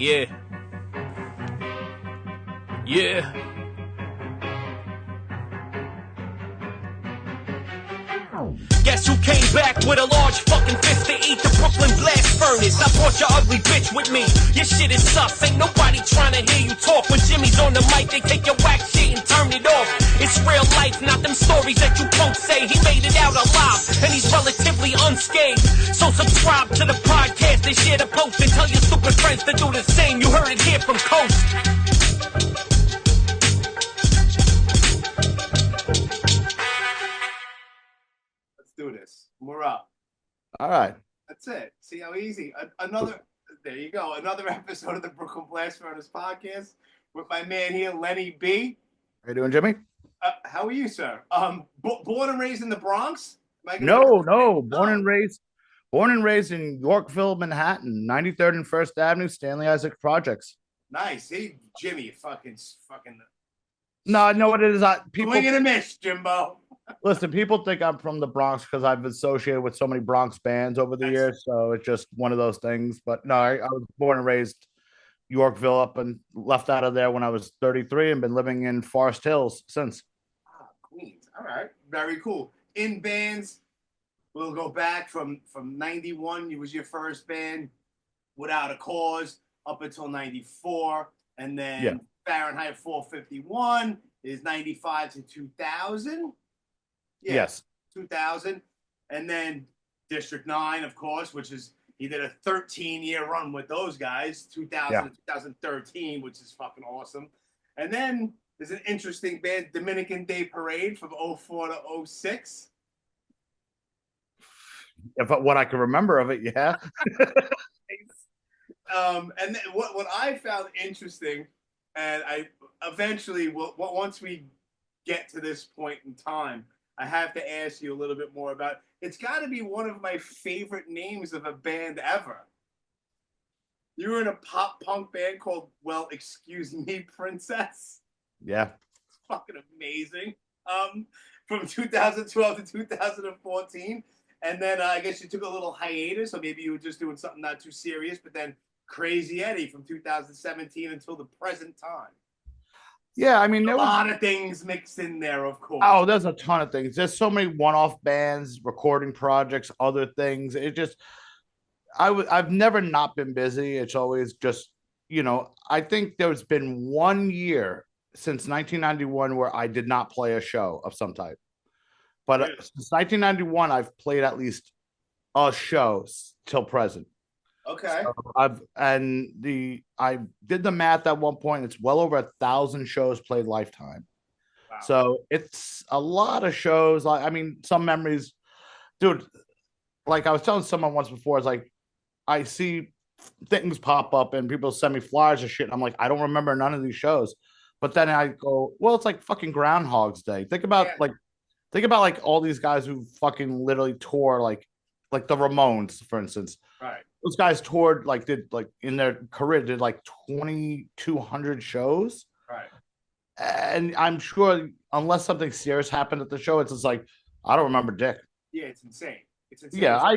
Yeah. Yeah. Guess who came back with a large fucking fist to eat the Brooklyn blast furnace? I brought your ugly bitch with me. Your shit is sus. Ain't nobody trying to hear you talk. When Jimmy's on the mic, they take your whack shit and turn it off. It's real life, not them stories that you punks say. He made it out alive, and he's relatively unscathed. So subscribe to the podcast and share the post and tell your stupid friends to do the same. You heard it here from Coast. Do this. We're up. All right. That's it. See how easy. Another. There you go. Another episode of the Brooklyn Blast Furnace podcast with my man here, Lenny B. How you doing, Jimmy? How are you, sir? Born and raised in the Bronx? No. Born and raised in Yorkville, Manhattan, 93rd and First Avenue, Stanley Isaac Projects. Nice. Hey, Jimmy, fucking. No, I know what it is. People swing and a miss, Jimbo. Listen, people think I'm from the Bronx because I've associated with so many Bronx bands over the years, so it's just one of those things. But no, I was born and raised Yorkville up and left out of there when I was 33 and been living in Forest Hills since. Queens. All right. Very cool. In bands, we'll go back from 91. It was your first band, Without a Cause, up until 94. And then Fahrenheit 451 is 95 to 2000. Yeah, yes, 2000, and then District9, of course, which is he did a 13-year run with those guys, 2000 to 2013, which is fucking awesome. And then there's an interesting band, Dominican Day Parade, from 04 to 06. What I can remember of it, yeah. And then what I found interesting, and I eventually, once we get to this point in time, I have to ask you a little bit more about. It's got to be one of my favorite names of a band ever. You were in a pop punk band called, well, excuse me, Princess. Yeah, it's fucking amazing. From 2012 to 2014, and then I guess you took a little hiatus, or maybe you were just doing something not too serious. But then Crazy Eddie from 2017 until the present time. Yeah, I mean, there was a lot of things mixed in there, of course. Oh, there's a ton of things. There's so many one-off bands, recording projects, other things. It just, I've never not been busy. It's always just, I think there's been 1 year since 1991 where I did not play a show of some type. But since 1991, I've played at least a show till present. Okay. So I did the math at one point. It's well over 1,000 shows played lifetime. Wow. So it's a lot of shows. I mean, some memories, dude. Like I was telling someone once before, it's like I see things pop up and people send me flyers of shit. And I'm like, I don't remember none of these shows. But then I go, well, it's like fucking Groundhog's Day. Think about all these guys who fucking literally tour like the Ramones, for instance. Right. Those guys toured did in their career did 2,200 shows. Right. And I'm sure unless something serious happened at the show, it's just like I don't remember dick. Yeah, it's insane. It's insane. Yeah, I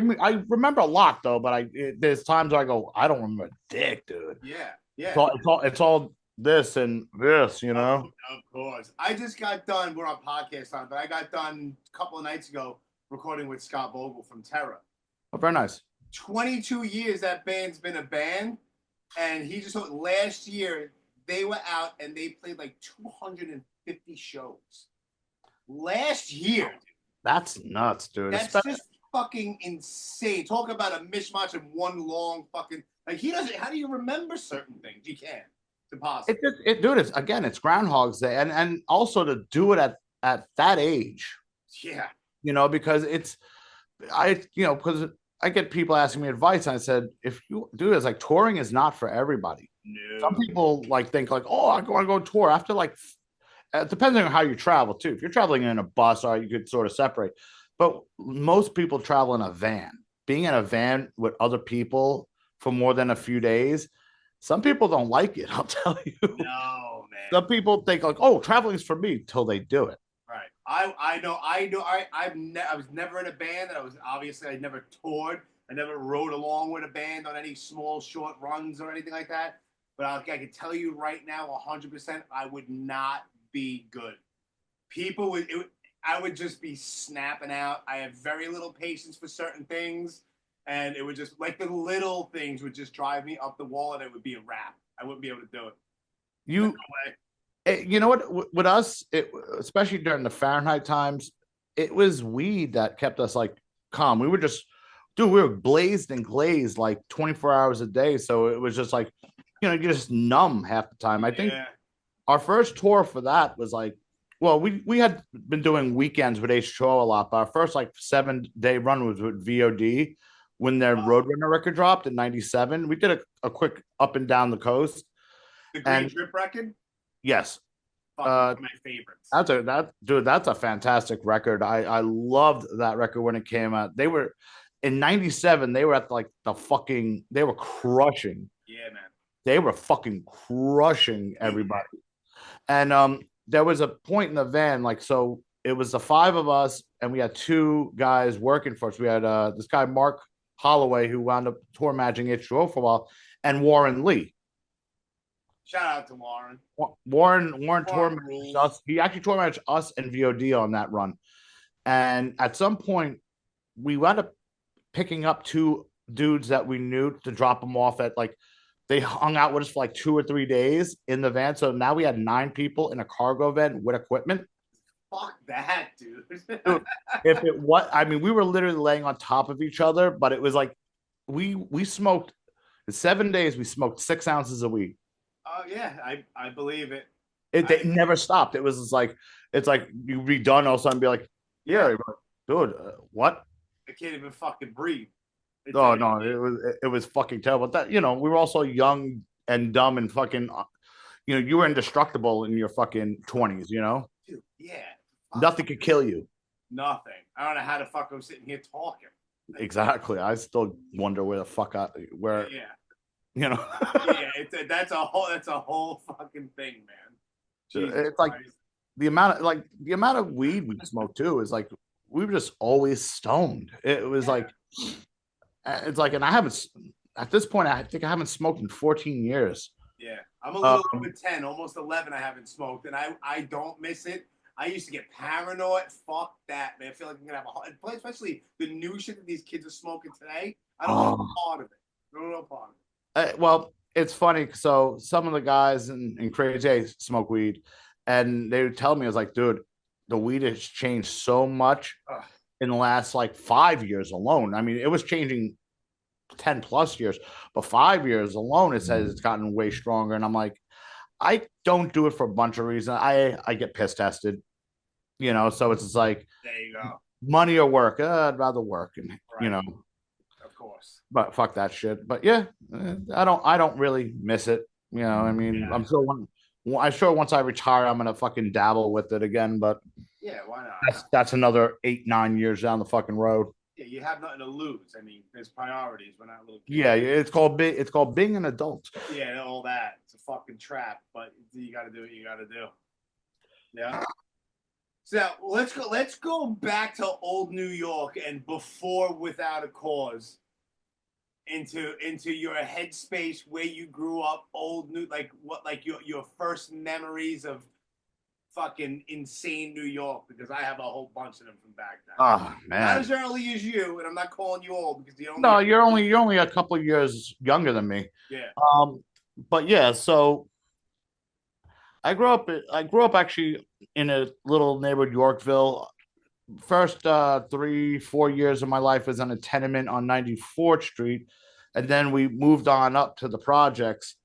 remember a lot though, but there's times where I go, I don't remember dick, dude. Yeah. It's all this and this, Of course. I just got done. We're on podcast time, but I got done a couple of nights ago recording with Scott Vogel from Terra. Oh, very nice. 22 years that band's been a band, and he just last year they were out and they played 250 shows. Last year, dude. That's nuts, dude. That's just fucking insane. Talk about a mishmash of one long fucking he doesn't. How do you remember certain things? You can't. It's impossible. Dude, it's Groundhog's Day, and also to do it at that age. Yeah. Because because I get people asking me advice, and I said, if you do this, touring is not for everybody. No. Some people think oh, I want to go tour after depending on how you travel too. If you're traveling in a bus, or you could sort of separate. But most people travel in a van. Being in a van with other people for more than a few days, some people don't like it. I'll tell you. No, man. Some people think oh, traveling is for me till they do it. Right. I know. I was never in a band, and I never toured. I never rode along with a band on any small, short runs or anything like that. but I can tell you right now, 100%, I would not be good. People would, I would just be snapping out. I have very little patience for certain things, and it would just, like, the little things would just drive me up the wall, and it would be a wrap. I wouldn't be able to do it. You know what? With us, especially during the Fahrenheit times, it was weed that kept us like calm. We were just, dude, we were blazed and glazed like 24 hours a day. So it was just like, you're just numb half the time. I think our first tour for that was like, well, we had been doing weekends with H2O a lot, but our first like 7-day run was with VOD when their Roadrunner record dropped in '97. We did a quick up and down the coast. The Green Drip record? Yes. My favorites. That's a fantastic record. I loved that record when it came out. They were in '97, they were at like they were crushing. Yeah, man. They were fucking crushing everybody. And there was a point in the van, like, so it was the 5 of us, and we had 2 guys working for us. We had this guy, Mark Holloway, who wound up tour managing H2O for a while, and Warren Lee. Shout out to Warren. Warren tour managed us. He actually tour managed us and VOD on that run. And at some point, we wound up picking up 2 dudes that we knew to drop them off at, like, they hung out with us for like 2 or 3 days in the van. So now we had 9 people in a cargo van with equipment. Fuck that, dude. If it was, I mean, we were literally laying on top of each other, but it was like we smoked in 7 days. We smoked 6 ounces a week. Oh yeah, I believe it. It never stopped. It was just like, it's like you'd be done all of a sudden, be like, yeah, dude, what? I can't even fucking breathe. No, it was fucking terrible. That, we were also young and dumb and fucking, you were indestructible in your fucking 20s, Dude, yeah. Nothing could kill you. Nothing. I don't know how the fuck I'm sitting here talking. Exactly. I still wonder where the fuck yeah, that's a whole fucking thing, man. Jesus it's like Christ. the amount of weed we smoked too is like we were just always stoned. It was like, it's like, and I haven't, at this point, I think I haven't smoked in 14 years. Yeah, I'm a little over 10, almost 11. I haven't smoked, and I don't miss it. I used to get paranoid. Fuck that, man. I feel like I'm gonna have a heart, especially the new shit that these kids are smoking today. I don't want part of it. I don't know part of it. Well, it's funny. So some of the guys in Crazy A smoke weed, and they would tell me, I was like, dude, the weed has changed so much in the last like 5 years alone. I mean, it was changing 10 plus years, but 5 years alone, it says it's gotten way stronger. And I'm like, I don't do it for a bunch of reasons. I get piss tested, so it's just like, there you go, money or work. I'd rather work, and right. Of course. But fuck that shit. But yeah, I don't really miss it. I mean, I'm sure once I retire, I'm gonna fucking dabble with it again. But yeah, why not? That's another 8-9 years down the fucking road. Yeah, you have nothing to lose. I mean, there's priorities. We're not little kids. Yeah, it's called being an adult. Yeah, all that. It's a fucking trap, but you got to do what you got to do. Yeah. So let's go back to old New York and before Without a Cause. Into your headspace where you grew up, your first memories of fucking insane New York, because I have a whole bunch of them from back then. Oh man, not as early as you, and I'm not calling you old because you don't. No, you're only a couple of years younger than me. Yeah. But yeah, so I grew up actually in a little neighborhood, Yorkville. First 3-4 years of my life was in a tenement on 94th Street, and then we moved on up to the projects,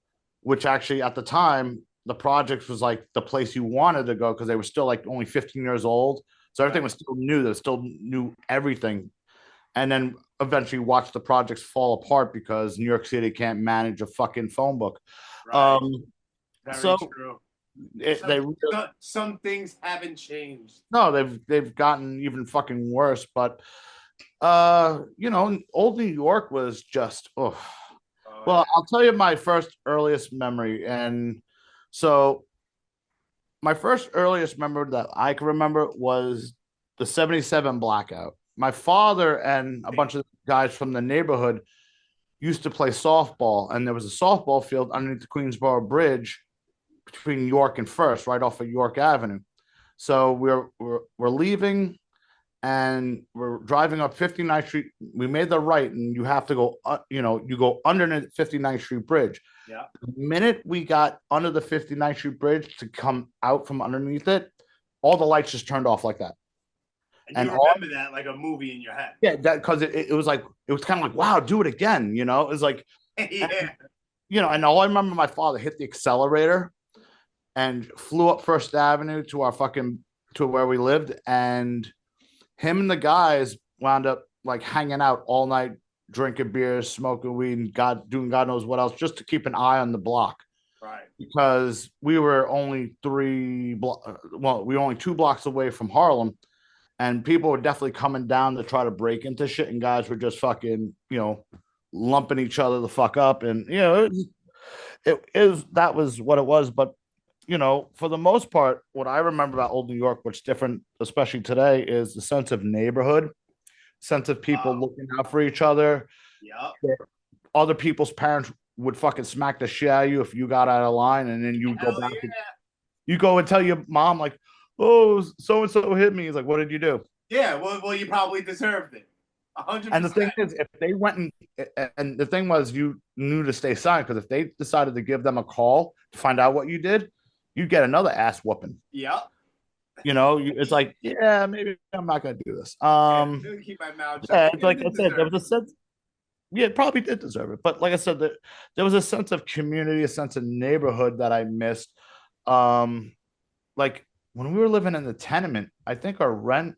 which actually at the time, the projects was like the place you wanted to go because they were still like only 15 years old. So everything was still new. They still knew everything. And then eventually watched the projects fall apart because New York City can't manage a fucking phone book. Right. Very true. Some things haven't changed. No, they've gotten even fucking worse. But old New York was just well, I'll tell you my first earliest memory. And so my first earliest memory that I can remember was the 77 blackout. My father and a bunch of guys from the neighborhood used to play softball, and there was a softball field underneath the Queensboro Bridge between York and First, right off of York Avenue. So we're leaving, and we're driving up 59th Street. We made the right, and you have to go, you go underneath 59th Street Bridge. Yeah. The minute we got under the 59th Street Bridge to come out from underneath it, all the lights just turned off like that. And you remember that like a movie in your head. Yeah, that because it was like, it was kind of like, wow, do it again. It was like, Yeah. And all I remember, my father hit the accelerator and flew up First Avenue to to where we lived, and him and the guys wound up like hanging out all night, drinking beers, smoking weed, and doing God knows what else, just to keep an eye on the block. Right. Because we were only we were only 2 blocks away from Harlem, and people were definitely coming down to try to break into shit, and guys were just fucking, lumping each other the fuck up, and that was what it was. But for the most part, what I remember about old New York, what's different, especially today, is the sense of neighborhood, sense of people looking out for each other. Yep. Other people's parents would fucking smack the shit out of you if you got out of line, and then you go back. Yeah. You go and tell your mom, like, oh, so and so hit me. He's like, what did you do? Yeah, well, you probably deserved it. 100%. And the thing is, if they went and the thing was, you knew to stay silent, because if they decided to give them a call to find out what you did, you'd get another ass whooping. Yep. It's like, yeah, maybe I'm not gonna do this. Keep my mouth shut. Yeah, it's like I said, there was a sense. Yeah, it probably did deserve it, but like I said, there was a sense of community, a sense of neighborhood that I missed. Like when we were living in the tenement, I think our rent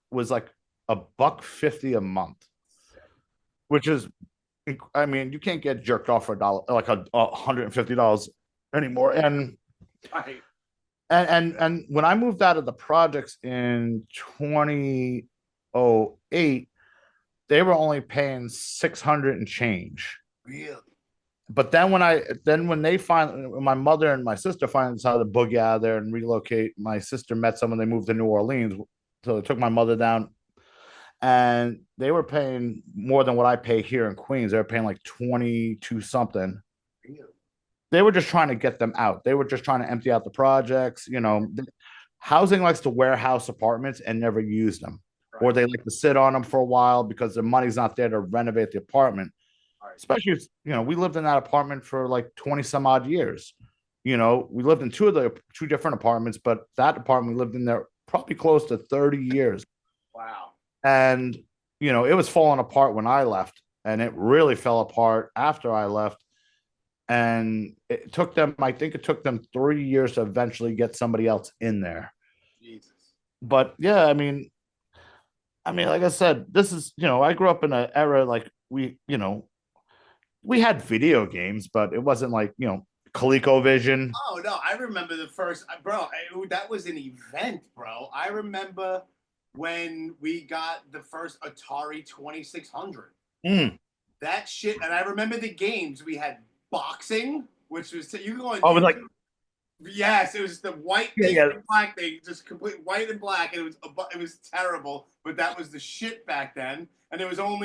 was like $1.50 a month, which is, I mean, you can't get jerked off for $1, like $150 anymore. And Right. and when I moved out of the projects in 2008, they were only paying $600 and change. Really? But then when my mother and my sister finally decided to boogie out of there and relocate, my sister met someone, they moved to New Orleans. So they took my mother down, and they were paying more than what I pay here in Queens. They were paying like 22 something. Really? They were just trying to get them out. They were just trying to empty out the projects. Housing likes to warehouse apartments and never use them. Right. Or they like to sit on them for a while because their money's not there to renovate the apartment. Right. Especially if, we lived in that apartment for like 20 some odd years. We lived in two different apartments, but that apartment we lived in there probably close to 30 years. Wow. And, it was falling apart when I left, and it really fell apart after I left. And it took them 3 years to eventually get somebody else in there. Jesus. But yeah, I mean, like I said, this is, I grew up in an era like we had video games, but it wasn't like, ColecoVision. Oh no, I remember the first, bro. That was an event, bro. I remember when we got the first Atari 2600. That shit, and I remember the games. We had boxing, which was you go on. Oh, it was like, yes, it was the white thing and black thing, just complete white and black, and it was terrible. But that was the shit back then, and there was no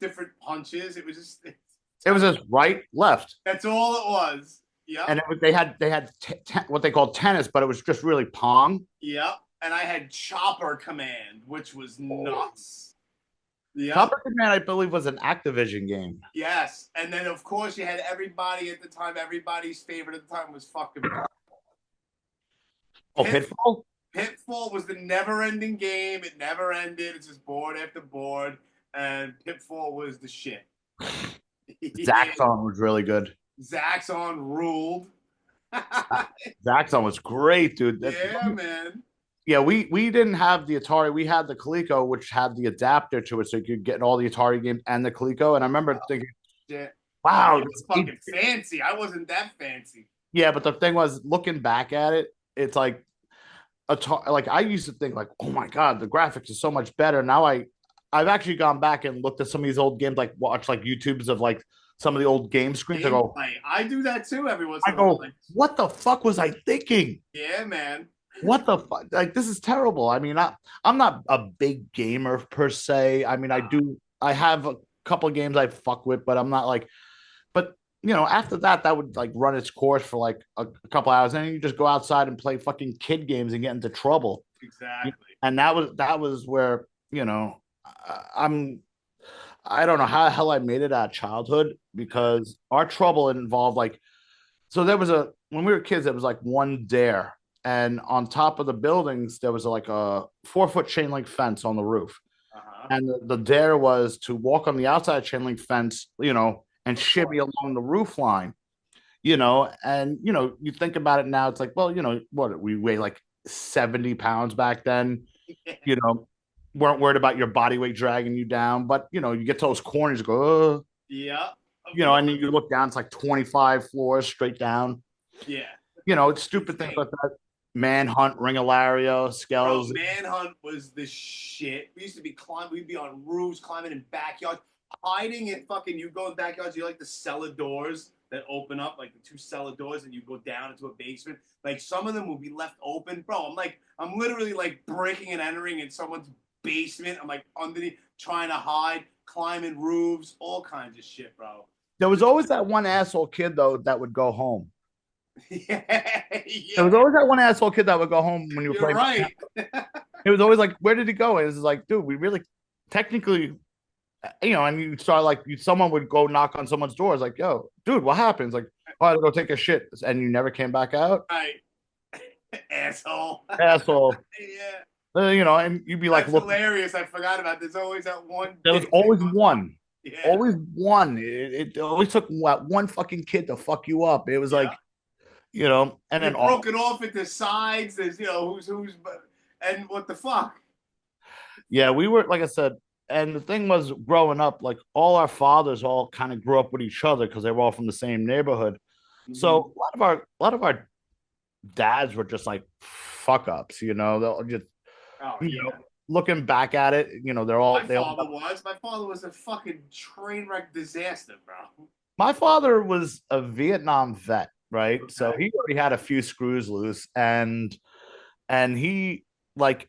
different punches. It was just right, left. That's all it was. Yeah. And they had what they called tennis, but it was just really Pong. Yep. And I had Chopper Command, which was nuts. Yep. Chopper Command, I believe, was an Activision game. Yes. And then, of course, you had everybody at the time. Everybody's favorite at the time was fucking Pitfall? Pitfall was the never-ending game. It never ended. It's just board after board. And Pitfall was the shit. Zaxxon was really good. Zaxxon ruled. Zaxxon was great, dude. Yeah, man. Yeah, we didn't have the Atari. We had the Coleco, which had the adapter to it, so you could get all the Atari games and the Coleco. And I remember thinking, shit. Wow, it's fucking fancy. I wasn't that fancy. Yeah, but the thing was, looking back at it, it's like like I used to think like, oh my god, the graphics are so much better. Now I've actually gone back and looked at some of these old games, like watch like YouTubes of like some of the old game screens. I do that too every once in a while. What the fuck was I thinking? Yeah, man. What the fuck? Like, this is terrible. I mean, I'm not a big gamer per se. I mean, I have couple of games I fuck with, but I'm not like, but after that, that would like run its course for like a couple hours, and then you just go outside and play fucking kid games and get into trouble. Exactly. And that was where I'm. I don't know how the hell I made it out of childhood because our trouble involved like, so there was when we were kids, there was like one dare, and on top of the buildings there was like a 4-foot chain link fence on the roof, and the dare was to walk on the outside chain link fence, and shimmy along the roof line, and you think about it now, it's like, well, what we weigh like 70 pounds back then, you know, weren't worried about your body weight dragging you down, but you get to those corners, you go, yeah, and then you look down, it's like 25 floors straight down. Yeah, it's stupid things like that. Manhunt, Ring of Lario, Skells. Bro, Manhunt was the shit. We used to be we'd be on roofs, climbing in backyards, hiding in fucking. You go in backyards, you like the cellar doors that open up, like the 2 cellar doors, and you go down into a basement. Like some of them will be left open, bro. I'm literally like breaking and entering in someone's basement. I'm like underneath, trying to hide, climbing roofs, all kinds of shit, bro. There was always that one asshole kid though that would go home. Yeah. There was always that one asshole kid that would go home when you were playing. Right. It was always like, where did he go? And it's like, dude, we really technically, and you start like someone would go knock on someone's door. It's like, yo, dude, what happens? Like, oh, I had to go take a shit, and you never came back out. Right. Asshole. Asshole. Yeah. And you'd be like, look, hilarious. I forgot about. There's always that one. There was always one. Yeah. Always one. It always took one fucking kid to fuck you up. It was like, and then broken off into sides. There's who's, and what the fuck. Yeah, we were, like I said, and the thing was, growing up, like all our fathers all kind of grew up with each other because they were all from the same neighborhood. Mm-hmm. So a lot of our dads were just like fuck ups, they'll just looking back at it, they're all my father was a fucking train wreck disaster, bro. My father was a Vietnam vet, right? Okay. So he already had a few screws loose, and he like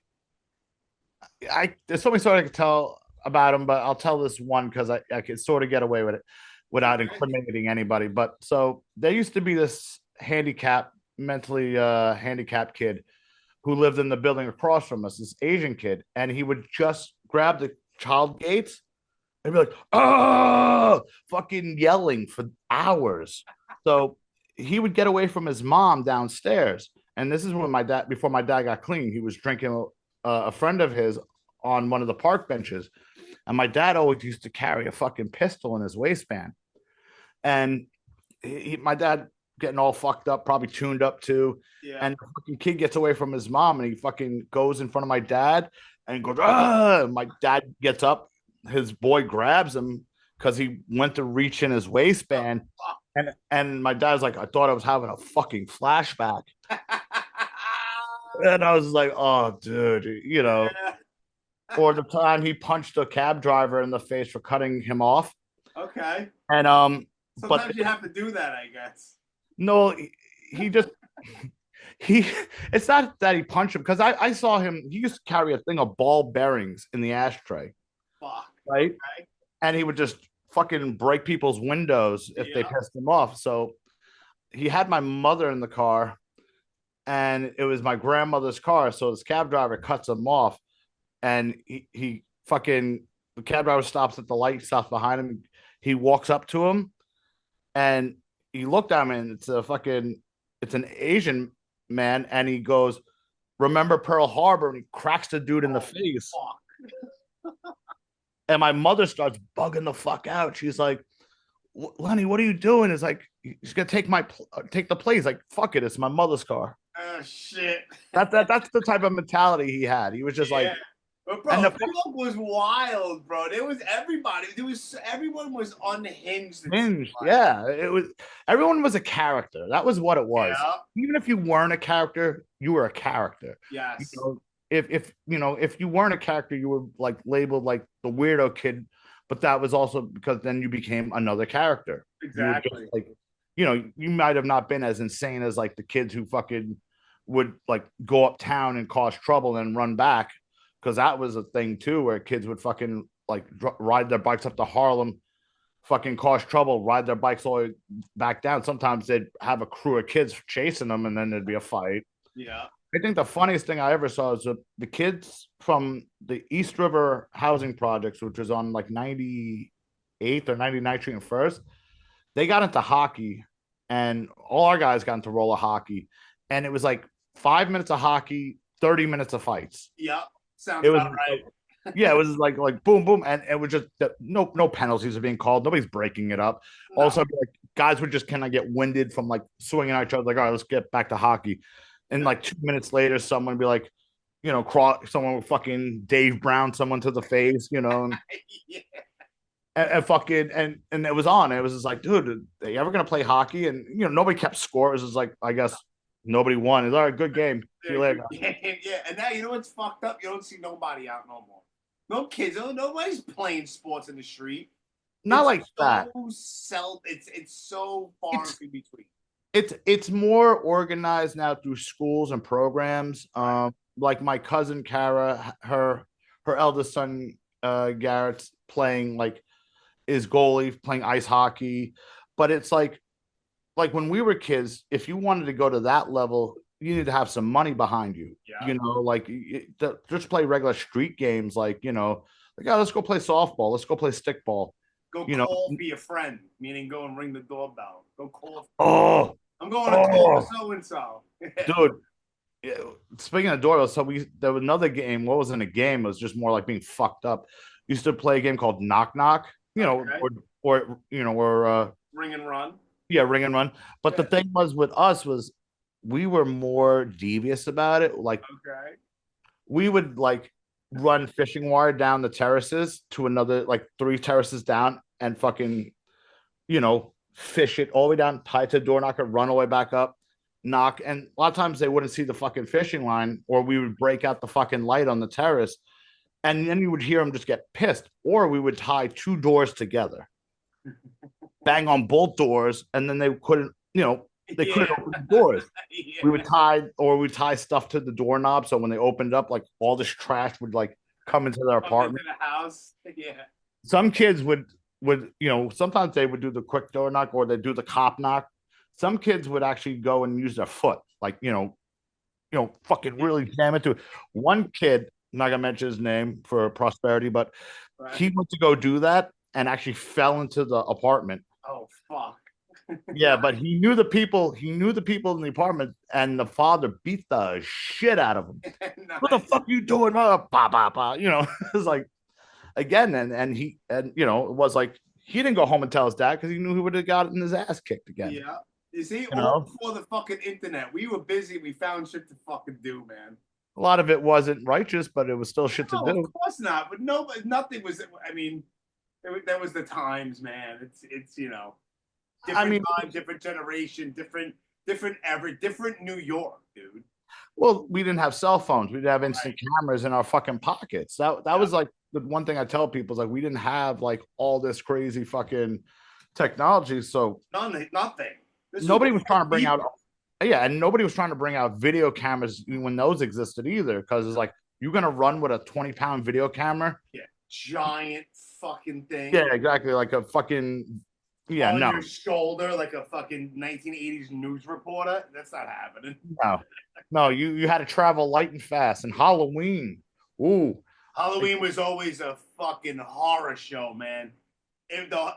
there's so many stories I could tell about him, but I'll tell this one because I could sort of get away with it without incriminating anybody. But so there used to be this mentally handicapped kid who lived in the building across from us, this Asian kid, and he would just grab the child gates and be like, oh, fucking yelling for hours. So he would get away from his mom downstairs. And this is when before my dad got clean, he was drinking a friend of his on one of the park benches. And my dad always used to carry a fucking pistol in his waistband. And my dad getting all fucked up, probably tuned up too. Yeah. And the fucking kid gets away from his mom and he fucking goes in front of my dad and goes, ah! My dad gets up, his boy grabs him because he went to reach in his waistband. And my dad's like, I thought I was having a fucking flashback. And I was like, oh, dude, Yeah. Or the time he punched a cab driver in the face for cutting him off. Okay. And sometimes you have to do that, I guess. No, he just it's not that he punched him, because I saw him. He used to carry a thing of ball bearings in the ashtray. Fuck. Right? Okay. And he would just fucking break people's windows if they pissed him off. So he had my mother in the car, and it was my grandmother's car. So this cab driver cuts him off, and he fucking, the cab driver stops at the light, stops behind him. He walks up to him, and he looked at me, and it's an Asian man, and he goes, remember Pearl Harbor? And he cracks the dude in the face. And my mother starts bugging the fuck out. She's like, Lenny, what are you doing? It's like, he's gonna take the place. Like, fuck it, it's my mother's car. Oh shit. That's the type of mentality he had. He was just like, but bro, the club was wild, bro. Everyone was unhinged. Yeah, everyone was a character. That was what it was. Yeah. Even if you weren't a character, you were a character. Yes. If you weren't a character, you were like labeled like the weirdo kid, but that was also because then you became another character. Exactly. You might have not been as insane as like the kids who fucking would like go uptown and cause trouble and run back. Because that was a thing too, where kids would fucking like ride their bikes up to Harlem, fucking cause trouble, ride their bikes all the way back down. Sometimes they'd have a crew of kids chasing them, and then there'd be a fight. Yeah. I think the funniest thing I ever saw is the kids from the East River housing projects, which was on like 98th or 99th Street and First. They got into hockey, and all our guys got into roller hockey, and it was like 5 minutes of hockey, 30 minutes of fights. Yeah. Sounds It was about right. yeah, it was like boom, boom, and it was just no penalties are being called. Nobody's breaking it up. No. Also, like guys would just kind of get winded from like swinging at each other. Like, all right, let's get back to hockey. And like 2 minutes later, someone would be like, someone would fucking Dave Brown someone to the face, Yeah. and fucking and it was on. It was just like, dude, are they ever gonna play hockey? And nobody kept score. It was just like, I guess nobody won. It's all right, good game. See you later. Yeah, and now you know what's fucked up? You don't see nobody out no more. No kids. Nobody's playing sports in the street. Not It's like that. It's so far in between. It's more organized now through schools and programs. Like my cousin Kara, her eldest son Garrett's playing like is goalie, playing ice hockey. But it's like when we were kids, if you wanted to go to that level, you need to have some money behind you. Yeah. Like just play regular street games, like oh, let's go play softball, let's go play stickball. Go call for your friend, meaning go and ring the doorbell. Go call. Oh, I'm going to call for so and so. Dude. Yeah, speaking of doorbell, so there was another game. What wasn't a game? It was just more like being fucked up. We used to play a game called Knock Knock. Okay. Or Ring and run. Yeah, ring and run. But the thing was with us was we were more devious about it. Like, okay, we would like run fishing wire down the terraces to another like 3 terraces down and fucking, fish it all the way down, tie to the door knocker, run all the way back up, knock. And a lot of times they wouldn't see the fucking fishing line, or we would break out the fucking light on the terrace. And then you would hear them just get pissed, or we would tie 2 doors together, bang on both doors, and then they couldn't, they couldn't open the doors. Yeah. We'd tie stuff to the doorknob, so when they opened up, like all this trash would like come into their apartment, into the house. Yeah. Some kids would sometimes they would do the quick door knock, or they'd do the cop knock. Some kids would actually go and use their foot, like fucking really jam it to it. One kid, I'm not gonna mention his name for prosperity, but he went to go do that and actually fell into the apartment. Oh fuck. Yeah, but he knew the people in the apartment, and the father beat the shit out of him. Nice. What the fuck you doing? Bah, bah, bah. It was like, again, and it was like he didn't go home and tell his dad because he knew he would have gotten his ass kicked again. Yeah. You see, all before the fucking internet, we were busy. We found shit to fucking do, man. A lot of it wasn't righteous, but it was still shit to do. Of course not. But nothing was. I mean, that was the times, man. It's different time, different generation, different New York, dude. Well, we didn't have cell phones. We didn't have instant cameras in our fucking pockets. That was like the one thing I tell people is like we didn't have like all this crazy fucking technology. So nothing. Nobody was trying to bring out. Yeah, and nobody was trying to bring out video cameras when those existed either, because it's like you're gonna run with a 20-pound video camera. Yeah, giant fucing thing. Yeah, exactly, like a fucking on your shoulder, like a fucking 1980s news reporter. That's not happening. No, you had to travel light and fast. And Halloween, Halloween was always a fucking horror show, man.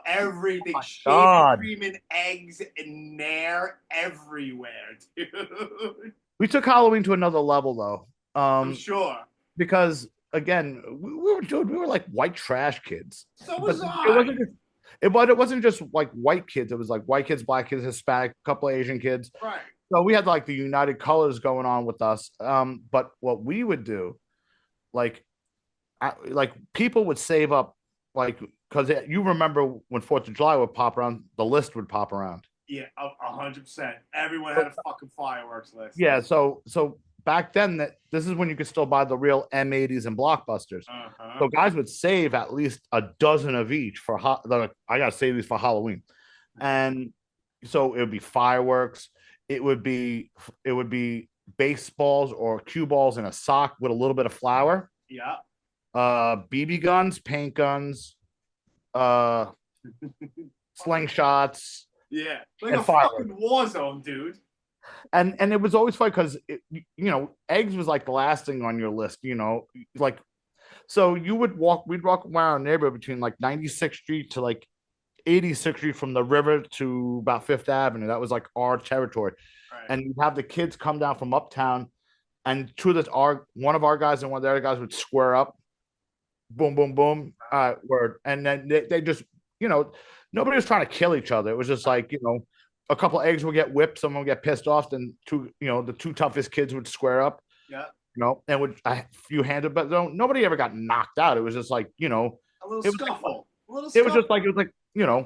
Everything, cream and eggs and nair everywhere, dude. We took Halloween to another level, though. I'm sure, because again, we were like white trash kids. So was I. It wasn't just like white kids. It was like white kids, black kids, Hispanic, a couple of Asian kids. Right. So we had like the United Colors going on with us. But what we would do, like people would save up, like, because you remember when 4th of July would pop around, the list would pop around. Yeah, 100%. Everyone had a fucking fireworks list. Yeah, so back then, this is when you could still buy the real M80s and Blockbusters. So guys would save at least a dozen of each for I gotta save these for Halloween, and so it would be fireworks. It would be baseballs or cue balls in a sock with a little bit of flour. Yeah. BB guns, paint guns, uh, slingshots, Yeah, like and a fireworks. fucking war zone, dude. And it was always fun because eggs was like the last thing on your list. Like so we'd walk around the neighborhood between like 96th Street to like 86th Street from the river to about Fifth Avenue. That was like our territory. Right. And you'd have the kids come down from uptown, and one of our guys and one of the other guys would square up, boom, boom, boom, word. And then they just, nobody was trying to kill each other. It was just like, a couple of eggs would get whipped, someone would get pissed off, then the two toughest kids would square up. Yeah. And would a few handed, but nobody ever got knocked out. It was just like, a little scuffle. It was just like, yeah.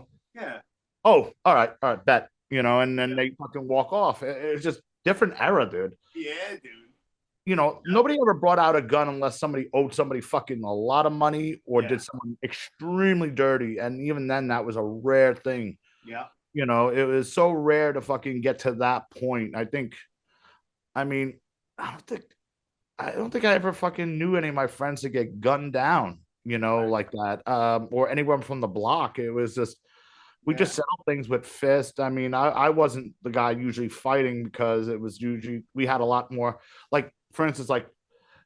Oh, all right, bet. And then they fucking walk off. It was just different era, dude. Yeah, dude. Nobody ever brought out a gun unless somebody owed somebody fucking a lot of money or did something extremely dirty. And even then, that was a rare thing. Yeah. It was so rare to fucking get to that point. I don't think I ever fucking knew any of my friends to get gunned down, like that, or anyone from the block. It was just, we just settled things with fist. I wasn't the guy usually fighting because it was usually, we had a lot more, like, for instance, like,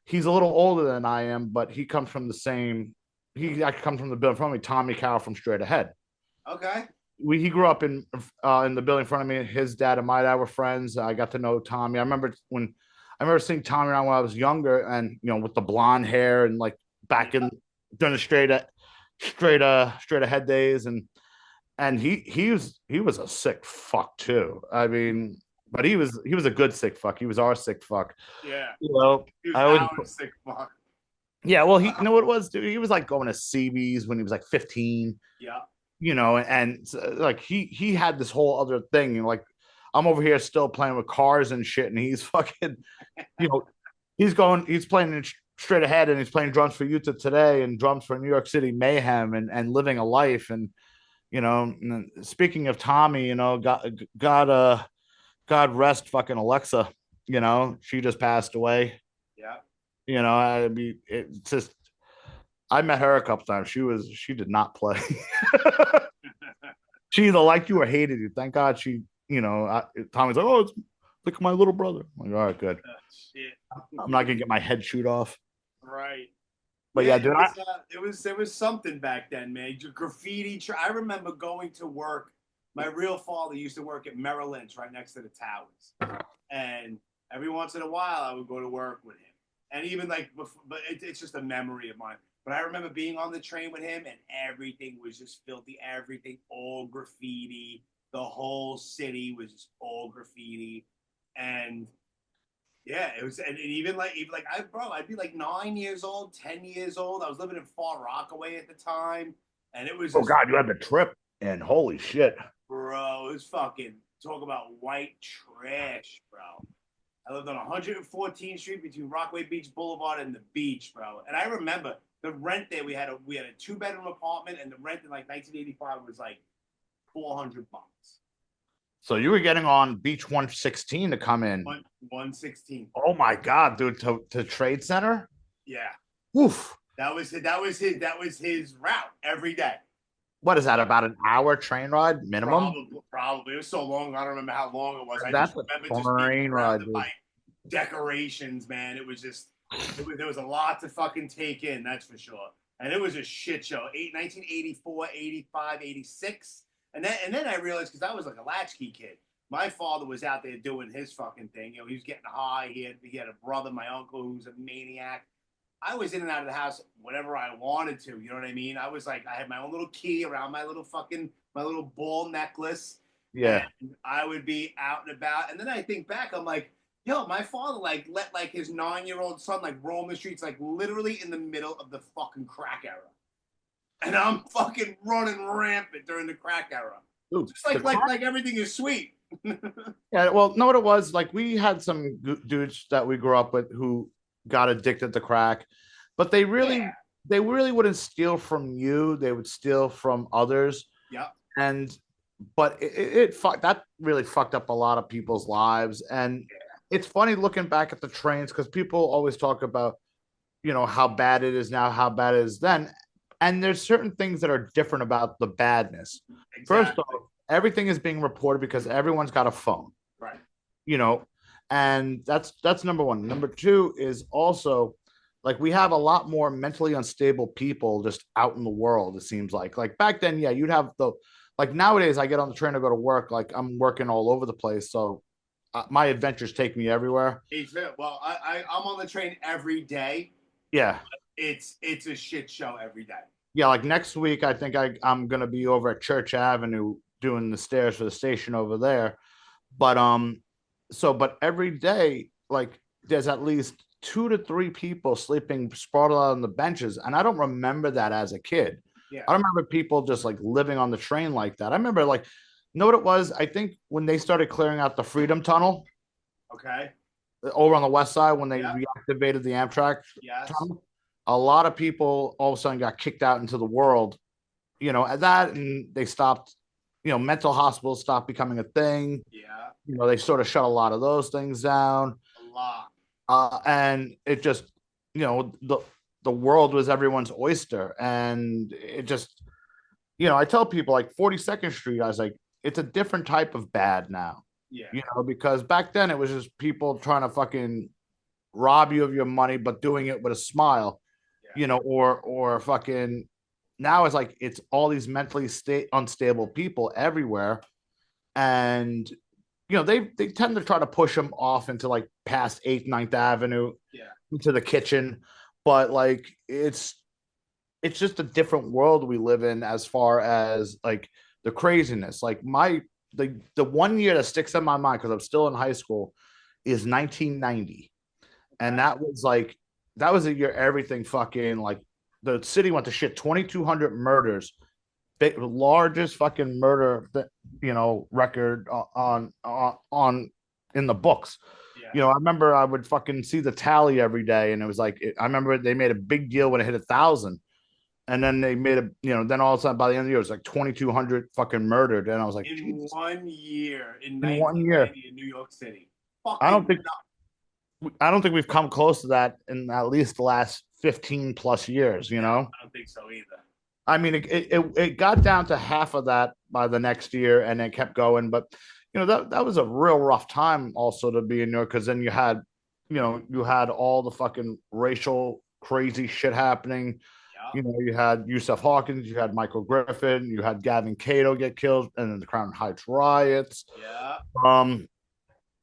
he's a little older than I am, but he comes from he actually comes from the building from me, Tommy Carroll from Straight Ahead. Okay. He grew up in the building in front of me. His dad and my dad were friends. I got to know Tommy. I remember seeing Tommy around when I was younger, and with the blonde hair and like back in during the straight ahead days, and he was a sick fuck too. But he was a good sick fuck. He was our sick fuck. Yeah. He was our sick fuck. Yeah, well, you know what it was, dude? He was like going to CBs when he was like 15. Yeah. And like he had this whole other thing, like, I'm over here still playing with cars and shit, and he's fucking, he's playing Straight Ahead, and he's playing drums for Utah Today and drums for New York City Mayhem, and living a life. And and speaking of Tommy, God rest fucking Alexa. She just passed away. Yeah. It's just, I met her a couple times. She did not play. She either liked you or hated you. Thank God she, Tommy's like, oh, it's like my little brother. I'm like, all right, good. Shit. I'm not gonna get my head shoot off. Right. But dude, it was something back then, man. Graffiti. I remember going to work. My real father used to work at Merrill Lynch, right next to the towers, and every once in a while I would go to work with him. And even like, but it's just a memory of mine. But I remember being on the train with him, and everything was just filthy. Everything, all graffiti. The whole city was just all graffiti, and yeah, it was. And even like I'd be like 9 years old, 10 years old. I was living in Far Rockaway at the time, and it was. Oh God, you had the trip, and holy shit, bro! It was fucking, talk about white trash, bro. I lived on 114th Street between Rockaway Beach Boulevard and the beach, bro. And I remember the rent there. We had a 2-bedroom apartment, and the rent in like 1985 was like $400. So you were getting on Beach 116 to come in. 116. Oh my God, dude! To Trade Center. Yeah. Oof. That was his route every day. What is that? About an hour train ride minimum? Probably. It was so long. I don't remember how long it was. That's I just remember a train ride, dude. Decorations, man. It was just. There was a lot to fucking take in. That's for sure. And it was a shit show. 1984, 85, 86. And then I realized, because I was like a latchkey kid, my father was out there doing his fucking thing. He was getting high. He had a brother, my uncle, who was a maniac. I was in and out of the house whenever I wanted to. You know what I mean? I was like, I had my own little key around my little ball necklace. Yeah. And I would be out and about. And then I think back, I'm like, yo, my father like let like his 9-year-old son like roam the streets like literally in the middle of the fucking crack era. And I'm fucking running rampant during the crack era. Dude, just like everything is sweet. Yeah, well, know what it was? Like, we had some dudes that we grew up with who got addicted to crack, but they really wouldn't steal from you. They would steal from others. Yeah. But that really fucked up a lot of people's lives. And it's funny looking back at the trains, because people always talk about, how bad it is now, how bad it is then. And there's certain things that are different about the badness. First Exactly. off, everything is being reported because everyone's got a phone. Right. You know, and that's number one. Number two is also like we have a lot more mentally unstable people just out in the world. It seems like back then, yeah, you'd have the like nowadays. I get on the train to go to work. Like I'm working all over the place, so my adventures take me everywhere. Well, I'm on the train every day. Yeah, It's a shit show every day. yeah. Like next week, I think I'm gonna be over at Church Avenue doing the stairs for the station over there. But but every day, like there's at least 2 to 3 people sleeping sprawled out on the benches, and I don't remember that as a kid. Yeah. I don't remember people just like living on the train like that. I remember like, you know what it was? I think when they started clearing out the Freedom Tunnel. Okay. Over on the west side when they Yeah. reactivated the Amtrak Yes. tunnel, a lot of people all of a sudden got kicked out into the world, at that, and they stopped, mental hospitals stopped becoming a thing. Yeah. They sort of shut a lot of those things down. A lot. And it just, the world was everyone's oyster. And it just, I tell people like 42nd Street, I was like, it's a different type of bad now. Yeah. Because back then it was just people trying to fucking rob you of your money, but doing it with a smile, Yeah. or fucking now it's like it's all these mentally unstable people everywhere. And they tend to try to push them off into like past 8th, 9th Avenue, Yeah. into the kitchen. But like it's just a different world we live in as far as like the craziness. Like the 1 year that sticks in my mind because I'm still in high school is 1990, and that was a year everything fucking like the city went to shit. 2,200 murders, largest fucking murder that record on in the books. Yeah. I remember I would fucking see the tally every day, and it was like I remember they made a big deal when it hit 1,000. And then they made then all of a sudden by the end of the year, it was like 2,200 fucking murdered. And I was like, in Jesus. 1 year in In 1 year in New York City. I don't think we've come close to that in at least the last 15 plus years. I don't think so either. I mean, it got down to half of that by the next year, and it kept going. But that was a real rough time also to be in New York, because then you had all the fucking racial crazy shit happening. You had Yusuf Hawkins, you had Michael Griffin, you had Gavin Cato get killed, and then the Crown Heights riots. Yeah.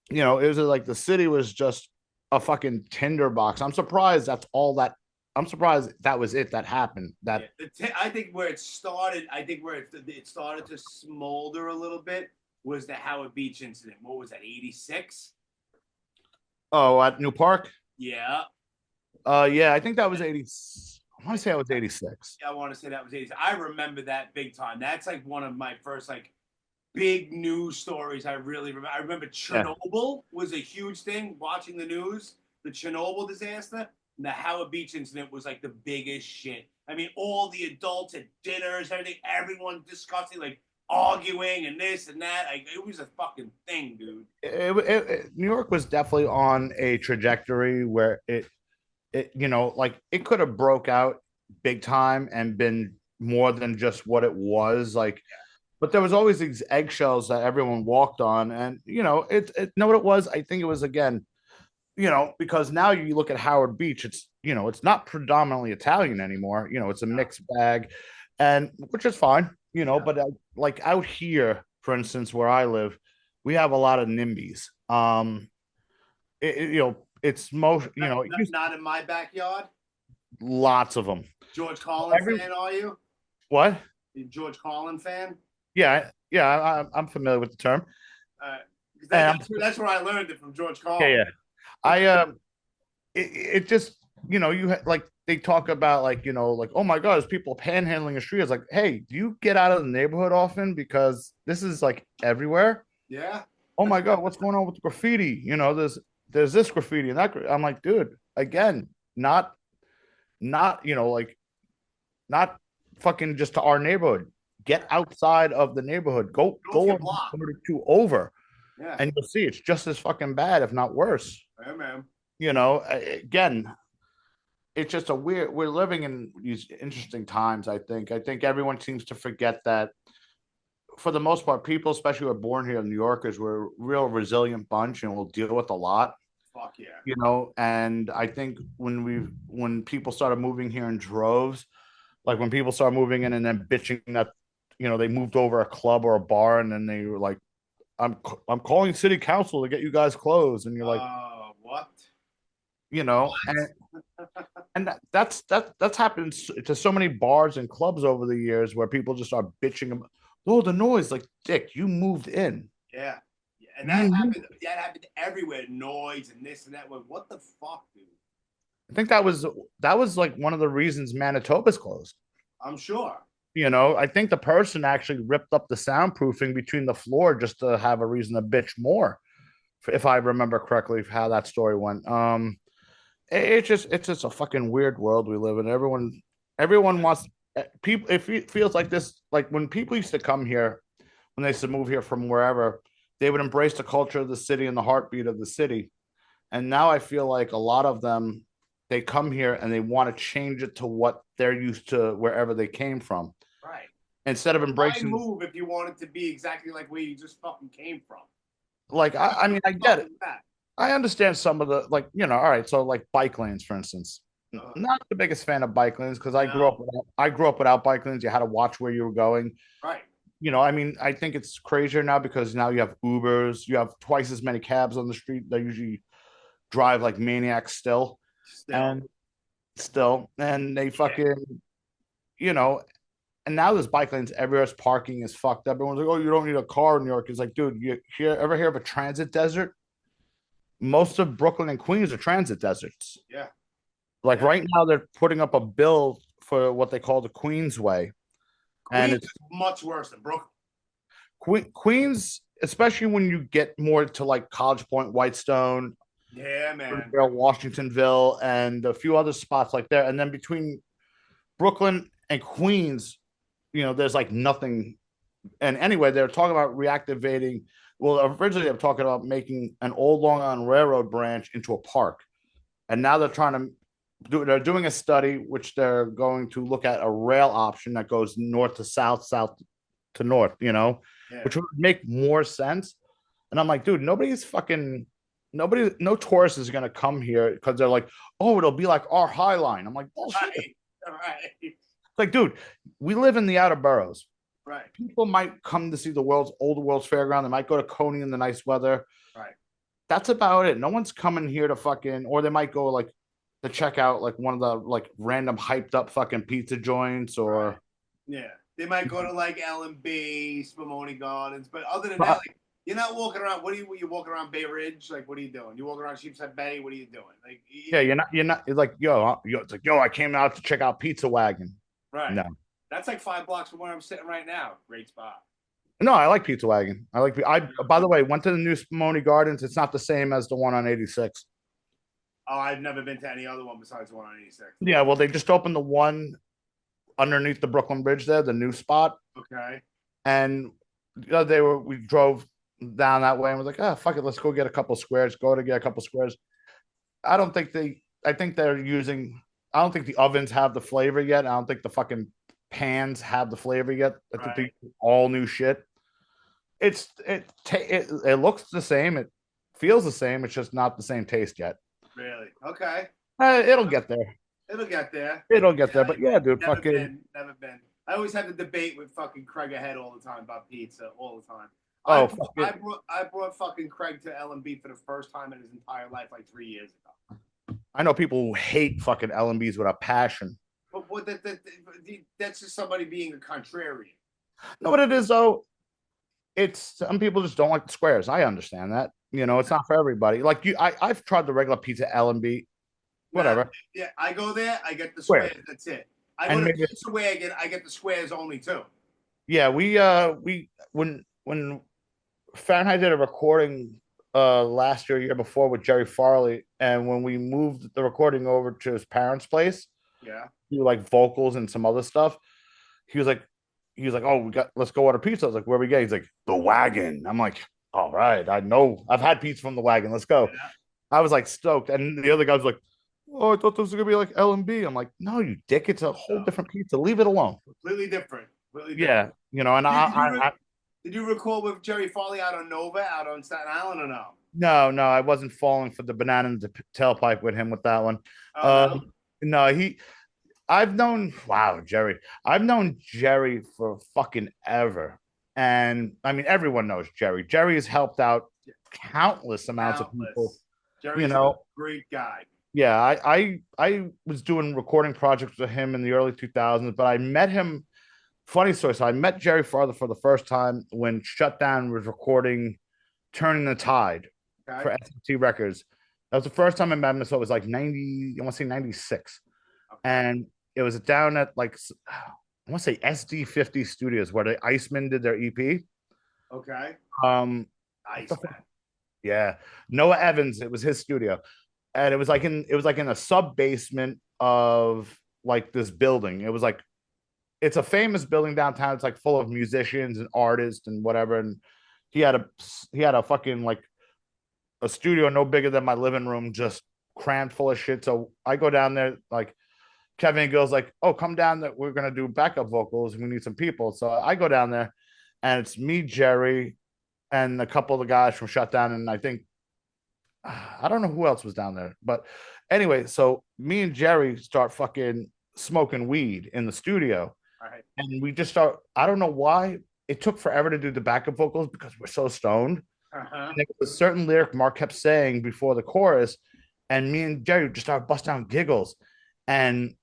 It was like the city was just a fucking tinderbox. I'm surprised that's all that. I'm surprised that was it that happened. That I think where it started, it started to smolder a little bit was the Howard Beach incident. What was that? 86. Oh, at New Park. Yeah. Yeah, I think that was 80. I want to say I was 86. Yeah, I want to say that was 86. I remember that big time. That's like one of my first like big news stories. I really remember. I remember Chernobyl was a huge thing. Watching the news, the Chernobyl disaster, and the Howard Beach incident was like the biggest shit. I mean, all the adults at dinners, everything, everyone discussing, like arguing and this and that. Like it was a fucking thing, dude. New York was definitely on a trajectory where it like it could have broke out big time and been more than just what it was like. But there was always these eggshells that everyone walked on, and know what it was. I think it was again, because now you look at Howard Beach, it's it's not predominantly Italian anymore. It's a mixed bag, and which is fine. But like out here, for instance, where I live, we have a lot of NIMBYs. It's most not in my backyard. Lots of them. George Carlin fan, are you? What? You George Carlin fan? Yeah, I'm familiar with the term. That's where I learned it from George Carlin. Yeah. It just you like they talk about like like, oh my god, there's people panhandling the street. It's like, hey, do you get out of the neighborhood often, because this is like everywhere? Yeah. Oh my god, what's going on with the graffiti? There's this graffiti and that. I'm like, dude, again, not like not fucking just to our neighborhood. Get outside of the neighborhood. Go a block or two over, and you'll see it's just as fucking bad, if not worse. Yeah, man. Again, it's just a weird. We're living in these interesting times. I think everyone seems to forget that for the most part, people, especially who are born here in New Yorkers, we're a real resilient bunch and we'll deal with a lot. Fuck yeah. You know, and I think when people started moving here in droves, like when people started moving in and then bitching that, you know, they moved over a club or a bar and then they were like, I'm calling city council to get you guys closed. And you're like, what? You know, and that's happened to so many bars and clubs over the years where people just are bitching about, oh, the noise. Like, Dick, you moved in. Yeah. And that happened everywhere. Noise and this and that. What the fuck, dude? I think that was like one of the reasons Manitoba's closed. I'm sure. You know, I think the person actually ripped up the soundproofing between the floor just to have a reason to bitch more, if I remember correctly how that story went. It's just a fucking weird world we live in. Everyone wants people. It feels like this, like when people used to come here, when they used to move here from wherever, they would embrace the culture of the city and the heartbeat of the city. And now I feel like a lot of them, they come here and they want to change it to what they're used to wherever they came from. Right. Instead of embracing. Why move if you want it to be exactly like where you just fucking came from? Like, I mean, I get it. I understand some of the, like, you know, all right. So like bike lanes, for instance, not the biggest fan of bike lanes because I grew up without bike lanes. You had to watch where you were going. Right. You know, I mean, I think it's crazier now because now you have Ubers, you have twice as many cabs on the street. They usually drive like maniacs still. And they fucking, you know, and now there's bike lanes everywhere. Parking is fucked up. Everyone's like, oh, you don't need a car in New York. It's like, dude, ever hear of a transit desert? Most of Brooklyn and Queens are transit deserts. Yeah. Like right now, they're putting up a bill for what they call the Queensway. And it's much worse than Brooklyn. Queens, especially when you get more to like College Point, Whitestone, yeah, man, Washingtonville, and a few other spots like there. And then between Brooklyn and Queens, you know, there's like nothing. And anyway, they're talking about reactivating. Well, originally they were talking about making an old Long Island Railroad branch into a park. And now they're doing a study which they're going to look at a rail option that goes north to south, south to north, you know, which would make more sense. And I'm like, dude, no tourist is going to come here because they're like, oh, it'll be like our High Line. I'm like, bullshit. Right. Like, dude, we live in the outer boroughs. Right. People might come to see the world's fairground. They might go to Coney in the nice weather. Right. That's about it. No one's coming here to fucking, or they might go like to check out like one of the like random hyped up fucking pizza joints or. Right. Yeah. They might go to like L&B, Spumoni Gardens. But other than that, like, you're not walking around. You walking around Bay Ridge? Like, what are you doing? You walking around Sheepshead Bay? What are you doing? Like, you're not. It's like, it's like, I came out to check out Pizza Wagon. Right. No. That's like 5 blocks from where I'm sitting right now. Great spot. No, I like Pizza Wagon. By the way, went to the new Spumoni Gardens. It's not the same as the one on 86. Oh, I've never been to any other one besides the one on 86. Yeah, well, they just opened the one underneath the Brooklyn Bridge there, the new spot. Okay. And we drove down that way and was like, oh, fuck it, let's go get a couple squares. I don't think the ovens have the flavor yet. I don't think the fucking pans have the flavor yet. I think they all new shit. It looks the same. It feels the same. It's just not the same taste yet. Really? Okay. It'll get there. But yeah, dude, never been. I always have the debate with fucking Craig ahead all the time about pizza all the time. I brought fucking Craig to L&B for the first time in his entire life like 3 years ago. I know people who hate fucking L&Bs with a passion. But that's just somebody being a contrarian. No, what it is though, it's some people just don't like the squares. I understand that. You know, it's not for everybody. Like I've tried the regular pizza L&B, whatever. Yeah, I go there, I get the squares. That's it. I go to Pizza Wagon, I get the squares only too. Yeah, when Fahrenheit did a recording last year before with Jerry Farley, and when we moved the recording over to his parents' place, he like vocals and some other stuff. He was like, oh, let's go order pizza. I was like, where we get? He's like, the Wagon. I'm like, all right, I know I've had pizza from the Wagon. Let's go. Yeah. I was like stoked, and the other guy was like, oh, I thought this was gonna be like L&B. I'm like, no, you dick, it's a whole different pizza. Leave it alone. Completely different. Completely Yeah, different. you know, and Did you record with Jerry Farley out on Nova, out on Staten Island, or no? no, I wasn't falling for the banana in the tailpipe with him with that one. Oh no. No, Jerry. I've known Jerry for fucking ever. And I mean, everyone knows Jerry. Jerry has helped out countless amounts of people. Jerry's a great guy. Yeah, I was doing recording projects with him in the early 2000s, but I met him. Funny story. So I met Jerry Farther for the first time when Shutdown was recording Turning the Tide for SMT Records. That was the first time I met him. So it was like 90, I want to say 96. Okay. And it was down at like, I want to say SD50 Studios where the Iceman did their EP. Okay. Iceman. Yeah. Noah Evans, it was his studio. And it was like in a sub basement of like this building. It was like, it's a famous building downtown. It's like full of musicians and artists and whatever. And he had a fucking like a studio no bigger than my living room, just crammed full of shit. So I go down there, like Kevin and Gil's like, oh, come down that we're gonna do backup vocals. We need some people. So I go down there and it's me, Jerry, and a couple of the guys from Shutdown. And I think I don't know who else was down there. But anyway, so me and Jerry start fucking smoking weed in the studio. Right. And we just start, I don't know why it took forever to do the backup vocals because we're so stoned. And there was a certain lyric Mark kept saying before the chorus, and me and Jerry just started busting out giggles. And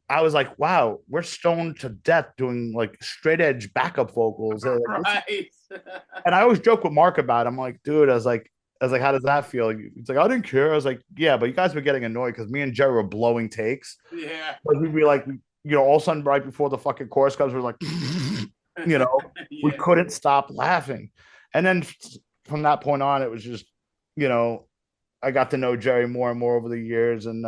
I was like, wow, we're stoned to death doing like straight edge backup vocals. Right. And I always joke with Mark about it. I'm like, dude, I was like, how does that feel? He's like, I didn't care. I was like, yeah, but you guys were getting annoyed because me and Jerry were blowing takes. Yeah. But we'd be like, all of a sudden, right before the fucking chorus comes, we're like, yeah. We couldn't stop laughing. And then from that point on, it was just, I got to know Jerry more and more over the years. And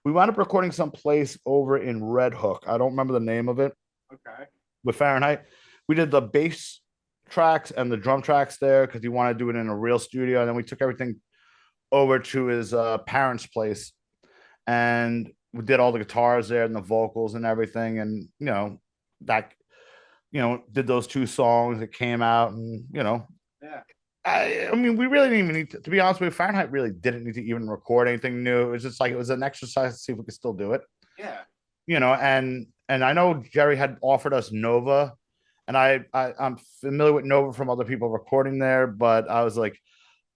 we wound up recording someplace over in Red Hook. I don't remember the name of it. Okay. With Fahrenheit. We did the bass tracks and the drum tracks there because he wanted to do it in a real studio. And then we took everything over to his parents' place. And we did all the guitars there and the vocals and everything. And, did those 2 songs that came out and, Yeah. I mean, we really didn't even need to be honest with you, Fahrenheit really didn't need to even record anything new. It was just like, it was an exercise to see if we could still do it. Yeah. And I know Jerry had offered us Nova, and I'm familiar with Nova from other people recording there, but I was like,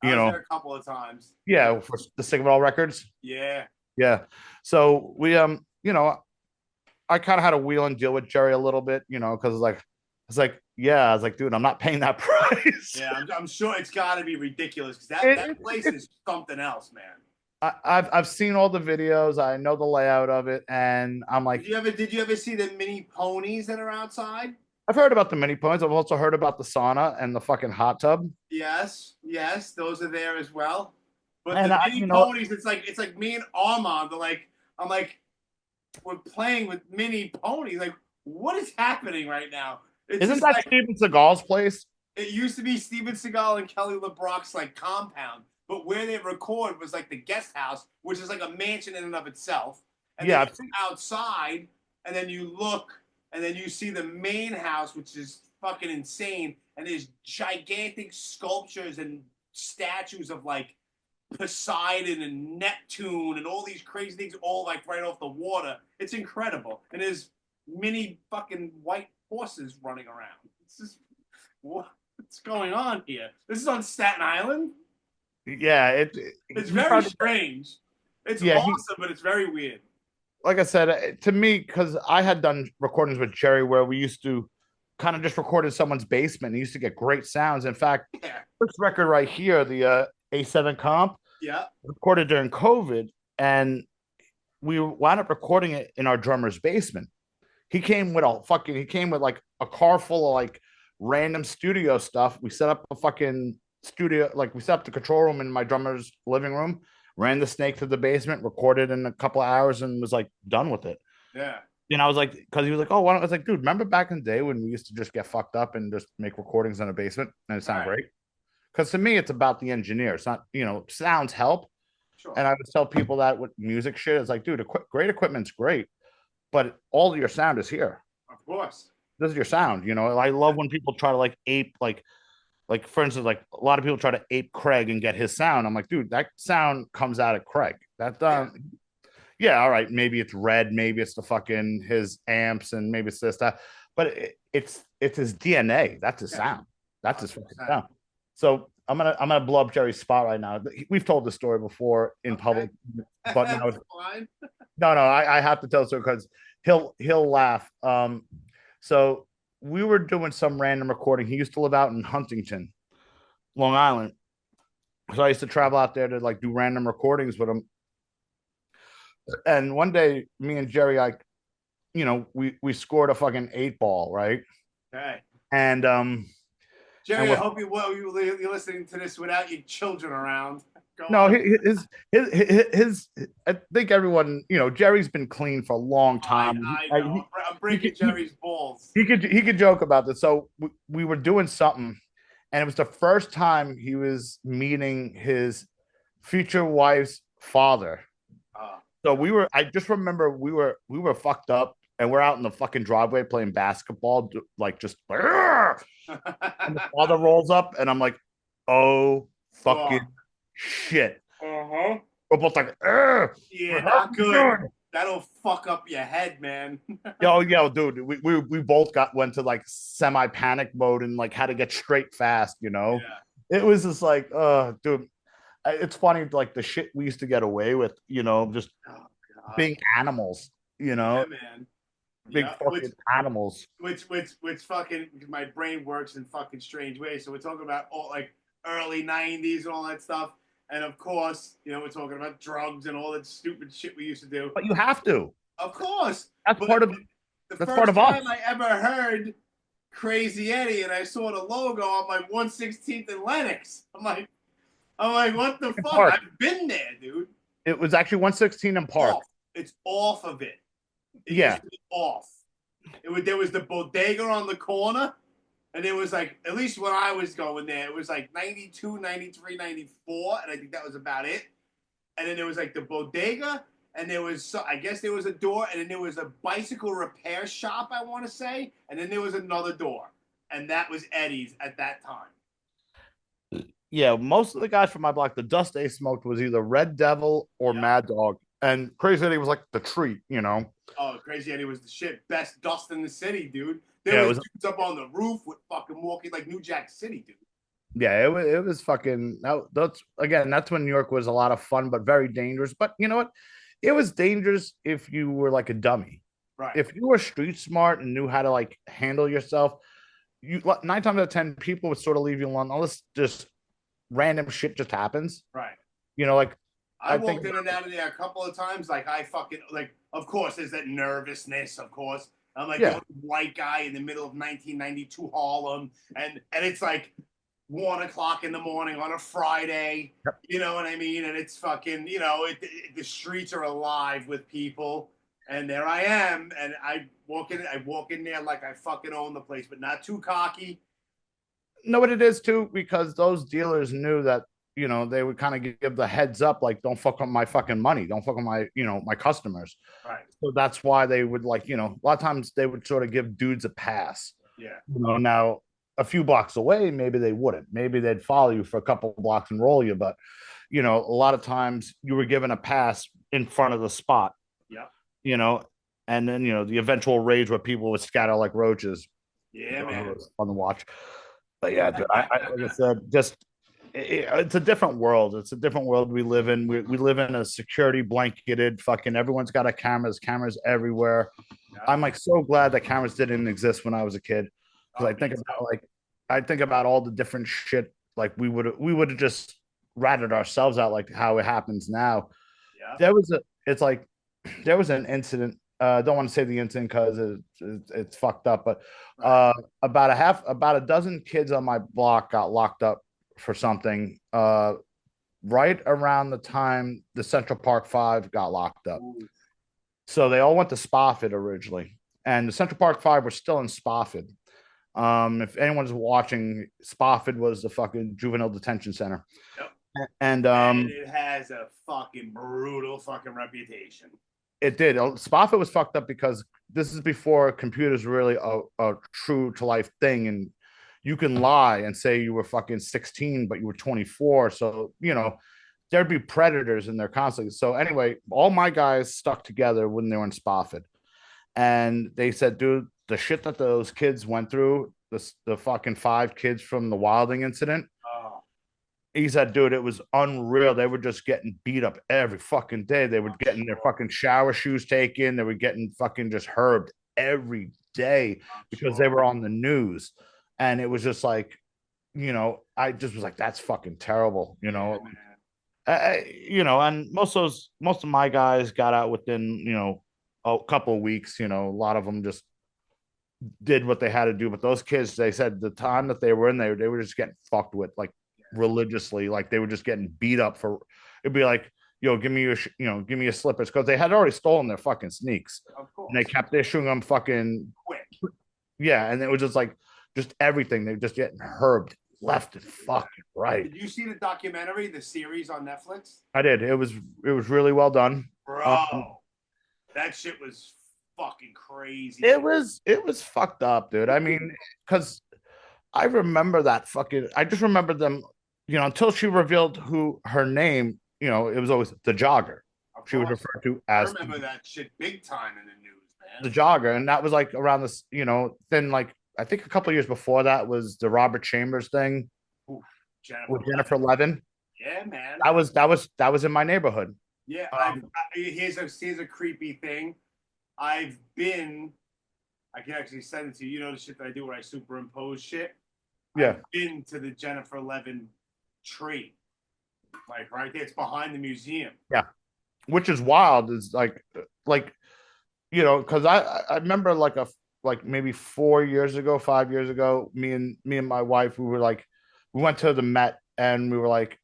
I was there a couple of times. Yeah, for the Sigma Records. Yeah. Yeah. So we, I kind of had a wheel and deal with Jerry a little bit, because I was like, dude, I'm not paying that price. Yeah, I'm sure it's got to be ridiculous because that place is something else, man. I've seen all the videos. I know the layout of it, and I'm like, did you ever see the mini ponies that are outside? I've heard about the mini ponies. I've also heard about the sauna and the fucking hot tub. Yes, those are there as well. But the mini ponies, it's like me and Armand. I'm like, we're playing with mini ponies. Like, what is happening right now? Isn't that Steven Seagal's place? It used to be Steven Seagal and Kelly LeBrock's compound, but where they record was like the guest house, which is like a mansion in and of itself. And then you outside, and then you look, and then you see the main house, which is fucking insane. And there's gigantic sculptures and statues of like Poseidon and Neptune and all these crazy things, all like right off the water. It's incredible. And there's mini fucking white horses running around. It's just, what's going on here? This is on Staten Island? Yeah, it's very strange. It's awesome, but it's very weird. Like I said, to me, because I had done recordings with Jerry where we used to kind of just record in someone's basement. And used to get great sounds. In fact, this record right here, the A7 comp, recorded during COVID, and we wound up recording it in our drummer's basement. He came with like a car full of like random studio stuff. We set up a fucking studio, like we set up the control room in my drummer's living room, ran the snake to the basement, recorded in a couple of hours, and was like done with it. Yeah. And I was like, because he was like, oh, why don't I was like, dude, remember back in the day when we used to just get fucked up and just make recordings in a basement and it sounded great? Because to me, it's about the engineer. It's not, sounds help, Sure. And I would tell people that with music shit, it's like, dude, great equipment's great, but all of your sound is here. Of course. This is your sound. You know, I love when people try to like ape, like for instance, like a lot of people try to ape Craig and get his sound. I'm like, dude, that sound comes out of Craig. That yeah, all right, maybe it's red, maybe it's the fucking his amps, and maybe it's this that, but it's his DNA. That's his sound. That's his fucking sound. So I'm gonna blow up Jerry's spot right now. We've told the story before in public, but now no, I have to tell the story because he'll laugh. So we were doing some random recording. He used to live out in Huntington, Long Island. So I used to travel out there to like do random recordings with him. And one day, me and Jerry, like, you know, we scored a fucking 8-ball, right? Okay. And Jerry, I hope you're listening to this without your children around. His I think everyone, you know, Jerry's been clean for a long time. I know. I'm breaking Jerry's balls. He could joke about this. So we were doing something, and it was the first time he was meeting his future wife's father. So I just remember we were fucked up, and we're out in the fucking driveway playing basketball, like just and the father rolls up, and I'm like, oh fucking shit. Uh-huh. We're both like, yeah, not good. That'll fuck up your head, man. yo, dude, we both went to like semi-panic mode and like had to get straight fast, you know. Yeah. It was just like, dude, it's funny, like the shit we used to get away with, you know, just being animals, you know. Yeah, man. Big fucking animals. Which fucking, my brain works in fucking strange ways. So we're talking about all like early 90s and all that stuff. And of course, you know, we're talking about drugs and all that stupid shit we used to do. But you have to. Of course. That's part of the first time I ever heard Crazy Eddie and I saw the logo on my 116th and Lenox. I'm like, what the fuck? Park. I've been there, dude. It was actually 116 in Park. It's off of it. It yeah. Used to be off. There was the bodega on the corner. And it was like, at least when I was going there, it was like 92, 93, 94. And I think that was about it. And then there was like the bodega. And there was, I guess there was a door. And then there was a bicycle repair shop, I want to say. And then there was another door. And that was Eddie's at that time. Yeah, most of the guys from my block, the dust they smoked was either Red Devil or Mad Dog. And Crazy Eddie was like the treat, you know? Oh, Crazy Eddie was the shit. Best dust in the city, dude. There was dudes up on the roof with fucking walking like New Jack City, dude. Yeah, it was fucking, that's when New York was a lot of fun, but very dangerous. But you know what? It was dangerous if you were like a dummy. Right. If you were street smart and knew how to like handle yourself, 9 times out of 10 people would sort of leave you alone unless just random shit just happens. Right. You know, like I walked in and out of there a couple of times. Like I fucking like, of course, there's that nervousness, of course. I'm like a white guy in the middle of 1992 Harlem, and it's like 1 o'clock in the morning on a Friday. Yep. You know what I mean? And it's fucking, you know, the streets are alive with people. And there I am, and I walk in there like I fucking own the place, but not too cocky. Know what it is too, because those dealers knew that, you know, they would kind of give the heads up, like, don't fuck with my fucking money, don't fuck with my, you know, my customers. Right. So that's why they would, like, you know, a lot of times they would sort of give dudes a pass. Yeah. You know, now a few blocks away, maybe they wouldn't. Maybe they'd follow you for a couple of blocks and roll you, but you know, a lot of times you were given a pass in front of the spot. Yeah. You know, and then, you know, the eventual rage where people would scatter like roaches. Yeah, man. On the watch. But yeah, dude, like I said, just it's a different world. It's a different world we live in. We live in a security blanketed fucking, everyone's got cameras everywhere. Yeah. I'm like so glad that cameras didn't exist when I was a kid. Because I think about all the different shit, like we would have just ratted ourselves out like how it happens now. Yeah. There was an incident. Don't want to say the incident because it's fucked up, but about a dozen kids on my block got locked up for something right around the time the Central Park 5 got locked up. Ooh. So they all went to Spofford originally, and the Central Park 5 were still in Spofford. If anyone's watching, Spofford was the fucking juvenile detention center. Yep. And And it has a fucking brutal fucking reputation. it did. Spofford was fucked up because this is before computers were really a true to life thing, and you can lie and say you were fucking 16, but you were 24. So there'd be predators in there constantly. So anyway, all my guys stuck together when they were in Spofford, and they said, dude, the shit that those kids went through, the fucking 5 kids from the Wilding incident. Oh, He said, dude, it was unreal. They were just getting beat up every fucking day. They were getting their fucking shower shoes taken. They were getting fucking just herbed every day because they were on the news. And it was just like, I just was like, that's fucking terrible, and most of my guys got out within, a couple of weeks. A lot of them just did what they had to do. But those kids, they said the time that they were in there, they were just getting fucked with, like, religiously. Like, they were just getting beat up for. It'd be like, give me your slippers, because they had already stolen their fucking sneaks. Of course. And they kept issuing them fucking Quick. Yeah, and it was just like everything. They were just getting herbed left and fucking right. Did you see the documentary, the series on Netflix? I did. It was really well done, bro. That shit was fucking crazy. It was fucked up, dude. I mean, because I remember that fucking. I just remember them, until she revealed who her name. It was always the Jogger. She was referred to as. I remember that shit big time in the news, man. The Jogger, and that was like around this. Then like I think a couple of years before that was the Robert Chambers thing. Oof, with Jennifer Levin. Yeah, man. That was in my neighborhood. Yeah, here's a creepy thing. I can actually send it to you. The shit that I do where I superimpose shit. Yeah. I've been to the Jennifer Levin tree, like right there. It's behind the museum. Yeah, which is wild. Is like because I remember like maybe 5 years ago, me and my wife, we went to the Met, and we were like,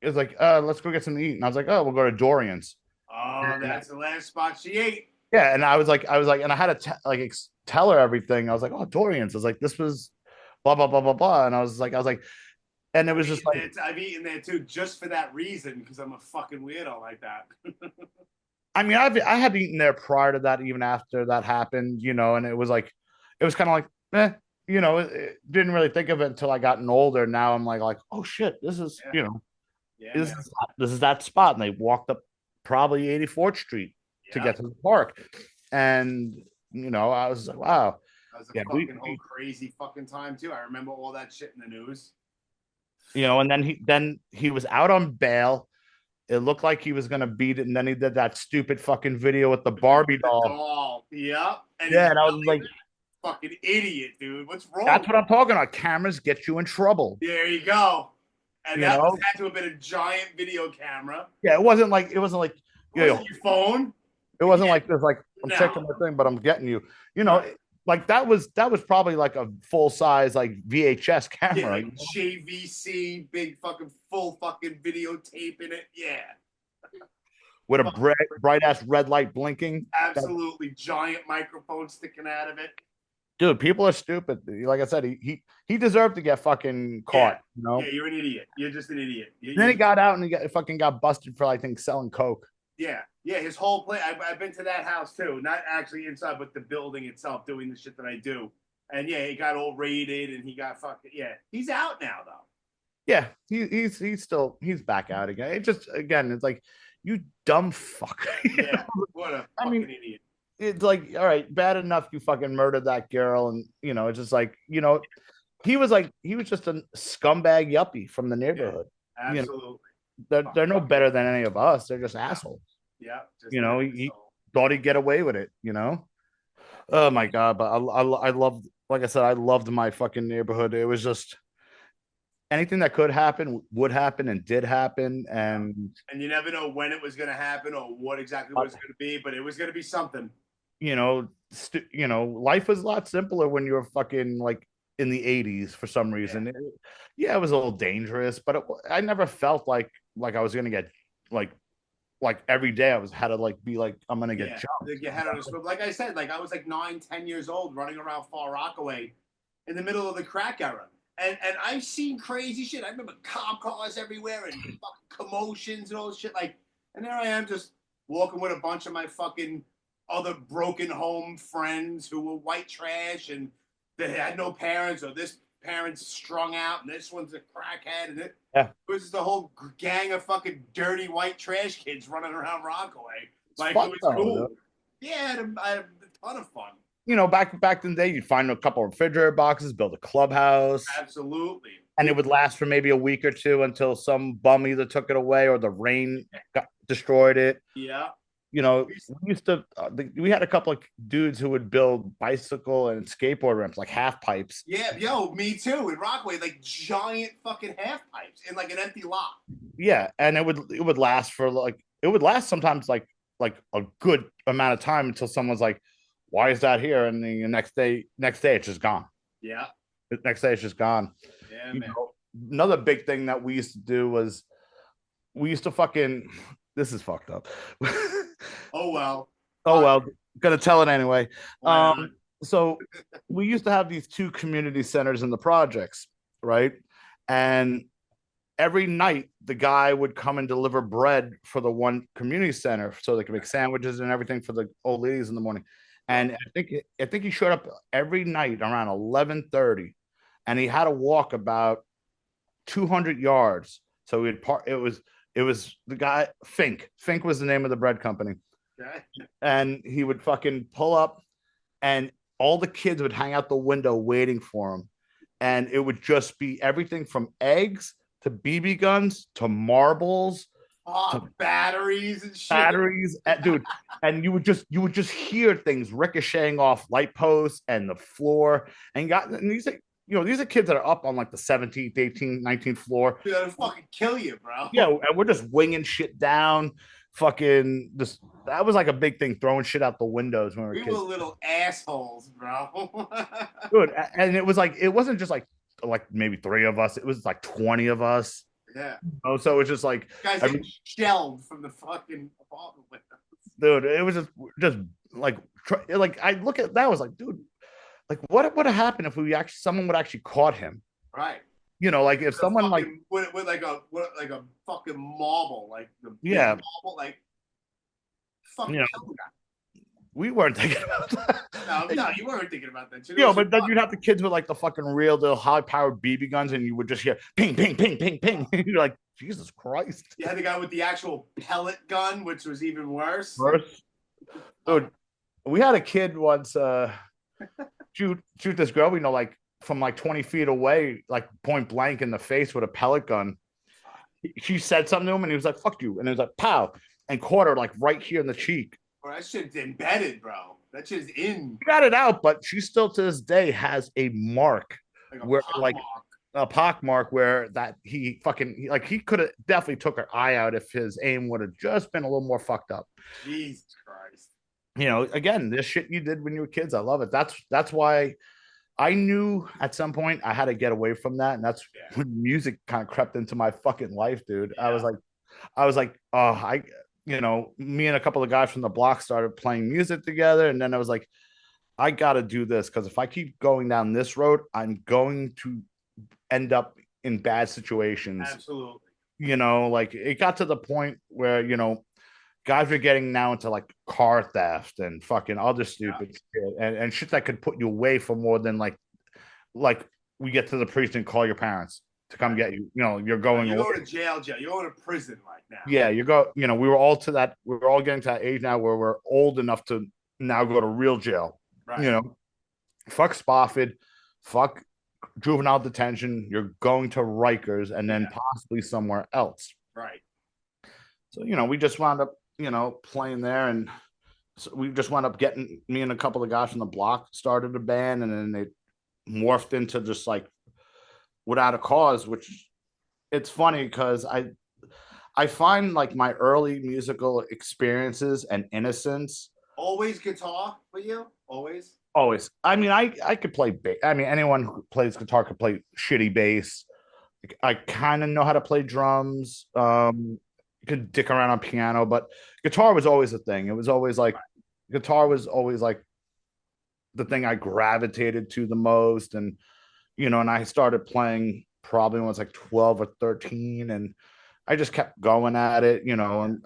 it was like, let's go get something to eat. And I was like, oh, we'll go to Dorian's. Oh, that's the last spot she ate. Yeah, and I was like, and I had to tell her everything. I was like, oh, Dorian's. I was like, this was blah blah blah blah blah. And I was like, and it was just like, I've eaten there too, just for that reason, because I'm a fucking weirdo like that. I mean, I had eaten there prior to that, even after that happened, and it was kind of like, it, didn't really think of it until I gotten older. Now I'm like, oh shit, this is, this is that spot. And they walked up probably 84th Street to get to the park. And, I was like, wow. That was a fucking whole crazy fucking time too. I remember all that shit in the news. And then he was out on bail. It looked like he was gonna beat it, and then he did that stupid fucking video with the Barbie doll. Yeah. And I was like, fucking idiot, dude. What's wrong? That's what I'm talking about. Cameras get you in trouble. There you go. And that had to have been a giant video camera. Yeah, it wasn't like your phone. It wasn't like this, like I'm checking my thing, but I'm getting you. Like that was probably like a full size like VHS camera. Yeah, like JVC, big fucking full fucking videotape in it. Yeah. With a bright ass red light blinking. Absolutely giant microphone sticking out of it. Dude, people are stupid. Like I said, he deserved to get fucking caught. Yeah, you're an idiot. You're just an idiot. Then he got out and he got busted for, I think, selling coke. Yeah, his whole place. I've been to that house too, not actually inside, but the building itself, doing the shit that I do. And yeah, he got all raided, and he got fucking He's out now though. Yeah, he's back out again. It just it's like, you dumb fuck. Yeah, what a fucking idiot. It's like, all right, bad enough you fucking murdered that girl, and it's just like, he was just a scumbag yuppie from the neighborhood. Yeah, absolutely. They're no better than any of us. They're just assholes. Yeah. He thought he'd get away with it, Oh my God. But I loved, like I said, I loved my fucking neighborhood. It was just anything that could happen would happen and did happen. And you never know when it was going to happen or what exactly was going to be, but it was going to be something. Life was a lot simpler when you were fucking like in the 80s for some reason. It was a little dangerous, but I never felt like I was gonna get like every day I had to be like, I'm gonna get jumped. You had on a swim. Like I said, like I was like 9, 10 years old running around Far Rockaway in the middle of the crack era. And I've seen crazy shit. I remember cop cars everywhere and fucking commotions and all this shit. Like, and there I am just walking with a bunch of my fucking other broken home friends who were white trash and they had no parents, or this parent's strung out and this one's a crackhead, and it was just a whole gang of fucking dirty white trash kids running around Rockaway. Like, it was cool. Yeah, I had a ton of fun. You know, back in the day, you'd find a couple of refrigerator boxes, build a clubhouse. Absolutely. And it would last for maybe a week or two until some bum either took it away or the rain destroyed it. Yeah. You know, we had a couple of dudes who would build bicycle and skateboard ramps, like half pipes. Yeah, yo, me too. In Rockaway, like giant fucking half pipes in like an empty lot. Yeah, and it would last for sometimes like a good amount of time until someone's like, why is that here? And the next day it's just gone. Yeah. The next day it's just gone. Yeah, man. Another big thing that we used to do was we used to fucking, this is fucked up. Oh well. Gonna tell it anyway. So we used to have these 2 community centers in the projects, right? And every night the guy would come and deliver bread for the one community center so they could make sandwiches and everything for the old ladies in the morning. And I think he showed up every night around 11:30, and he had to walk about 200 yards. So it was the guy Fink. Fink was the name of the bread company. Okay. And he would fucking pull up, and all the kids would hang out the window waiting for him. And it would just be everything from eggs to BB guns to marbles. To batteries and shit. Batteries, dude. And you would just hear things ricocheting off light posts and the floor. And these are kids that are up on like the 17th, 18th, 19th floor. Dude, that'll fucking kill you, bro. Yeah, and we're just winging shit down. Fucking just, that was like a big thing, throwing shit out the windows when we were kids. We were little assholes, bro. Dude, and it was like, it wasn't just like maybe 3 of us. It was like 20 of us. Yeah. Oh, so it's just like guys getting shelled from the fucking apartment dude. windows. It was just like I look at that, I was like, dude, like what would have happened if someone would actually caught him? Right. You know, like if someone fucking, like with like a fucking marble, like the marble, like fucking kill guy. We weren't thinking about that. No, you weren't thinking about that. But then you'd have the kids with like the fucking real, the high-powered BB guns, and you would just hear ping, ping, ping, ping, ping. You're like, Jesus Christ. You had the guy with the actual pellet gun, which was even worse. Dude, we had a kid once shoot this girl, like from like 20 feet away, like point blank in the face with a pellet gun. She said something to him, and he was like, "Fuck you," and it was like, "Pow," and caught her like right here in the cheek. Bro, that shit's embedded, bro. That shit's in. He got it out, but she still to this day has a mark, a pock mark where that he could have definitely took her eye out if his aim would have just been a little more fucked up. Jesus Christ. You know, again, this shit you did when you were kids, I love it. That's why I knew at some point I had to get away from that, and that's when music kind of crept into my fucking life, dude. Yeah. I was like, oh, me and a couple of guys from the block started playing music together. And then I was like, I got to do this, because if I keep going down this road, I'm going to end up in bad situations. Absolutely. You know, like it got to the point where, guys were getting now into like car theft and fucking other stupid shit and shit that could put you away for more than like we get to the precinct and call your parents to come get you. You're going. You go to jail. You're going to prison right now. Yeah, we were all getting to that age now where we're old enough to now go to real jail. Right. Fuck Spofford, fuck juvenile detention. You're going to Rikers and then possibly somewhere else. Right. So we just wound up playing there, and so we just wound up getting, me and a couple of guys from the block started a band, and then they morphed into just like Without a Cause, which it's funny because I find like my early musical experiences and innocence. Always guitar for you? Always. I mean, I could play bass. I mean, anyone who plays guitar could play shitty bass. I kind of know how to play drums. Could dick around on piano, but guitar was always a thing. It was always like guitar was always like the thing I gravitated to the most. And and I started playing probably when I was like 12 or 13, and I just kept going at it, and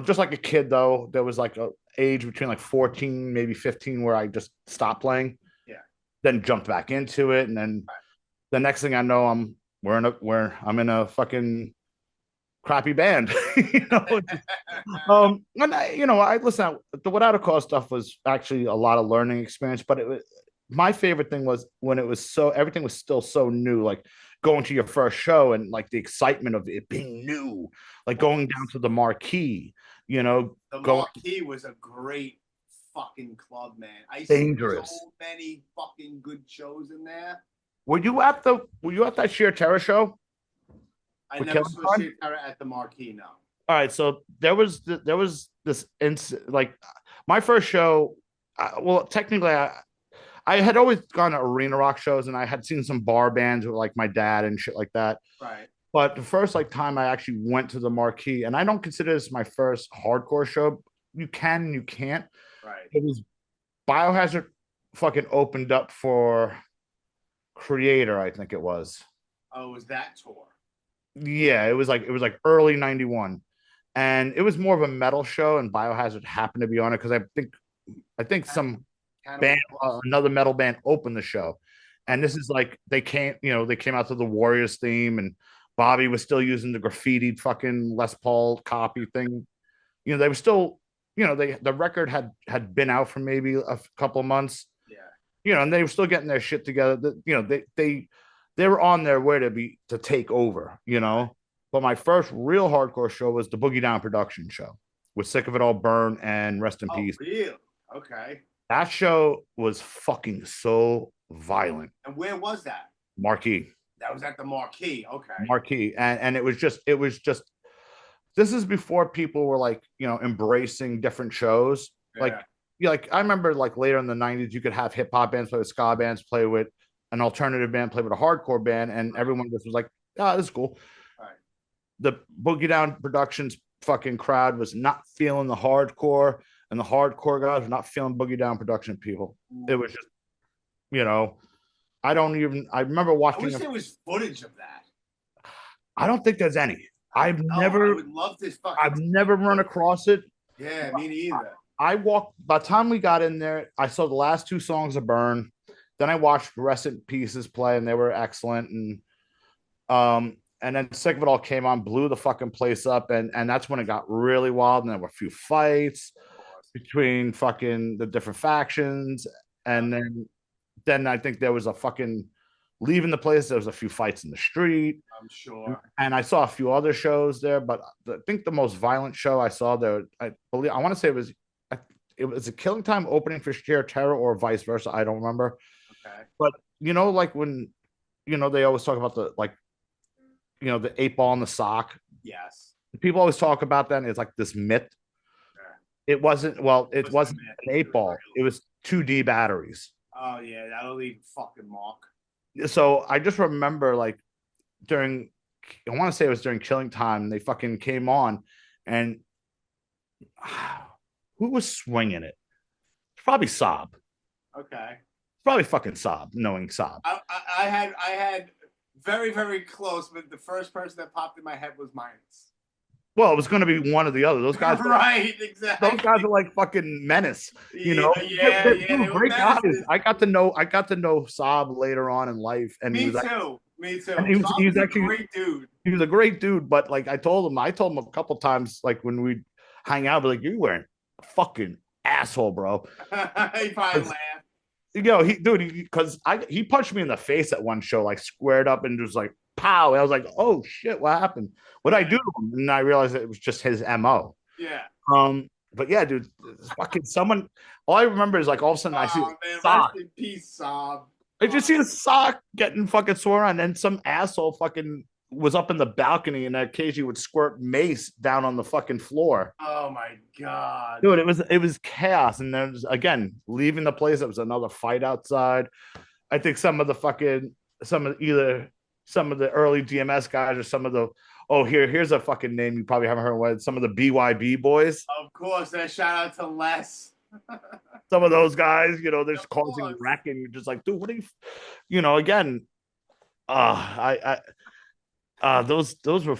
just like a kid though, there was like a age between like 14, maybe 15 where I just stopped playing, Yeah. then jumped back into it, and then the next thing I know, I'm in a fucking crappy band. And I listen. The Without a Cause stuff was actually a lot of learning experience, but my favorite thing was when everything was still so new, like going to your first show and like the excitement of it being new, like going down to the Marquee. The Marquee was a great fucking club, man. I dangerous. So many fucking good shows in there. Were you at that Sheer Terror show? I never saw Sheer Terror at the Marquee. No. All right, so there was this incident, like my first show. Well, technically, I had always gone to arena rock shows, and I had seen some bar bands with like my dad and shit like that. Right. But the first like time I actually went to the Marquee, and I don't consider this my first hardcore show. You can and you can't. Right. It was Biohazard fucking opened up for Creator, I think it was. Oh, it was that tour? Yeah, it was like early '91, and it was more of a metal show, and Biohazard happened to be on it because I think some band, another metal band opened the show, and this is like they came out to the Warriors theme, and Bobby was still using the graffitied fucking Les Paul copy thing. They were still, the record had been out for maybe a couple of months. Yeah. And they were still getting their shit together. They were on their way to take over. But my first real hardcore show was the Boogie Down production show with Sick of It All Burn and Rest in Peace. Really? Okay. That show was fucking so violent. And where was that? Marquee. That was at the Marquee. Okay. Marquee. And it was just this is before people were like, embracing different shows. Yeah. Like I remember like later in the 90s, you could have hip hop bands play with ska bands, play with an alternative band, play with a hardcore band, and everyone just was like, this is cool. Right. The Boogie Down Productions fucking crowd was not feeling the hardcore, and the hardcore guys were not feeling Boogie Down Production people. It was just, I remember watching. I wish there was footage of that. I don't think there's any. I would love this. I've never run across it. Yeah, me neither. By the time we got in there, I saw the last two songs of Burn. Then I watched Rest in Pieces play, and they were excellent. And then Sick of It All came on, blew the fucking place up, and that's when it got really wild. And there were a few fights between fucking the different factions, and then I think there was a fucking leaving the place. There was a few fights in the street. I'm sure. And I saw a few other shows there, but I think the most violent show I saw there, I want to say it was a Killing Time opening for Sheer Terror or vice versa. I don't remember. Okay. But like when they always talk about the the 8-ball in the sock. Yes. People always talk about that, and it's like this myth. Yeah. It wasn't an 8-ball. It was 2D batteries. Oh yeah, that'll leave fucking mark. So I just remember like I want to say it was during Killing Time, they fucking came on, and who was swinging it? It's probably Saab. Okay. Probably fucking Saab, knowing Saab. I had very, very close, but the first person that popped in my head was Minus. Well, it was going to be one or the other. Those guys, right? Exactly. Those guys are like fucking menace. Yeah, they're great guys. I got to know Saab later on in life, and me too. And he was actually a great dude. He was a great dude, but like I told him a couple times, like when we hang out, like you're wearing a fucking asshole, bro. He probably laughed. He punched me in the face at one show, like squared up and just like pow. And I was like, oh shit, what happened? What did I do to him? And I realized it was just his MO. Yeah. But yeah, dude, fucking someone. All I remember is like all of a sudden I see sock. Rest in peace, Saab. I just see a sock getting fucking sworn on, and then some asshole fucking was up in the balcony and occasionally would squirt mace down on the fucking floor. Oh my god, dude, it was chaos. And then again, leaving the place, it was another fight outside. I think some of the early DMS guys or some of the here's a fucking name you probably haven't heard of. Some of the BYB boys. Of course, that shout out to Les. Some of those guys, you know, they're just Of causing course. wreck, and you're just like, dude, what are you know, again, those were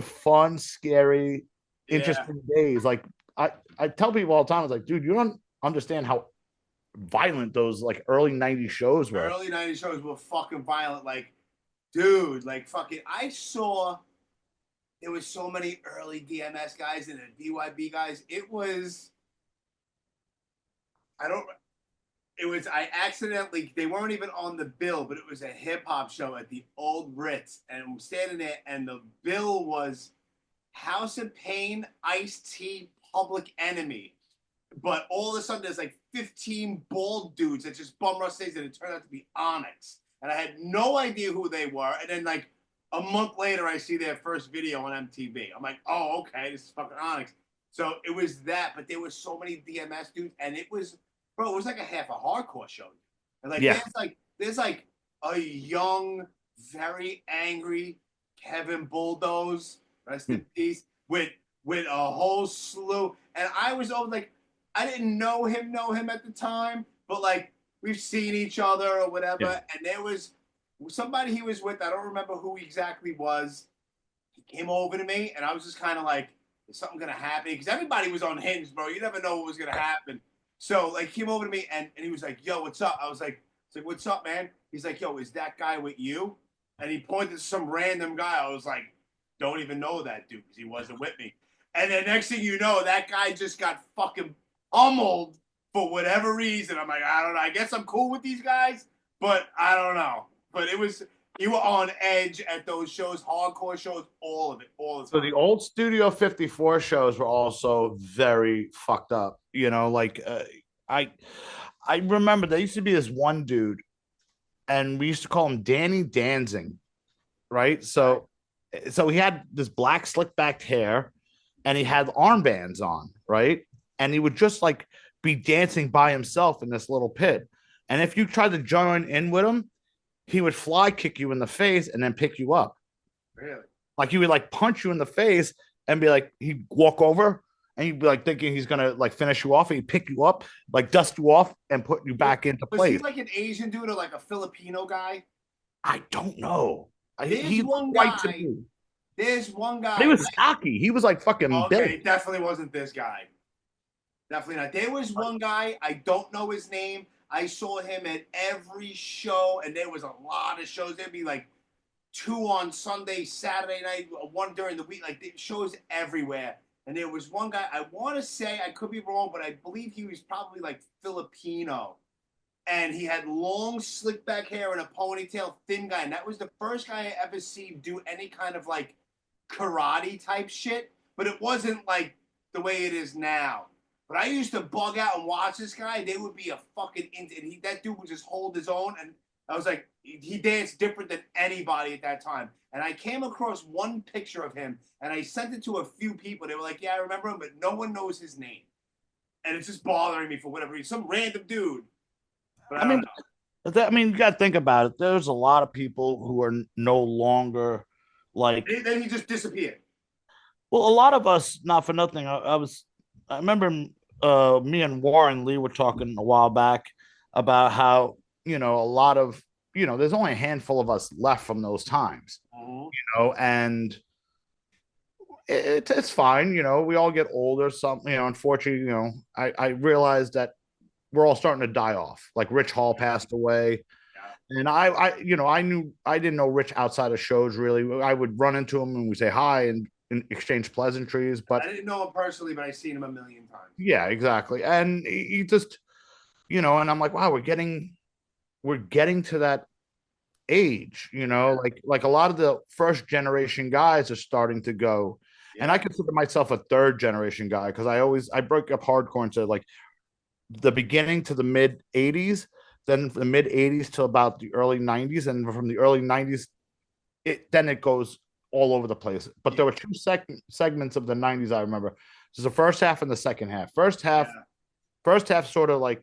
fun, scary, Yeah. interesting days. Like I tell people all the time, I was like, dude, you don't understand how violent those like early '90s shows were. Early '90s shows were fucking violent. Like, dude, like fucking. I saw there was so many early DMS guys and the DYB guys. It was. I don't. It was. I accidentally. They weren't even on the bill, but it was a hip hop show at the old Ritz, and I'm standing there, and the bill was House of Pain, Ice T, Public Enemy. But all of a sudden, there's like 15 bald dudes that just bum rush stage, and it turned out to be Onyx. And I had no idea who they were. And then, like, a month later, I see their first video on MTV. I'm like, oh, okay, this is fucking Onyx. So it was that, but there was so many DMS dudes, and it was, bro, it was like a half a hardcore show. And like, Yeah. there's like a young, very angry Kevin Bulldoze, rest in peace, with a whole slew. And I was over like, I didn't know him at the time, but like we've seen each other or whatever. Yeah. And there was somebody he was with. I don't remember who he exactly was. He came over to me, and I was just kind of like, "Is something gonna happen?" Because everybody was on hinge, bro. You never know what was gonna happen. So like, he came over to me, and he was like, "Yo, what's up?" I was like, "What's up, man?" He's like, "Yo, is that guy with you?" And he pointed to some random guy. I was like, "Don't even know that dude because he wasn't with me." And then next thing you know, that guy just got fucking pummeled for whatever reason. I'm like, I don't know. I guess I'm cool with these guys, but I don't know. But it was, you were on edge at those shows, hardcore shows, all of it, all the time. So the old Studio 54 shows were also very fucked up. You know, like I I remember there used to be this one dude, and we used to call him Danny Danzing, right? So he had this black slick backed hair, and he had armbands on, right? And he would just like be dancing by himself in this little pit. And if you tried to join in with him, he would fly kick you in the face and then pick you up. Really? Like he would like punch you in the face and be like, he'd walk over and you'd be like thinking he's gonna like finish you off, and he'd pick you up, like dust you off, and put you back into Was he place. like an Asian dude or like a Filipino guy? I don't know. There's He one looked white to guy. me. There's one But guy. he was stocky. He was like fucking Okay, big. definitely wasn't this guy. Definitely not. There was one guy, I don't know his name. I saw him at every show, and there was a lot of shows. There'd be like 2 on Sunday, Saturday night, 1 during the week, like shows everywhere. And there was one guy, I want to say, I could be wrong, but I believe he was probably like Filipino. And he had long, slick back hair and a ponytail, thin guy. And that was the first guy I ever seen do any kind of like karate type shit. But it wasn't like the way it is now. But I used to bug out and watch this guy. They would be a fucking and that dude would just hold his own. And I was like, he danced different than anybody at that time. And I came across one picture of him, and I sent it to a few people. They were like, "Yeah, I remember him," but no one knows his name. And it's just bothering me for whatever reason. Some random dude. But I mean, you got to think about it. There's a lot of people who are no longer like. Then he just disappeared. Well, a lot of us, not for nothing. I remember me and Warren Lee were talking a while back about how, you know, a lot of, you know, there's only a handful of us left from those times, you know, and it's fine. You know, we all get older. Something, you know, unfortunately, you know, I realized that we're all starting to die off. Like Rich Hall passed away. And you know, I didn't know Rich outside of shows really. I would run into him and we say hi and exchange pleasantries, but I didn't know him personally, but I've seen him a million times. Yeah, exactly. And he just, you know, and I'm like, wow, we're getting to that age, you know, like a lot of the first generation guys are starting to go. Yeah. And I consider myself a third generation guy because I broke up hardcore into like the beginning to the mid 80s, then from the mid 80s to about the early 90s, and from the early 90s it goes all over the place. But there were two segments of the 90s I remember. So the first half and the second half. First half sort of like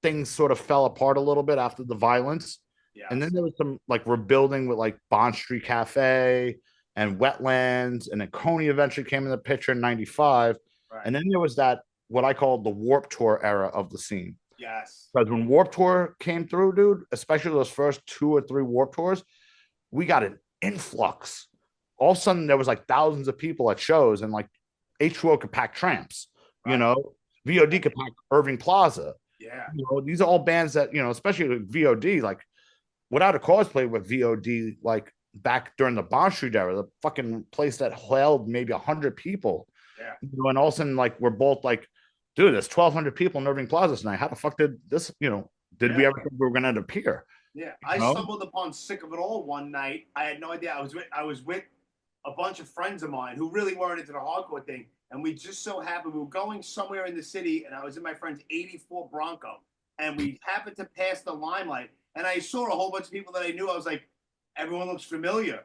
things sort of fell apart a little bit after the violence. Yes. And then there was some like rebuilding with like Bond Street Cafe and Wetlands, and then Coney eventually came in the picture in 95. Right. And then there was that what I call the Warp Tour era of the scene. Yes. Because when Warp Tour came through, dude, especially those first 2 or 3 Warp Tours, we got an influx. All of a sudden, there was like thousands of people at shows, and like H2O could pack Tramps, you know, VOD could pack Irving Plaza. Yeah. You know, these are all bands that, you know, especially with VOD, like Without a Cause played with VOD, like back during the Bond Street era, the fucking place that held maybe 100 people. Yeah. You know, and all of a sudden, like, we're both like, dude, there's 1,200 people in Irving Plaza tonight. How the fuck did this, you know, did we ever think we were going to end up here? Yeah. I stumbled upon Sick of It All one night. I had no idea. I was with a bunch of friends of mine who really weren't into the hardcore thing. And we just so happened, we were going somewhere in the city, and I was in my friend's 84 Bronco. And we happened to pass the Limelight. And I saw a whole bunch of people that I knew. I was like, everyone looks familiar.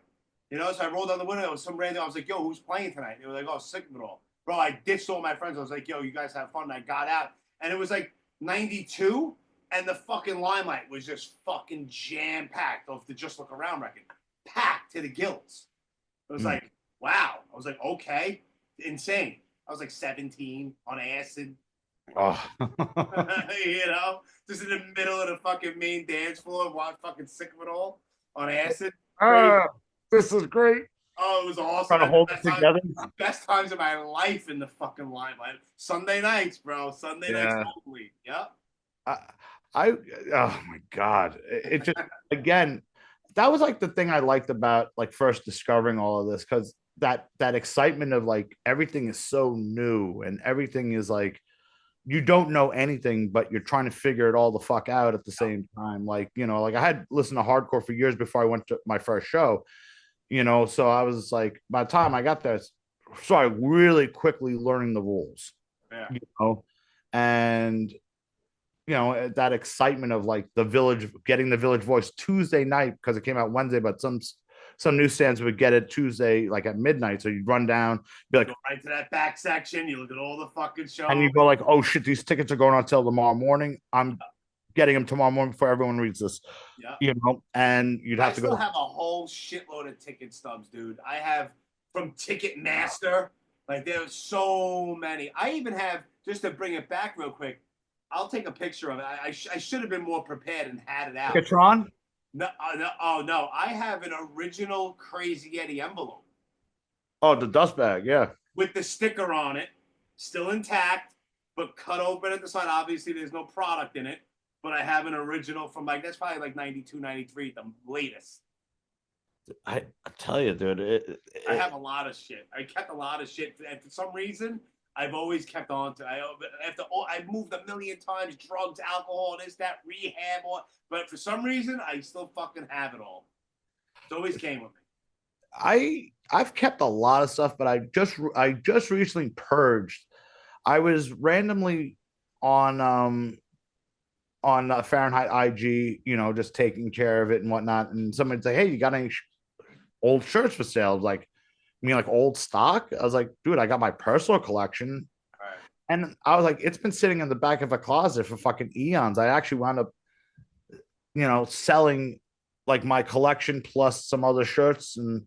You know, so I rolled down the window. It was some random. I was like, yo, who's playing tonight? They were like, oh, Sick of It All. Bro, I ditched all my friends. I was like, yo, you guys have fun. And I got out. And it was like 92. And the fucking Limelight was just fucking jam-packed off the Just Look Around record. Packed to the gills. It was like, wow. I was like, okay. Insane. I was like 17 on acid. Oh. You know? Just in the middle of the fucking main dance floor, fucking Sick of It All on acid. This is great. Oh, it was awesome. Trying to hold it together. Best times of my life in the fucking Limelight. Sunday nights, bro. Sunday nights only. Yep. Oh my God. It just, again, that was like the thing I liked about like first discovering all of this, because that excitement of like everything is so new and everything is like, you don't know anything, but you're trying to figure it all the fuck out at the same time. Like, you know, like I had listened to hardcore for years before I went to my first show, you know, so I was like, by the time I got there, so I really quickly learning the rules, you know, and, you know, that excitement of like the Village, getting the Village Voice Tuesday night, because it came out Wednesday, but some newsstands would get it Tuesday, like at midnight. So you'd run down, be like, go right to that back section. You look at all the fucking shows, and you go like, oh shit, these tickets are going on sale tomorrow morning. I'm getting them tomorrow morning before everyone reads this. Yeah, you know, and you'd have to go. I still have a whole shitload of ticket stubs, dude. I have from Ticketmaster. Like there's so many. I even have, just to bring it back real quick, I'll take a picture of it. I should have been more prepared and had it out. Ticketron? No, no. I have an original Crazy Eddie envelope. Oh, the dust bag, yeah. With the sticker on it, still intact, but cut open at the side. Obviously, there's no product in it, but I have an original from like, that's probably like 92, 93, the latest. I tell you, dude. I have a lot of shit. I kept a lot of shit. And for some reason, I've always kept on to. I've moved a million times, drugs, alcohol, this, that, rehab, but for some reason, I still fucking have it all. It always came with me. I've kept a lot of stuff, but I just recently purged. I was randomly on Fahrenheit IG, you know, just taking care of it and whatnot, and somebody'd say, "Hey, you got any old shirts for sale?" Like, you mean like old stock? I was like, dude, I got my personal collection. Right. And I was like, it's been sitting in the back of a closet for fucking eons. I actually wound up, you know, selling like my collection plus some other shirts and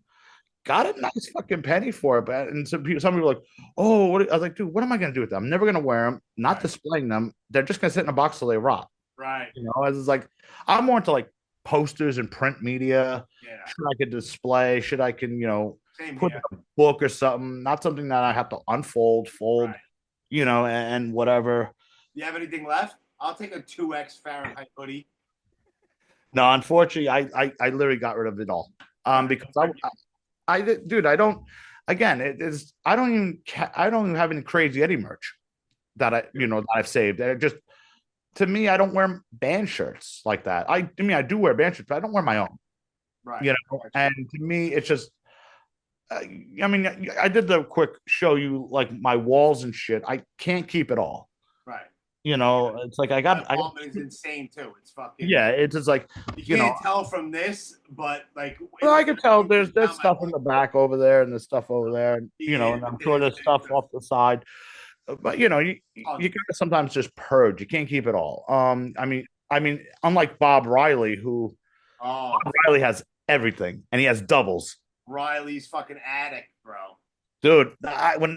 got a nice fucking penny for it. But and some people were like, oh, what? I was like, dude, what am I going to do with them? I'm never going to wear them, not displaying them. They're just going to sit in a box till they rot. Right. You know, I was like, I'm more into like posters and print media. Yeah. Should I could display? Should I can, you know, put here. in a book or something, not something that I have to fold, right. You know, and whatever. You have anything left? I'll take a 2X Fahrenheit hoodie. No, unfortunately, I literally got rid of it all. Because I dude, I don't. Again, it is. I don't even have any Crazy Eddie merch that I've saved. It just, to me, I don't wear band shirts like that. I mean, I do wear band shirts, but I don't wear my own. Right. You know, and to me, it's just. I mean, I did the quick show you like my walls and shit. I can't keep it all. Right. You know, it's like I got. It's insane too. It's fucking. Yeah, it's just like you can't tell from this, but like. Well, I can tell there's stuff in the back over there, and there's stuff over there, and you know, and I'm sure there's stuff off the side. But you know, you gotta sometimes just purge. You can't keep it all. I mean, unlike Bob Riley, who Bob Riley has everything, and he has doubles. Riley's fucking addict, bro. dude.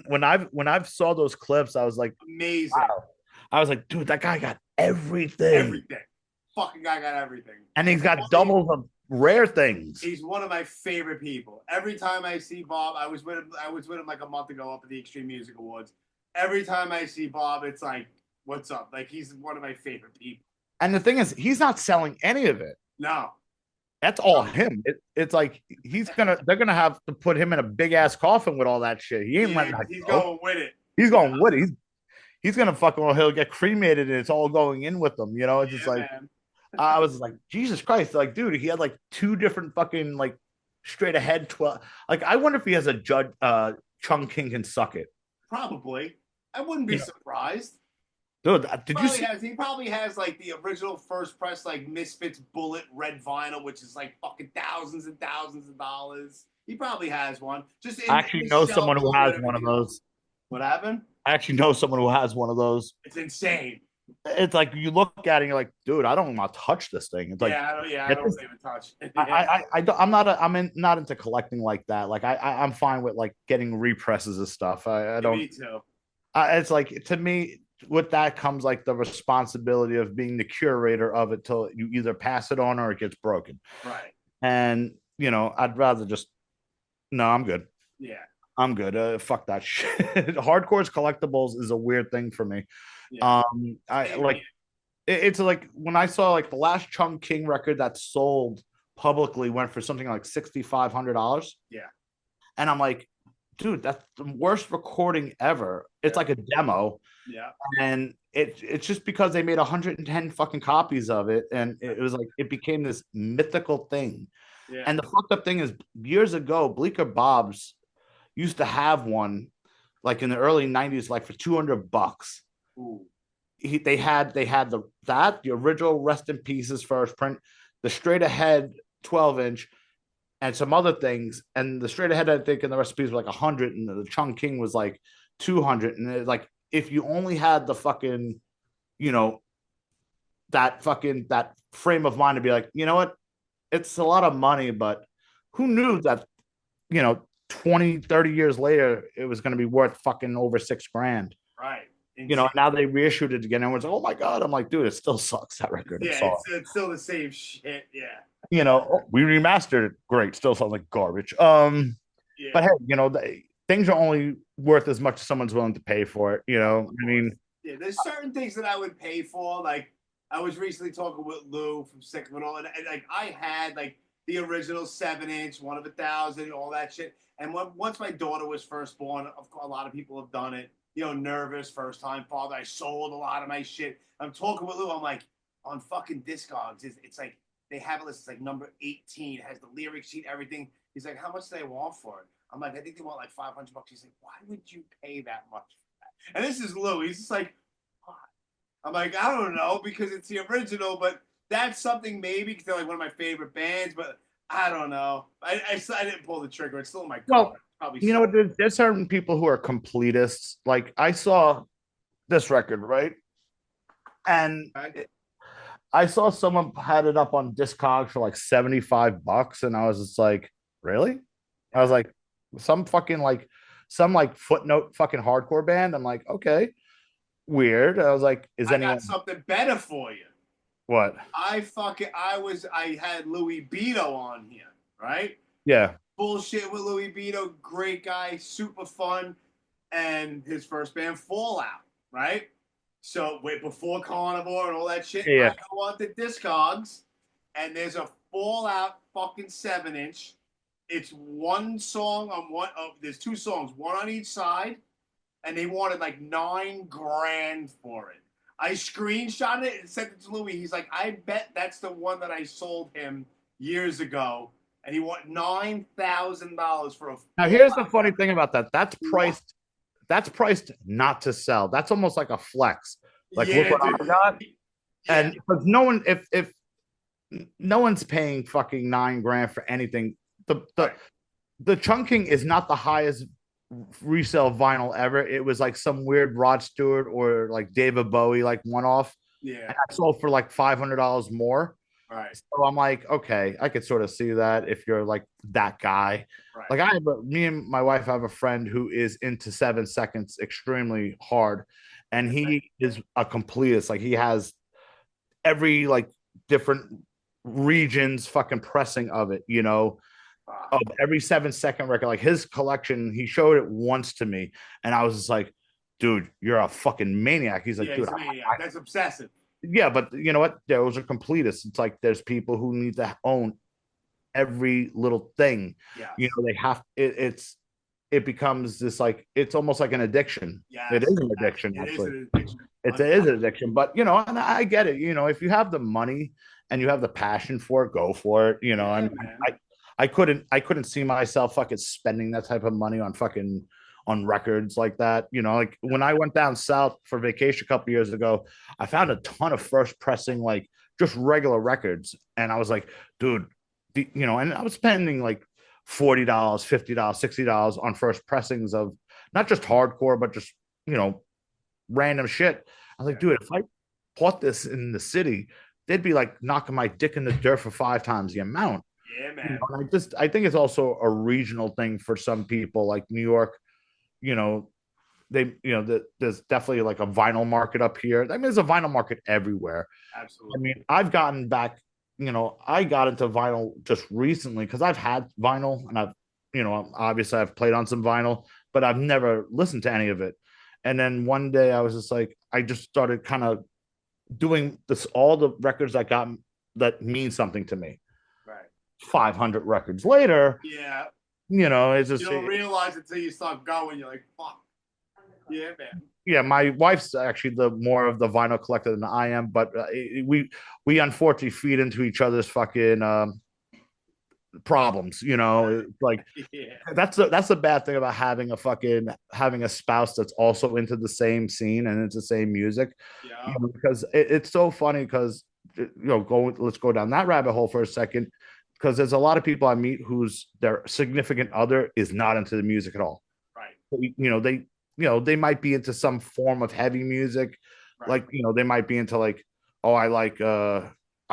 When I've saw those clips, I was like, Amazing. wow. I was like, dude, that guy got everything. Everything. Fucking guy got everything. And he's got doubles of rare things. He's one of my favorite people. Every time I see Bob, I was with him like a month ago up at the Extreme Music Awards. Every time I see Bob, it's like, what's up? Like, he's one of my favorite people. And the thing is, he's not selling any of it. No. That's all him. It's like they're gonna have to put him in a big ass coffin with all that shit. He ain't letting that he's go. going with it. He's going with it. He's gonna fucking he'll get cremated and it's all going in with him. You know, it's just like man. I was like, Jesus Christ, like, dude, he had like 2 different fucking like straight ahead 12. Like, I wonder if he has a judge Chung King can suck it. Probably. I wouldn't be surprised. Dude, did you see? He probably has like the original first press like Misfits Bullet red vinyl, which is like fucking thousands and thousands of dollars. He probably has one. I actually know someone who has one of those. What happened? I actually know someone who has one of those. It's insane. It's like you look at it and you're like, dude, I don't want to touch this thing. It's like, I don't even touch. I'm not into collecting like that. Like I'm fine with like getting represses of stuff. I don't. Me too. It's like, to me, with that comes like the responsibility of being the curator of it till you either pass it on or it gets broken. Right. And I'd rather just I'm good. Yeah. I'm good. Fuck that shit. Hardcore's collectibles is a weird thing for me. Yeah. It's like when I saw like the last Chung King record that sold publicly went for something like $6,500. Yeah. And I'm like, dude, that's the worst recording ever. It's like a demo. Yeah. And it's just because they made 110 fucking copies of it. And it was like, it became this mythical thing. Yeah. And the fucked up thing is, years ago, Bleecker Bob's used to have one like in the early 90s, like for $200. Ooh. They had the original Rest in Pieces first print, the straight ahead 12-inch, and some other things. And the straight ahead, I think, and the recipes were like 100, and the Chung King was like 200. And it's like, if you only had the fucking, that frame of mind to be like, you know what, it's a lot of money, but who knew that, 20, 30 years later, it was going to be worth fucking over $6,000. Right. Now they reissued it again. Everyone's like, oh my God. I'm like, dude, it still sucks, that record. Yeah, it's still the same shit. Yeah. We remastered it. Great. Still sounds like garbage. Yeah. But hey, things are only worth as much as someone's willing to pay for it. I mean, yeah, there's certain things that I would pay for. Like, I was recently talking with Lou from Sick of It All, and like I had like the original 7-inch, one of 1,000, all that shit. And once my daughter was first born, of course, a lot of people have done it. Nervous, first time father. I sold a lot of my shit. I'm talking with Lou. I'm like, on fucking Discogs, it's like they have it listed. It's like number 18. It has the lyric sheet, everything. He's like, how much do they want for it? I'm like, I think they want like $500. He's like, why would you pay that much for that? And this is Lou. He's just like, why? I'm like, I don't know, because it's the original, but that's something maybe because they're like one of my favorite bands, but I don't know. I didn't pull the trigger. It's still in my car. Well, there's certain people who are completists. Like, I saw this record, right? And I saw someone had it up on Discogs for like $75, and I was just like, really? I was like, some footnote fucking hardcore band. I'm like, okay, weird. I was like, I got something better for you. What? I had Louis Beto on here, right? Yeah. Bullshit with Louis Beto, great guy, super fun, and his first band, Fallout, right? So before Carnivore and all that shit, yeah. I go on to Discogs, and there's a Fallout fucking 7-inch. It's one song on one. There's 2 songs, one on each side, and they wanted like $9,000 for it. I screenshot it and sent it to Louis. He's like, I bet that's the one that I sold him years ago. And he want $9,000 for a. Now here's the funny thing about that. That's priced not to sell. That's almost like a flex. Like, look what I got. Yeah. And because no one, if no one's paying fucking $9,000 for anything, the Chung King is not the highest resale vinyl ever. It was like some weird Rod Stewart or like David Bowie like one off. Yeah, and I sold for like $500 more. Right. So I'm like, okay, I could sort of see that if you're like that guy. Right. Like me and my wife have a friend who is into 7 seconds extremely hard, and he is a completist. Like he has every like different regions fucking pressing of it, of every 7 second record. Like his collection, he showed it once to me, and I was just like, dude, you're a fucking maniac. He's like, Yeah, dude, he's a maniac. That's obsessive. yeah, but you know what? Those are completists. It's like there's people who need to own every little thing. Yeah. They have it becomes this like it's almost like an addiction. Yes, it is an addiction, it actually. Is an addiction. It is an addiction, but and I get it. If you have the money and you have the passion for it, go for it. I couldn't see myself fucking spending that type of money on records like that. Like when I went down south for vacation a couple years ago, I found a ton of first pressing, like just regular records. And I was like, dude, and I was spending like $40, $50, $60 on first pressings of not just hardcore, but just, random shit. I was like, dude, if I bought this in the city, they'd be like knocking my dick in the dirt for 5 times the amount. Yeah, man. I think it's also a regional thing for some people, like New York. There's definitely like a vinyl market up here. I mean, there's a vinyl market everywhere. Absolutely. I mean, I've gotten back, I got into vinyl just recently because I've had vinyl and obviously I've played on some vinyl, but I've never listened to any of it. And then one day I was just like, I just started kind of doing this, all the records I got that mean something to me. Right. 500 records later. Yeah. It's just, you don't realize it until you start going. You're like, fuck. Yeah, man. Yeah, my wife's actually the more of the vinyl collector than I am, but we unfortunately feed into each other's fucking problems. Like that's the bad thing about having a spouse that's also into the same scene and it's the same music. Yeah. Because it's so funny because let's go down that rabbit hole for a second, because there's a lot of people I meet whose their significant other is not into the music at all. Right. They might be into some form of heavy music. Right. Like, they might be into like, oh, I like I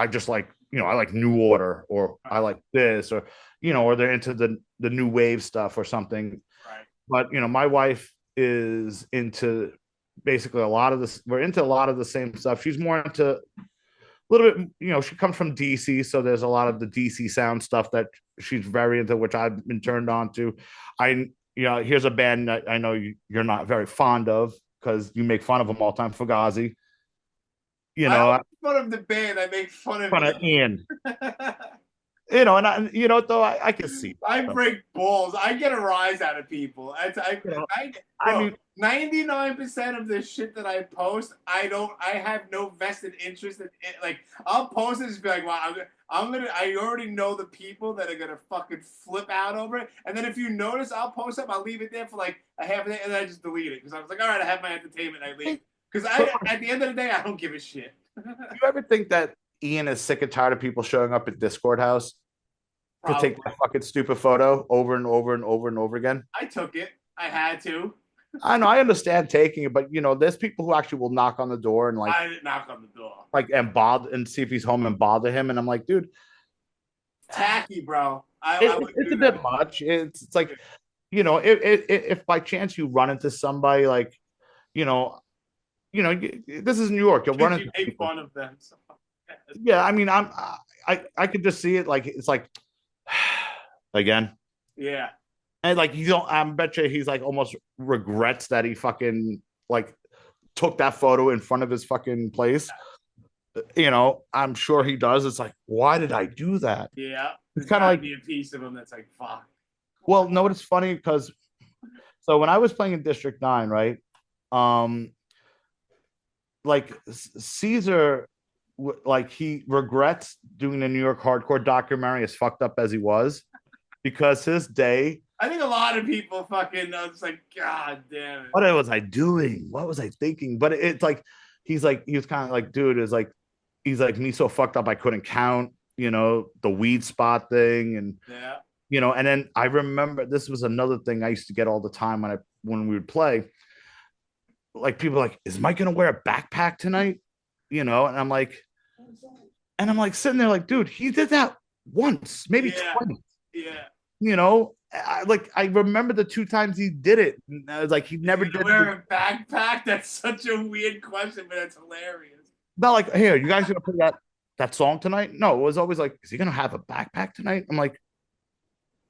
just like, I like New Order, or I like this, or or they're into the new wave stuff or something. Right. But my wife is into basically a lot of this. We're into a lot of the same stuff. She's more into a little bit, she comes from DC, so there's a lot of the DC sound stuff that she's very into, which I've been turned on to. Here's a band that I know you're not very fond of because you make fun of them all the time, Fugazi. I don't make fun of the band. I make fun of Ian. Though I can see. I break balls. I get a rise out of people. I mean, 99% of the shit that I post, I have no vested interest in it. Like, I'll post it and just be like, wow, I already know the people that are gonna fucking flip out over it. And then if you notice, I'll post up, I'll leave it there for like a half a day, and then I just delete it because I was like, all right, I have my entertainment, I leave. Because at the end of the day, I don't give a shit. You ever think that Ian is sick and tired of people showing up at Discord house to take that fucking stupid photo over and over and over and over again? I took it. I had to. I know, I understand taking it, but there's people who actually will knock on the door and like. I didn't knock on the door. Like and bother and see if he's home and bother him, and I'm like, dude, tacky, bro. It's a bit much. It's like, if by chance you run into somebody like, this is New York. You'll run into make fun of them. So. Yeah, I mean, I could just see it like it's like again. Yeah. And like I bet you he's like almost regrets that he fucking like took that photo in front of his fucking place. I'm sure he does. It's like, why did I do that? Yeah. It's kind of like be a piece of him that's like, fuck. Well, no, it's funny because so when I was playing in District 9, right? Like Caesar, like he regrets doing the New York hardcore documentary as fucked up as he was, because his day. I think a lot of people fucking it's like, God damn it. What was I doing? What was I thinking? But it's like he was kind of like, dude, is like he's like me so fucked up I couldn't count, the weed spot thing, and and then I remember this was another thing I used to get all the time when we would play. Like people like, is Mike gonna wear a backpack tonight? And I'm like, And I'm like sitting there like, dude, he did that once, maybe Yeah, twice. yeah. You know, I remember the 2 times he did it. And I was like, he Is he never gonna did wear it. a backpack? That's such a weird question, but it's hilarious. Not like, here, you guys gonna play that song tonight? No, it was always like, is he gonna have a backpack tonight? I'm like,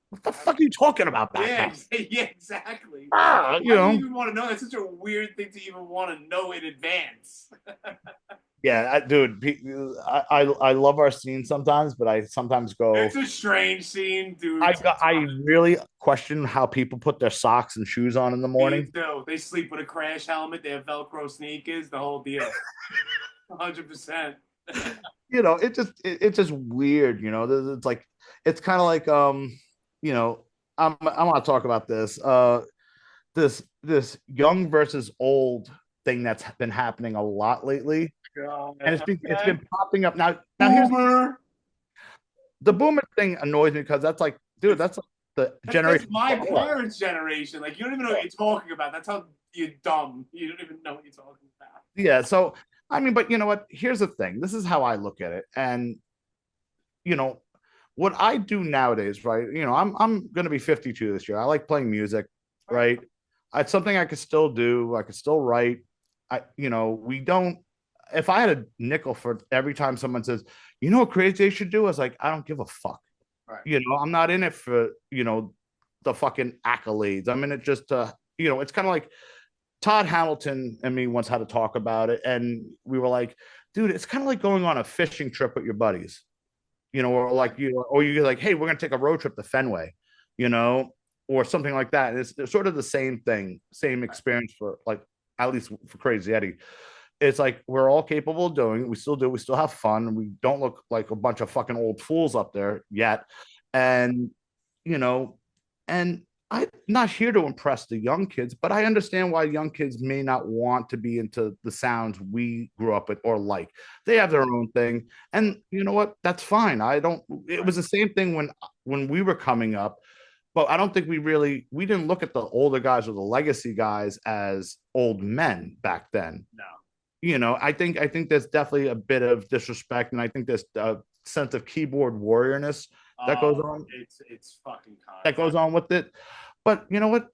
what the fuck are you talking about, Yeah, backpack? yeah, exactly. You Why do you know, even want to know? It's such a weird thing to even want to know in advance. yeah, dude, I love our scene sometimes, but I sometimes go, It's a strange scene, dude. I really question how people put their socks and shoes on in the Me morning. too. They sleep with a crash helmet. They have Velcro sneakers. The whole deal. 100%. You know, it's just weird. You know, it's like it's kind of like you know, I want to talk about this this young versus old thing that's been happening a lot lately, God, and it's okay. been popping up now. Now here's Boomer. the boomer thing annoys me because that's like, dude, that's like the That's generation my before. parents' generation. Like, you don't even know what you're talking about. That's how you're dumb. You don't even know what you're talking about. Yeah, so I mean, but you know what? Here's the thing. This is how I look at it, and you know what I do nowadays, right? You know, I'm gonna be 52 this year. I like playing music, right? It's something I could still do. I could still write. You know, we don't. If I had a nickel for every time someone says, you know what crazy they should do, I was like, I don't give a fuck. Right. You know, I'm not in it for, you know, the fucking accolades. I'm in it just to, you know, it's kind of like Todd Hamilton and me once had to talk about it, and we were like, dude, it's kind of like going on a fishing trip with your buddies, you know, or like you, or you're like, hey, we're gonna take a road trip to Fenway, you know, or something like that. It's sort of the same thing, same experience for like at least for Crazy Eddie. It's like we're all capable of doing. We still do. We still have fun. We don't look like a bunch of fucking old fools up there yet, and you know, and I'm not here to impress the young kids, but I understand why young kids may not want to be into the sounds we grew up with or like. They have their own thing, and you know what? That's fine. I don't. It was the same thing when we were coming up, but I don't think we didn't look at the older guys or the legacy guys as old men back then. No. You know, I think there's definitely a bit of disrespect, and I think there's a sense of keyboard warriorness that goes on. It's fucking That goes on with it. But you know what?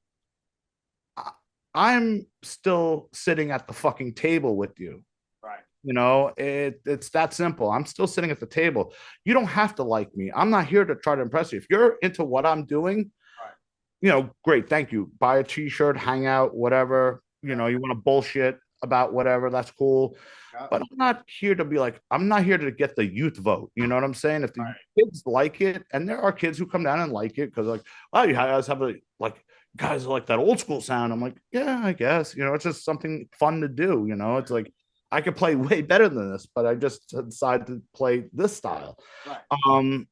I'm still sitting at the fucking table with you. Right. You know, it's that simple. I'm still sitting at the table. You don't have to like me. I'm not here to try to impress you. If you're into what I'm doing, right. You know, great. Thank you. Buy a t-shirt, hang out, whatever. You know, you want to bullshit about whatever, that's cool. Yeah. But I'm not here to be like, I'm not here to get the youth vote. You know what I'm saying? If the right. kids like it, and there are kids who come down and like it because like, oh, you guys have a like guys like that old school sound. I'm like, yeah, I guess. You know, it's just something fun to do. You know, it's like I could play way better than this, but I just decided to play this style. Right.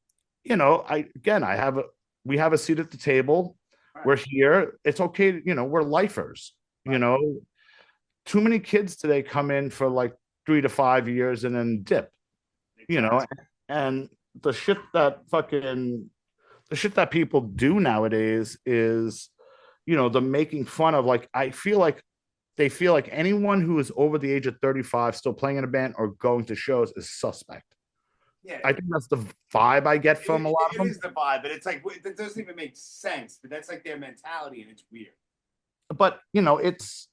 You know, we have a seat at the table. Right. We're here. It's okay. You know, we're lifers. Right. You know, too many kids today come in for like 3 to 5 years and then dip. Exactly. You know, and the shit that people do nowadays is, you know, the making fun of, like, I feel like they feel like anyone who is over the age of 35 still playing in a band or going to shows is suspect. Yeah, I think that's the vibe I get from a lot of them. It is the vibe, but it's like it doesn't even make sense. But that's like their mentality, and it's weird. But you know, it's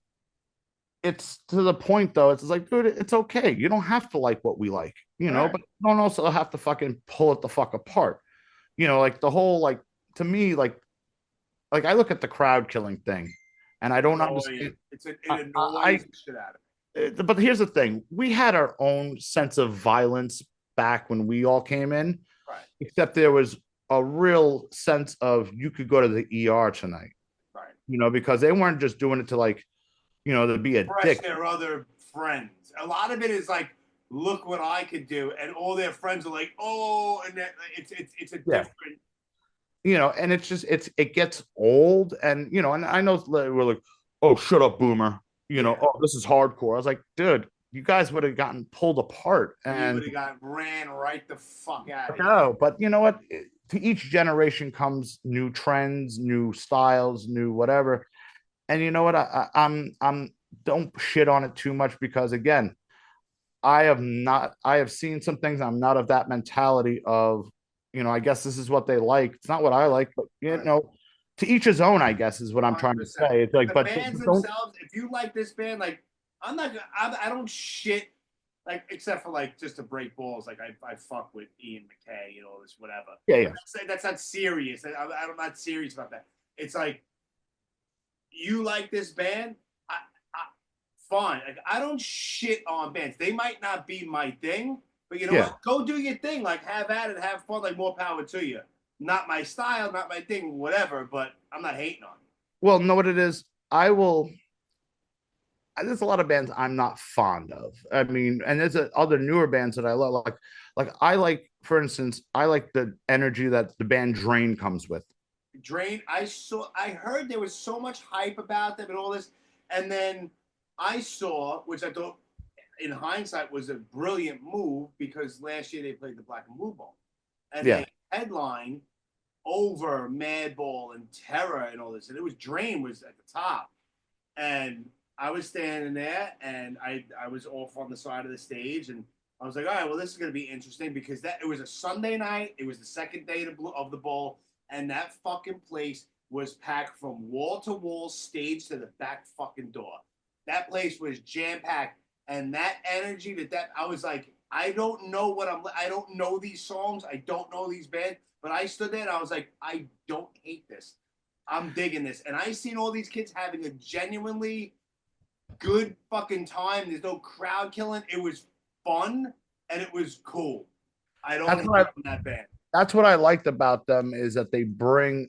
to the point though. It's like, dude, it's okay. You don't have to like what we like, you know, but you don't also have to fucking pull it the fuck apart. You know, like the whole, like, to me, like I look at the crowd killing thing, and I don't understand. It annoys the shit out of me. But here's the thing: we had our own sense of violence back when we all came in, right? Except there was a real sense of you could go to the ER tonight, right? You know, because they weren't just doing it to, like, you know, to be a dick. Their other friends. A lot of it is like, look what I could do, and all their friends are like, oh, and it's a different. You know, and it's just it gets old, and you know, and I know we're like, oh, shut up, boomer. You know, oh, this is hardcore. I was like, dude, you guys would have gotten pulled apart, and you would have ran right the fuck out. No, but you know what? To each generation comes new trends, new styles, new whatever. And you know what? I'm don't shit on it too much, because again, I have not. I have seen some things. I'm not of that mentality of, I guess this is what they like. It's not what I like, but to each his own, I guess, is what I'm trying to 100%. say. It's like, The but bands don't. themselves, if you like this band, like I'm not gonna, I don't shit like except for like just to break balls. Like I fuck with Ian McKay and all this whatever. Yeah, yeah. That's not serious. I'm not serious about that. It's like you like this band, fine. Like I don't shit on bands. They might not be my thing, but you know what? Go do your thing. Like have at it, have fun. Like more power to you. Not my style, not my thing, whatever. But I'm not hating on it. Well, know what it is? I will. There's a lot of bands I'm not fond of. I mean, and there's other newer bands that I love. Like I like, for instance, I like the energy that the band Drain comes with. Drain. I heard there was so much hype about them and all this, and then I saw, which I thought, in hindsight, was a brilliant move because last year they played the Black and Blue Bowl, and they headlined over Madball and Terror and all this, and it was Drain was at the top, and I was standing there, and I was off on the side of the stage, and I was like, all right, well, this is going to be interesting because it was a Sunday night. It was the second day of the bowl, and that fucking place was packed from wall to wall, stage to the back fucking door. That place was jam-packed, and that energy I was like, I don't know these songs. I don't know these bands, but I stood there, and I was like, I don't hate this. I'm digging this. And I seen all these kids having a genuinely good fucking time. There's no crowd killing. It was fun and it was cool. I don't like that band. That's what I liked about them is that they bring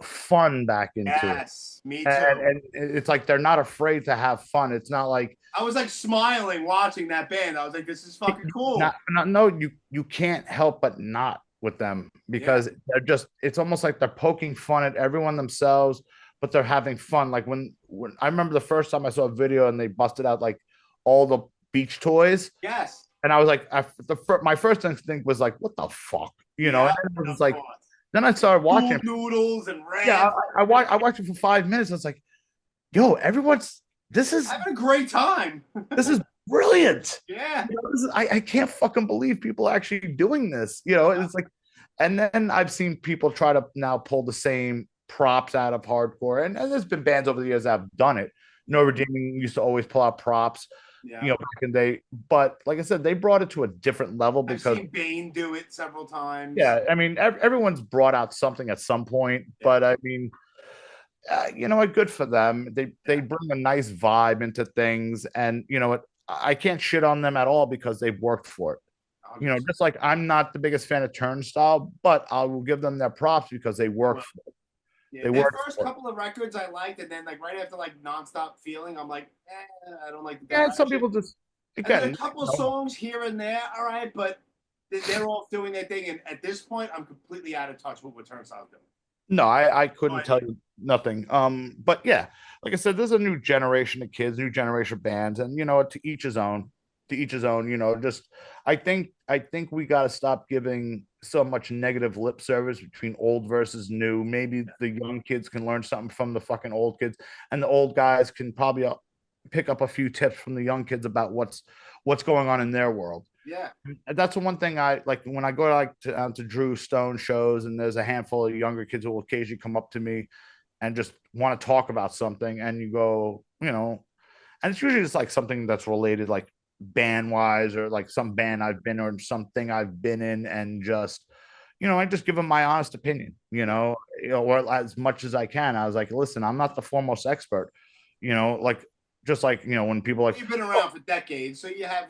fun back into it. Yes, me too. And it's like they're not afraid to have fun. It's not like I was like smiling watching that band. I was like, this is fucking cool. No, you can't help but not with them because they're just, it's almost like they're poking fun at everyone themselves, but they're having fun. Like when I remember the first time I saw a video and they busted out like all the beach toys. Yes. And I was like, my first instinct was like, what the fuck? And it was like, then I started watching noodles and rats. Yeah, I watched it for 5 minutes. I was like, yo, this is having a great time. This is brilliant. Yeah. I can't fucking believe people are actually doing this. It's like, and then I've seen people try to now pull the same props out of hardcore. And there's been bands over the years that have done it. No Redeeming used to always pull out props. Back in the day. But like I said, they brought it to a different level because I've seen Bane do it several times. Yeah, I mean, everyone's brought out something at some point, but I mean, you know what? Good for them. They bring a nice vibe into things, and you know what? I can't shit on them at all because they've worked for it. Just like I'm not the biggest fan of Turnstile, but I will give them their props because they worked for it. Yeah, the first couple of records I liked, and then like right after like Nonstop Feeling, I'm like, I don't like the direction. Yeah, some people just again, a couple of songs here and there, all right, but they're all doing their thing, and at this point, I'm completely out of touch with what Turnstile's doing. No, I couldn't tell you nothing. But yeah, like I said, there's a new generation of kids, new generation of bands, and to each his own. To each his own. Just I think we got to stop giving so much negative lip service between old versus new. Maybe the young kids can learn something from the fucking old kids, and the old guys can probably pick up a few tips from the young kids about what's going on in their world. Yeah, that's the one thing I like when I go to Drew Stone shows, and there's a handful of younger kids who will occasionally come up to me and just want to talk about something, and you go, and it's usually just like something that's related, like band wise, or like some band I've been or something I've been in, and just I just give them my honest opinion, or as much as I can. I was like, listen, I'm not the foremost expert, like just like when people like you've been around for decades, so you have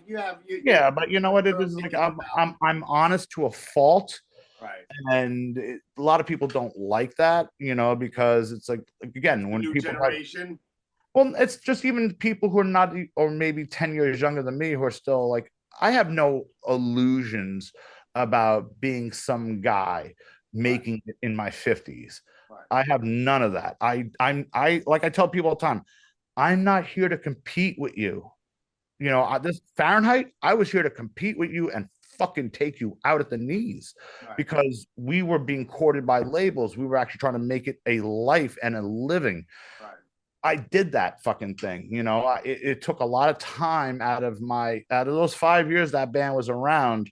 yeah, but you know what it is like, I'm honest to a fault, right? And a lot of people don't like that, because it's like again when new people generation. Well, it's just even people who are not, or maybe 10 years younger than me, who are still like, I have no illusions about being some guy making it in my 50s. Right. I have none of that. I like I tell people all the time, I'm not here to compete with you. This Fahrenheit, I was here to compete with you and fucking take you out at the knees, right? Because we were being courted by labels. We were actually trying to make it a life and a living. Right. I did that fucking thing. It took a lot of time out of those 5 years that band was around.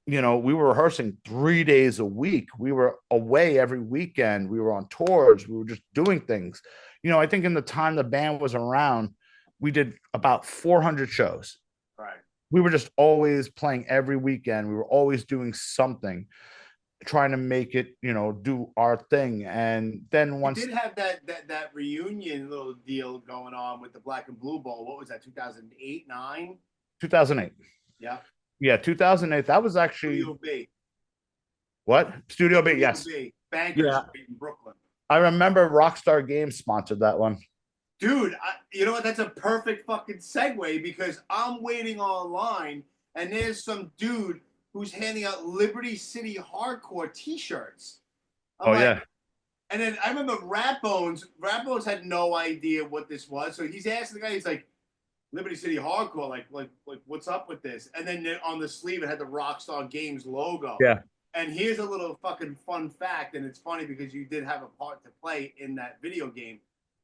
We were rehearsing 3 days a week. We were away every weekend. We were on tours. We were just doing things. I think in the time the band was around, we did about 400 shows. Right. We were just always playing every weekend. We were always doing something, trying to make it, do our thing. And then once you did have that reunion little deal going on with the Black and Blue Bowl. What was that? 2008, 9? 2008. Yeah. Yeah, 2008. That was actually Studio B. What? Studio B, yes. B. Bankers Street in Brooklyn. I remember Rockstar Games sponsored that one. Dude, you know what? That's a perfect fucking segue because I'm waiting online and there's some dude who's handing out Liberty City Hardcore T-shirts. Yeah. And then I remember Rat Bones had no idea what this was. So he's asking the guy, he's like, Liberty City Hardcore, like what's up with this? And then on the sleeve, it had the Rockstar Games logo. Yeah. And here's a little fucking fun fact, and it's funny because you did have a part to play in that video game.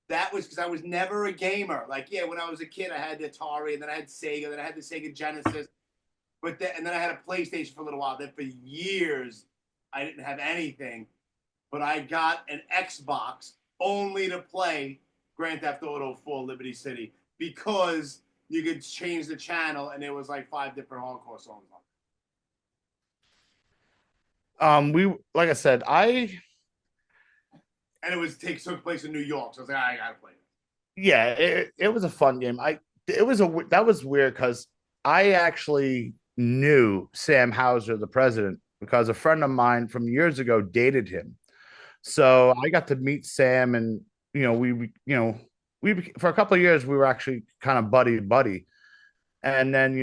That was because I was never a gamer. Like, yeah, when I was a kid, I had the Atari, and then I had Sega, then I had the Sega Genesis. And then I had a PlayStation for a little while. Then for years, I didn't have anything. But I got an Xbox only to play Grand Theft Auto 4 Liberty City because you could change the channel and there was like 5 different hardcore songs on. Like I said, and it took place in New York, so I was like, I gotta play it. Yeah, it was a fun game. That was weird because I actually knew Sam Hauser, the president, because a friend of mine from years ago dated him. So I got to meet Sam, and we for a couple of years we were actually kind of buddy, and then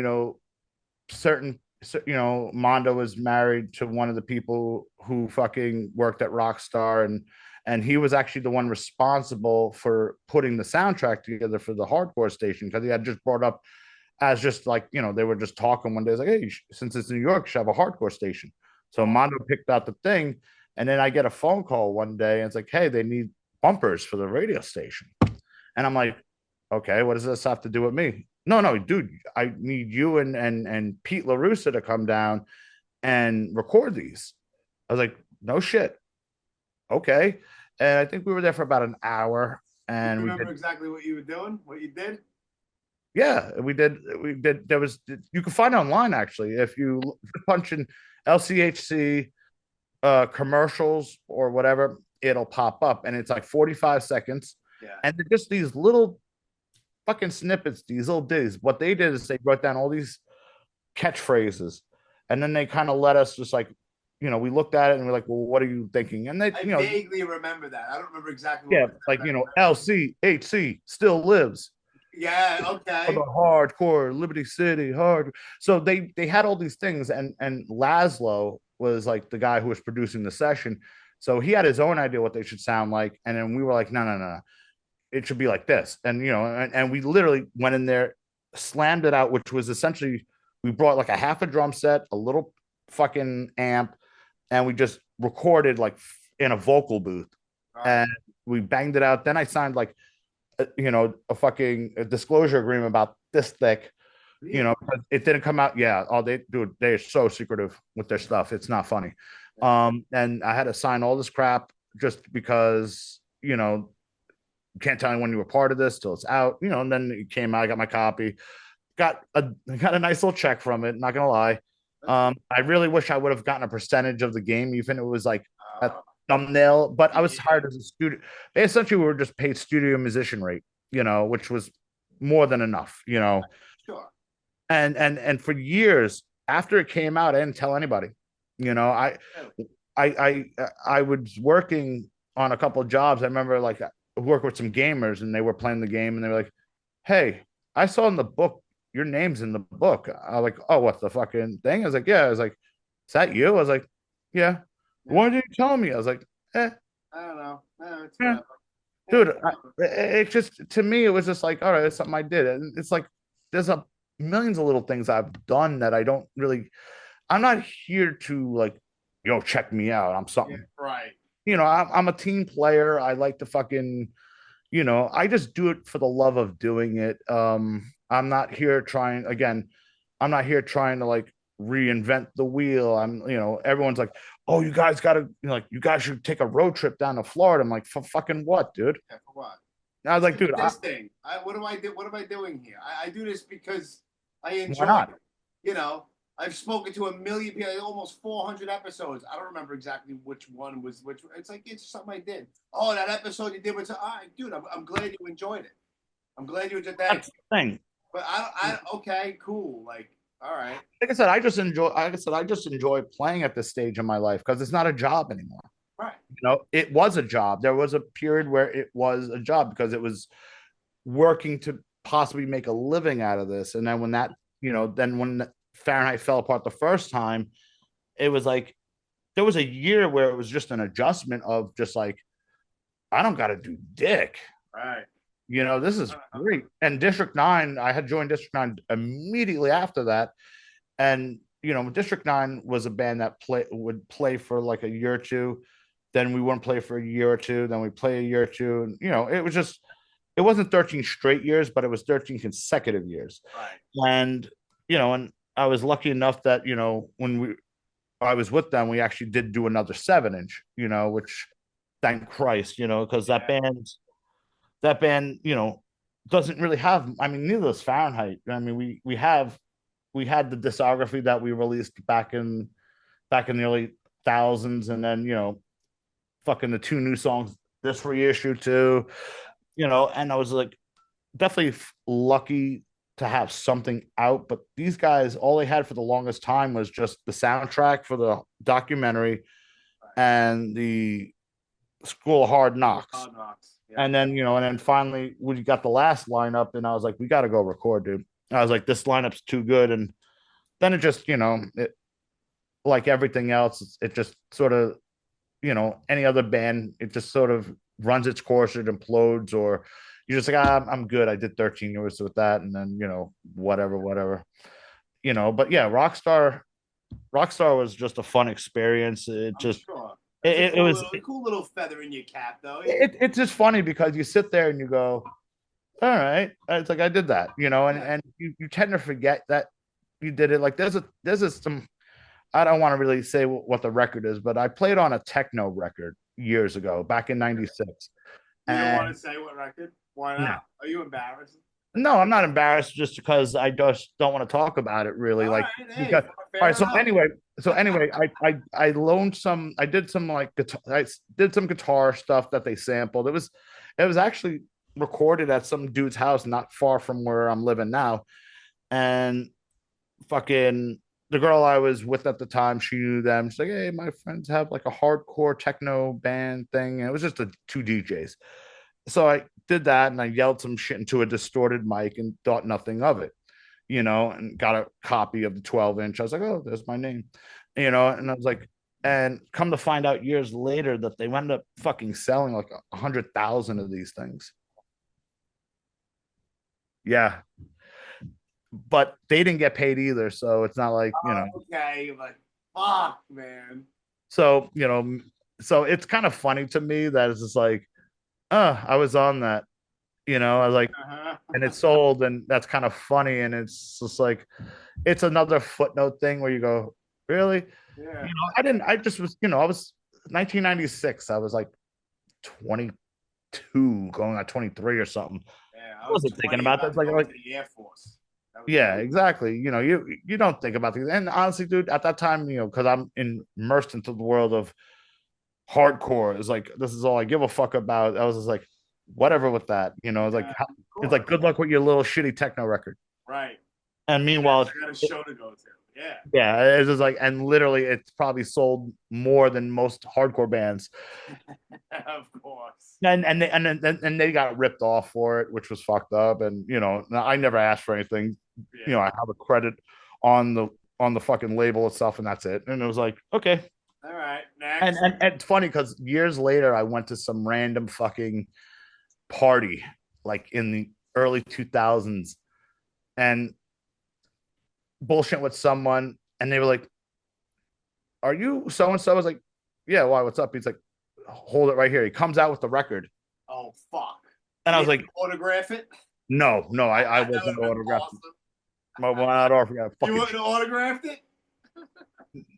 Mondo was married to one of the people who fucking worked at Rockstar, and he was actually the one responsible for putting the soundtrack together for the hardcore station because he had just brought up as just like they were just talking one day. It's like, hey, since it's New York, you should have a hardcore station. So Mondo picked out the thing. And then I get a phone call one day and it's like, hey, they need bumpers for the radio station. And I'm like, okay, what does this have to do with me? No, dude, I need you and Pete LaRussa to come down and record these. I was like, no shit. Okay. And I think we were there for about an hour. And you remember exactly what you were doing, what you did? Yeah, we did. You can find it online actually. If you punch in LCHC commercials or whatever, it'll pop up and it's like 45 seconds. Yeah. And they're just these little fucking snippets, these little ditties. What they did is they wrote down all these catchphrases and then they kind of let us just like, we looked at it and we're like, well, what are you thinking? And they, I vaguely remember that. I don't remember exactly. Yeah, like, LCHC still lives. Yeah, okay. The hardcore, Liberty City, hard. So they had all these things, and Laszlo was like the guy who was producing the session. So he had his own idea what they should sound like, and then we were like, no, it should be like this. And and we literally went in there, slammed it out, which was essentially we brought like a half a drum set, a little fucking amp, and we just recorded like in a vocal booth, and we banged it out. Then I signed like a fucking disclosure agreement about this thick, it didn't come out. Yeah. They're so secretive with their stuff. It's not funny. And I had to sign all this crap just because, can't tell anyone you were part of this till it's out, and then it came out, I got my copy, got a nice little check from it. Not going to lie. I really wish I would have gotten a percentage of the game, even if it was like a thumbnail, but I was hired as a studio. They essentially were just paid studio musician rate, which was more than enough, Sure. And for years after it came out, I didn't tell anybody. I was working on a couple of jobs. I remember like I worked with some gamers and they were playing the game and they were like, hey, I saw in the book, your name's in the book. I was like, oh, what the fucking thing? I was like, yeah. I was like, is that you? I was like, yeah. Why didn't you tell me? I was like, I don't know. Dude, it just, to me, it was just like, all right, it's something I did. And it's like, there's millions of little things I've done that I don't really, I'm not here to like, check me out. I'm something. Yeah, right. I'm a team player. I like to fucking, you know, I just do it for the love of doing it. I'm not here trying again. I'm not here trying to like reinvent the wheel. I'm, you know, everyone's like, oh, you guys got to, you know, like, you guys should take a road trip down to Florida. I'm like, for fucking what, dude? Yeah, for what? And I was like, dude, This thing. What do I do? What am I doing here? I do this because I why enjoy not? it. You know, I've spoken to a million people, almost 400 episodes. I don't remember exactly which one was which. It's like it's something I did. Oh, that episode you did was, all right, dude. I'm glad you enjoyed it. I'm glad you enjoyed that. That's the thing. But okay, cool. Like, all right. Like I said, I just enjoy. Like I said, I just enjoy playing at this stage in my life because it's not a job anymore. Right. You know, it was a job. There was a period where it was a job because it was working to possibly make a living out of this. And then when that, you know, then when Fahrenheit fell apart the first time, it was like there was a year where it was just an adjustment of just like, I don't got to do dick. Right. You know, this is great. And District 9, I had joined District 9 immediately after that. And, you know, District 9 was a band that would play for like a year or two. Then we wouldn't play for a year or two. Then we play a year or two. And, you know, it was just, it wasn't 13 straight years, but it was 13 consecutive years. Right. And, you know, and I was lucky enough that, you know, when I was with them, we actually did do another 7-inch, you know, which thank Christ, you know, because that band, you know, doesn't really have, I mean, neither does Fahrenheit. I mean, we had the discography that we released back in the early thousands, and then, you know, fucking the 2 new songs this reissue too, you know, and I was like definitely lucky to have something out. But these guys, all they had for the longest time was just the soundtrack for the documentary and the School of Hard Knocks. Yeah. And then, you know, and then finally we got the last lineup, and I was like, we got to go record, dude. I was like, this lineup's too good. And then it just, you know, it, like everything else, it just sort of, you know, any other band, it just sort of runs its course, it implodes, or you're just like, I'm good. I did 13 years with that. And then, you know, whatever, you know, but yeah, Rockstar was just a fun experience. It just, sure. It was a cool little feather in your cap, though. It's just funny because you sit there and you go, all right, it's like I did that, you know, and you tend to forget that you did it. Like there's some, I don't want to really say what the record is, but I played on a techno record years ago, back in '96. You don't want to say what record? Why not? No. Are you embarrassed? No, I'm not embarrassed, just because I just don't want to talk about it really. All right, so anyway, I loaned some, I did some like guitar, I did some guitar stuff that they sampled. It was actually recorded at some dude's house not far from where I'm living now. And fucking the girl I was with at the time, she knew them. She's like, hey, my friends have like a hardcore techno band thing. And it was just 2 DJs. So I did that, and I yelled some shit into a distorted mic and thought nothing of it, you know, and got a copy of the 12-inch. I was like, oh, there's my name, you know, and I was like, and come to find out years later that they wound up fucking selling like 100,000 of these things. Yeah. But they didn't get paid either. So it's not like, you know. Okay. Like, fuck, man. So, you know, so it's kind of funny to me that it's just like, I was on that, you know, I was like, and it sold, and that's kind of funny. And it's just like, it's another footnote thing where you go, really? Yeah. You know, I just was, you know, I was 1996. I was like 22 going on 23 or something. Yeah. I wasn't thinking about that. Like the Air Force. Yeah, exactly. You know, you don't think about things. And honestly, dude, at that time, you know, because I'm immersed into the world of hardcore, is like, this is all I give a fuck about. I was just like, whatever with that, you know. It's like, it's like, good luck with your little shitty techno record. Right. And meanwhile, I got a show to go to. Yeah. Yeah, it's just like, and literally, it's probably sold more than most hardcore bands. Of course. And they got ripped off for it, which was fucked up. And you know, I never asked for anything. Yeah. You know, I have a credit on the fucking label itself, and that's it. And it was like, okay, all right, next. And it's funny because years later, I went to some random fucking party, like in the early 2000s, and bullshit with someone, and they were like, are you so and so? I was like, yeah, why, what's up? He's like, hold it right here. He comes out with the record. Oh fuck. And I was like, autograph it? no, I wasn't going to autograph it. Why not autograph? You wouldn't have autographed it?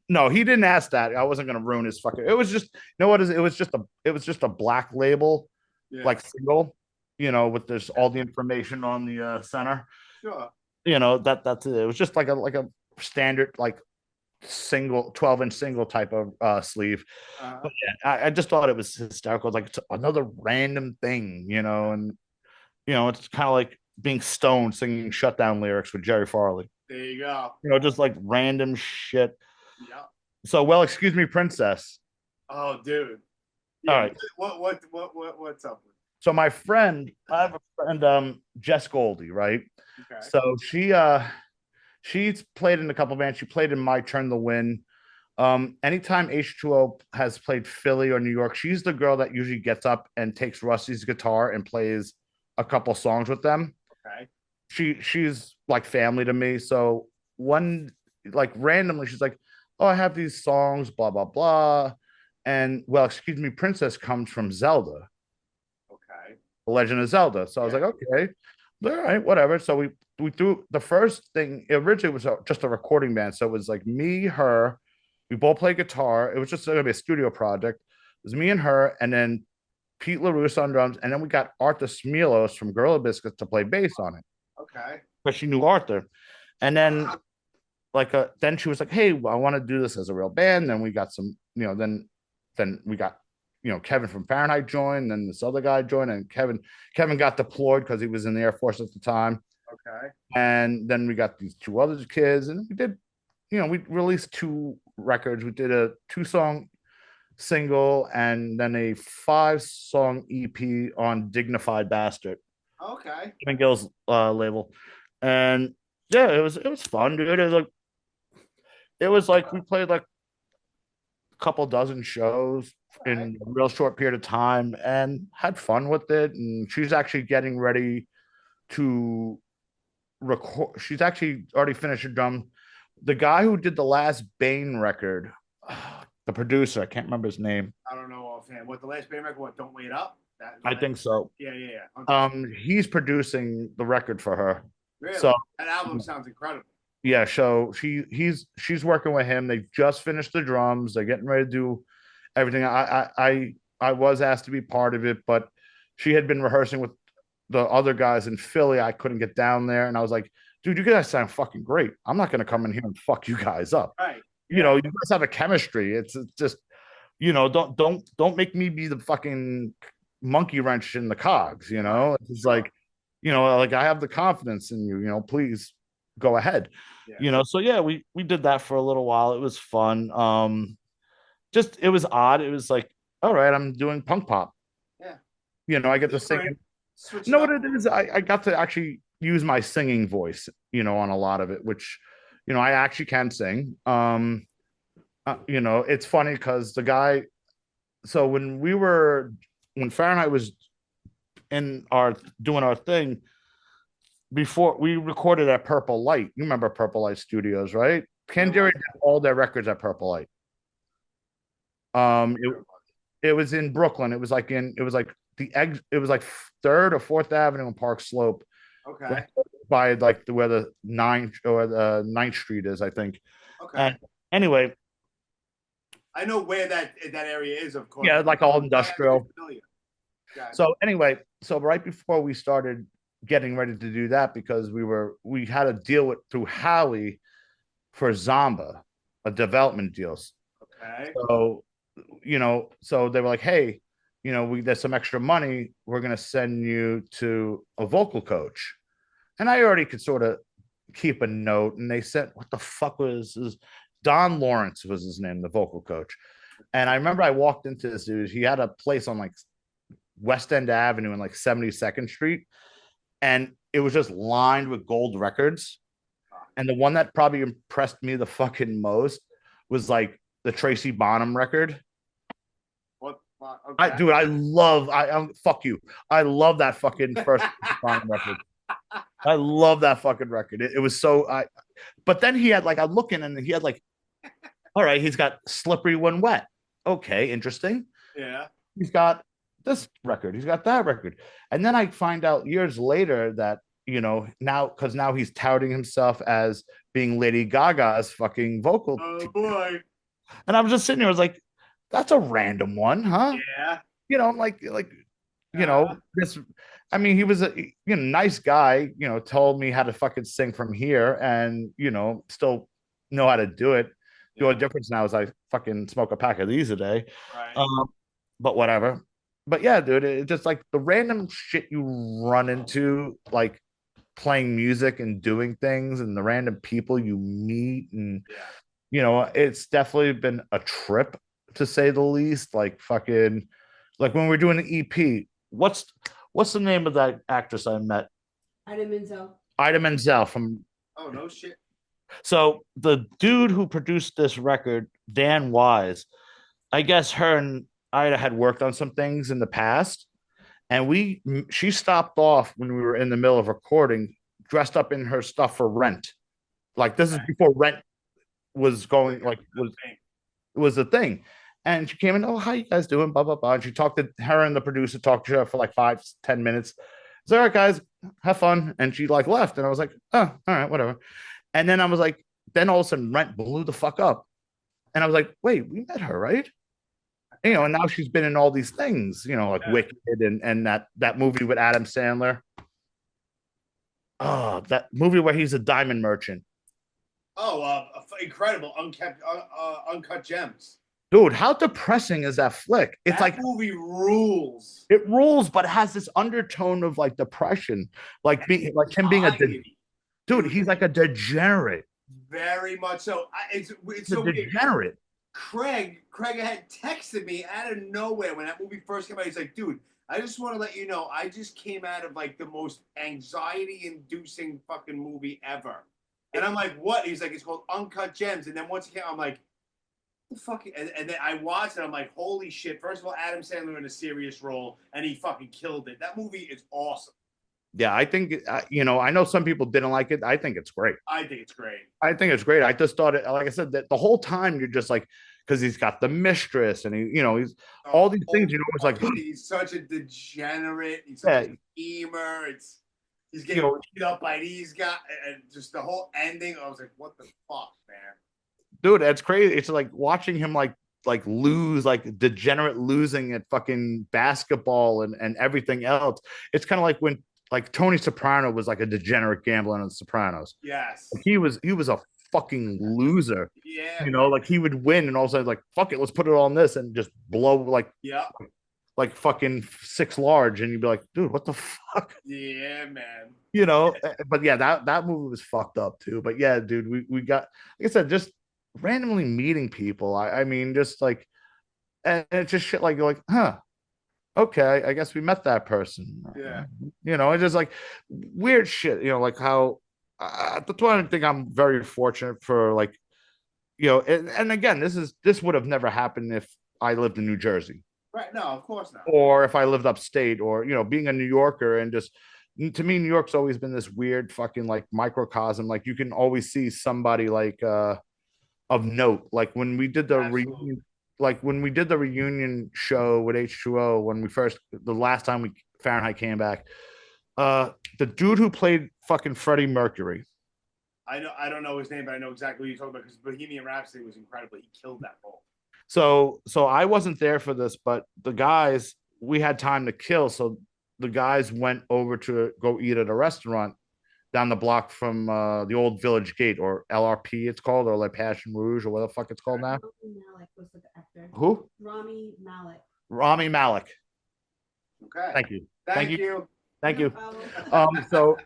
No, he didn't ask that. I wasn't gonna ruin his fucking. It was just, you know what is it? It was just a black label, like single, with this all the information on the center. Sure. That's it. It was just like a standard like single 12-inch single type of sleeve. But yeah, I just thought it was hysterical. Like it's another random thing, and it's kind of like being stoned singing shutdown lyrics with Jerry Farley. There you go. Just like random shit. Yeah. So, well, excuse me, princess. Oh, dude. Yeah. All right. What's up? So my friend, I have a friend, Jess Goldie, right? Okay. So she's played in a couple bands. She played in My Turn to Win. Anytime H2O has played Philly or New York, she's the girl that usually gets up and takes Rusty's guitar and plays a couple songs with them. Okay. She's like family to me. So one like randomly, she's like, "Oh, I have these songs, blah blah blah," and well, excuse me, Princess comes from Zelda. Okay. The Legend of Zelda. So I was like, okay, all right, whatever. So we threw the first thing. Originally was just a recording band. So it was like me, her. We both play guitar. It was just going to be a studio project. It was me and her, and then Pete LaRusse on drums, and then we got Arthur Smilos from Gorilla Biscuits to play bass on it. Okay. But she knew Arthur, and then then she was like, "Hey, I want to do this as a real band." Then we got some, then we got, Kevin from Fahrenheit joined, then this other guy joined, and Kevin got deployed because he was in the Air Force at the time. Okay. And then we got these two other kids, and we did, we released 2 records. We did a 2-song single and then a 5-song EP on Dignified Bastard. Okay. Kevin Gill's label. And yeah, it was fun, dude. It was like we played like a couple dozen shows in a real short period of time and had fun with it. And she's actually getting ready to record. She's actually already finished her drum. The guy who did the last Bane record, the producer, I can't remember his name. I don't know offhand. What the last Bane record? What? Don't Wait Up? I think so. Yeah. He's producing the record for her. Really? So that album sounds incredible. Yeah, so she's working with him. They just finished the drums. They're getting ready to do everything. I was asked to be part of it, but she had been rehearsing with the other guys in Philly. I couldn't get down there, and I was like, "Dude, you guys sound fucking great. I'm not gonna come in here and fuck you guys up. Right? You guys have a chemistry. It's just, don't make me be the fucking monkey wrench in the cogs. It's like, like I have the confidence in you. Please go ahead." So yeah, we did that for a little while. It was fun. Just it was odd. It was like, all right, I'm doing punk pop. Yeah. I get to sing. What it is, I got to actually use my singing voice, on a lot of it, which, I actually can sing. It's funny because the guy, so when Fahrenheit was doing our thing, before we recorded at Purple Light. You remember Purple Light Studios, right? Ken Jerry did all their records at Purple Light. It was in Brooklyn. It was like 3rd or 4th Avenue and Park Slope. Okay. By like where the 9th or the 9th Street is, I think. Okay. Anyway, I know where that area is, of course. Yeah, like all industrial. Gotcha. So anyway, right before we started getting ready to do that, because we had to deal with through Howie for Zomba, a development deals. Okay. So, so they were like, "Hey, there's some extra money. We're gonna send you to a vocal coach." And I already could sort of keep a note. And they said, "What the fuck was his?" Don Lawrence was his name, the vocal coach. And I remember I walked into this dude. He had a place on like West End Avenue and like 72nd Street. And it was just lined with gold records. And the one that probably impressed me the fucking most was like the Tracy Bonham record. What? Okay. Dude, fuck you. I love that fucking first Bonham record. I love that fucking record. It was so, but then he had like, I'm looking and he had like, all right, he's got Slippery When Wet. Okay, interesting. Yeah. He's got this record, he's got that record. And then I find out years later that, now, because now he's touting himself as being Lady Gaga's fucking vocal. Oh boy. And I was just sitting there, I was like, that's a random one, huh? Yeah. This, I mean, he was a nice guy, told me how to fucking sing from here and, still know how to do it. The only difference now is I fucking smoke a pack of these a day. Right. But whatever. But yeah, dude, it's just like the random shit you run into, like playing music and doing things, and the random people you meet, and it's definitely been a trip to say the least. Like fucking, like when we're doing the EP, what's the name of that actress I met? Ida Menzel. Ida Menzel from. Oh no shit. So the dude who produced this record, Dan Wise, I guess her and Ida had worked on some things in the past, and she stopped off when we were in the middle of recording, dressed up in her stuff for Rent. Like this is before Rent was going, like was a thing. And she came in, oh, how you guys doing? Blah, blah, blah. And she talked to her, and the producer talked to her for like 5-10 minutes. So, all right, guys, have fun. And she like left. And I was like, oh, all right, whatever. And then I was like, then all of a sudden Rent blew the fuck up. And I was like, wait, we met her, right? And now she's been in all these things, like Wicked and that movie with Adam Sandler. Oh, that movie where he's a diamond merchant. Oh, incredible. Uncut Gems. Dude, how depressing is that flick? It's that movie rules. It rules, but it has this undertone of like depression, like him being dude. He's like a degenerate. Very much so. It's so degenerate. Craig had texted me out of nowhere when that movie first came out. He's like, dude, I just want to let you know, I just came out of like the most anxiety-inducing fucking movie ever. And I'm like, what? He's like, it's called Uncut Gems. And then once again, I'm like, the fuck? And then I watched it. I'm like, holy shit. First of all, Adam Sandler in a serious role, and he fucking killed it. That movie is awesome. Yeah, I think, I know some people didn't like it. I think it's great. I think it's great. I just thought it, like I said, that the whole time you're just like, because he's got the mistress and he's all these things, it's like, he's such a degenerate. He's such a schemer. He's getting beat up by these guys, and just the whole ending. I was like, what the fuck, man? Dude, that's crazy. It's like watching him like lose, like degenerate losing at fucking basketball and everything else. It's kind of like when like Tony Soprano was like a degenerate gambler on The Sopranos. Yes. Like he was a fucking loser. Yeah. Like he would win and all of a sudden like, fuck it, let's put it on this and just blow like fucking 6 large, and you'd be like, dude, what the fuck? Yeah, man. But yeah, that movie was fucked up too. But yeah, dude, we got, like I said, just randomly meeting people. I mean, just like, and it's just shit like, you're like, huh, okay, I guess we met that person. Yeah. It's just like weird shit, like how that's why I think I'm very fortunate for like, and again, this would have never happened if I lived in New Jersey. Right. No, of course not. Or if I lived upstate, or, being a New Yorker, and just, to me, New York's always been this weird fucking like microcosm. Like you can always see somebody like of note. Like when we did the reunion show with H2O, the last time Fahrenheit came back, the dude who played fucking Freddie Mercury. I don't know his name, but I know exactly what you're talking about, because Bohemian Rhapsody was incredible. He killed that role. So I wasn't there for this, but the guys, we had time to kill. So the guys went over to go eat at a restaurant down the block from the old Village Gate, or LRP it's called, or like Passion Rouge, or what the fuck it's called now. Malek was the actor. Who? Rami Malek. Rami Malek. Okay. Thank you. Thank you. So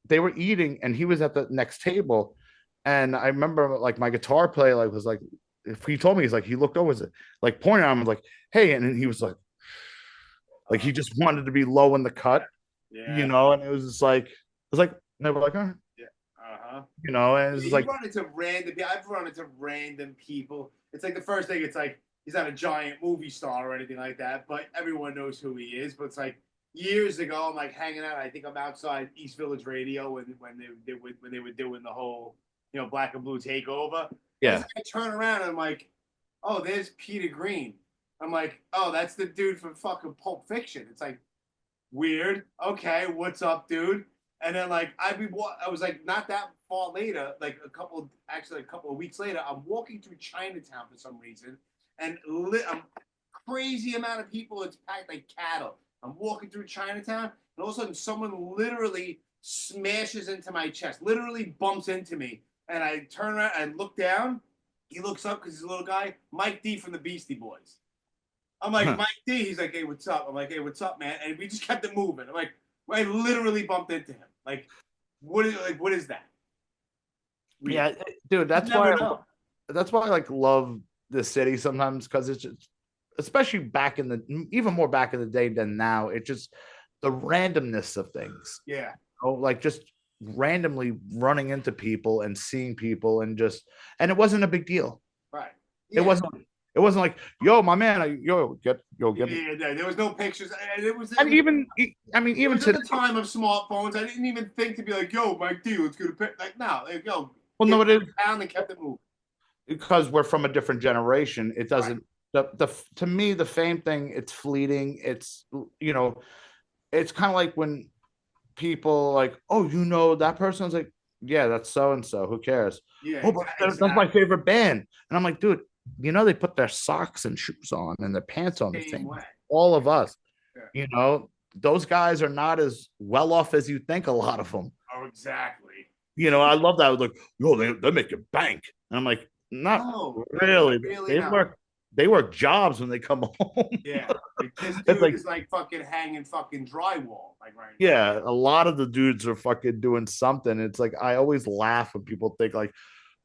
they were eating, and he was at the next table, and I remember like my guitar player was like, if he told me, he's like, he looked over, like pointing at him, like, hey, and then he was like he just wanted to be low in the cut, and it was just like, they were like, oh. Yeah. And it's like, I've run into random people. It's like the first thing, it's like he's not a giant movie star or anything like that, but everyone knows who he is. But it's like years ago, I'm like hanging out. I think I'm outside East Village Radio when they were doing the whole Black and Blue takeover. Yeah. I turn around and I'm like, oh, there's Peter Green. I'm like, oh, that's the dude from fucking Pulp Fiction. It's like, weird. Okay, what's up, dude? And then like I was like not that far later, like a couple of weeks later, I'm walking through Chinatown for some reason, and a crazy amount of people. It's packed like cattle. I'm walking through Chinatown, and all of a sudden, someone literally smashes into my chest, literally bumps into me, and I turn around and look down. He looks up because he's a little guy, Mike D from the Beastie Boys. I'm like, Mike D. He's like, hey, what's up? I'm like, hey, what's up, man? And we just kept it moving. I'm like, I literally bumped into him. Like, what is that? Yeah, dude, that's why I like love the city sometimes, because it's just, especially even more back in the day than now, it's just the randomness of things. Yeah. Oh, like just randomly running into people and seeing people and it wasn't a big deal. Right. Yeah. It wasn't like, yo, my man, get me. Yeah, there was no pictures. And even to the time of smartphones, I didn't even think to be like, yo, Mike D, let's go to pick. Like, no, there you go. Well, no, it is. And kept it moving. Because we're from a different generation. It doesn't, to me, the fame thing, it's fleeting. It's, it's kind of like when people like, oh, that person's like, yeah, that's so-and-so. Who cares? Yeah, oh, but that's my favorite band. And I'm like, dude, they put their socks and shoes on and their pants on the same way. All of us, those guys are not as well off as you think. A lot of them. Oh, exactly. I love that. I was like, yo, they make a bank, and I'm like, not really. They work jobs when they come home. Yeah, like this dude is like fucking hanging fucking drywall, like right now. Yeah, a lot of the dudes are fucking doing something. It's like I always laugh when people think like,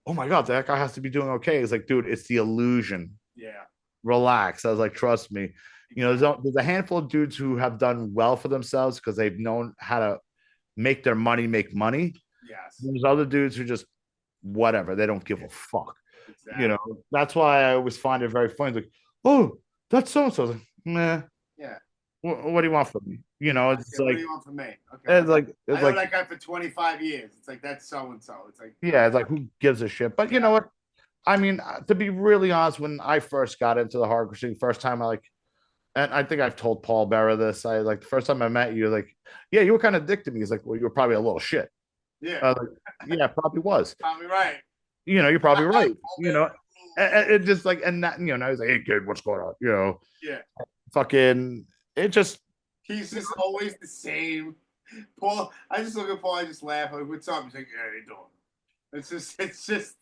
oh my God, that guy has to be doing okay. It's like, dude, it's the illusion. Yeah. Relax. I was like, trust me. There's a handful of dudes who have done well for themselves because they've known how to make their money make money. Yes. There's other dudes who just whatever. They don't give a fuck. Exactly. That's why I always find it very funny. It's like, oh, that's so-and-so. Like, nah. Yeah. What do you want from me? It's like, what do you want from me? Okay. It's like I know that guy for 25 years. It's like, that's so-and-so. It's like, yeah, it's like, who gives a shit? But you know what? I mean, to be really honest, when I first got into the hardcore scene, first time and I think I've told Paul Bearer this. The first time I met you, like, yeah, you were kind of a dick to me. He's like, well, you were probably a little shit. Yeah. Yeah, probably was. Probably right. You're probably right. It just like, and that, now he's like, hey kid, what's going on? Yeah. Fucking, it just. He's just always the same. Paul, I just look at Paul, I just laugh. Like, what's up? He's like, yeah, how you doing? It's just.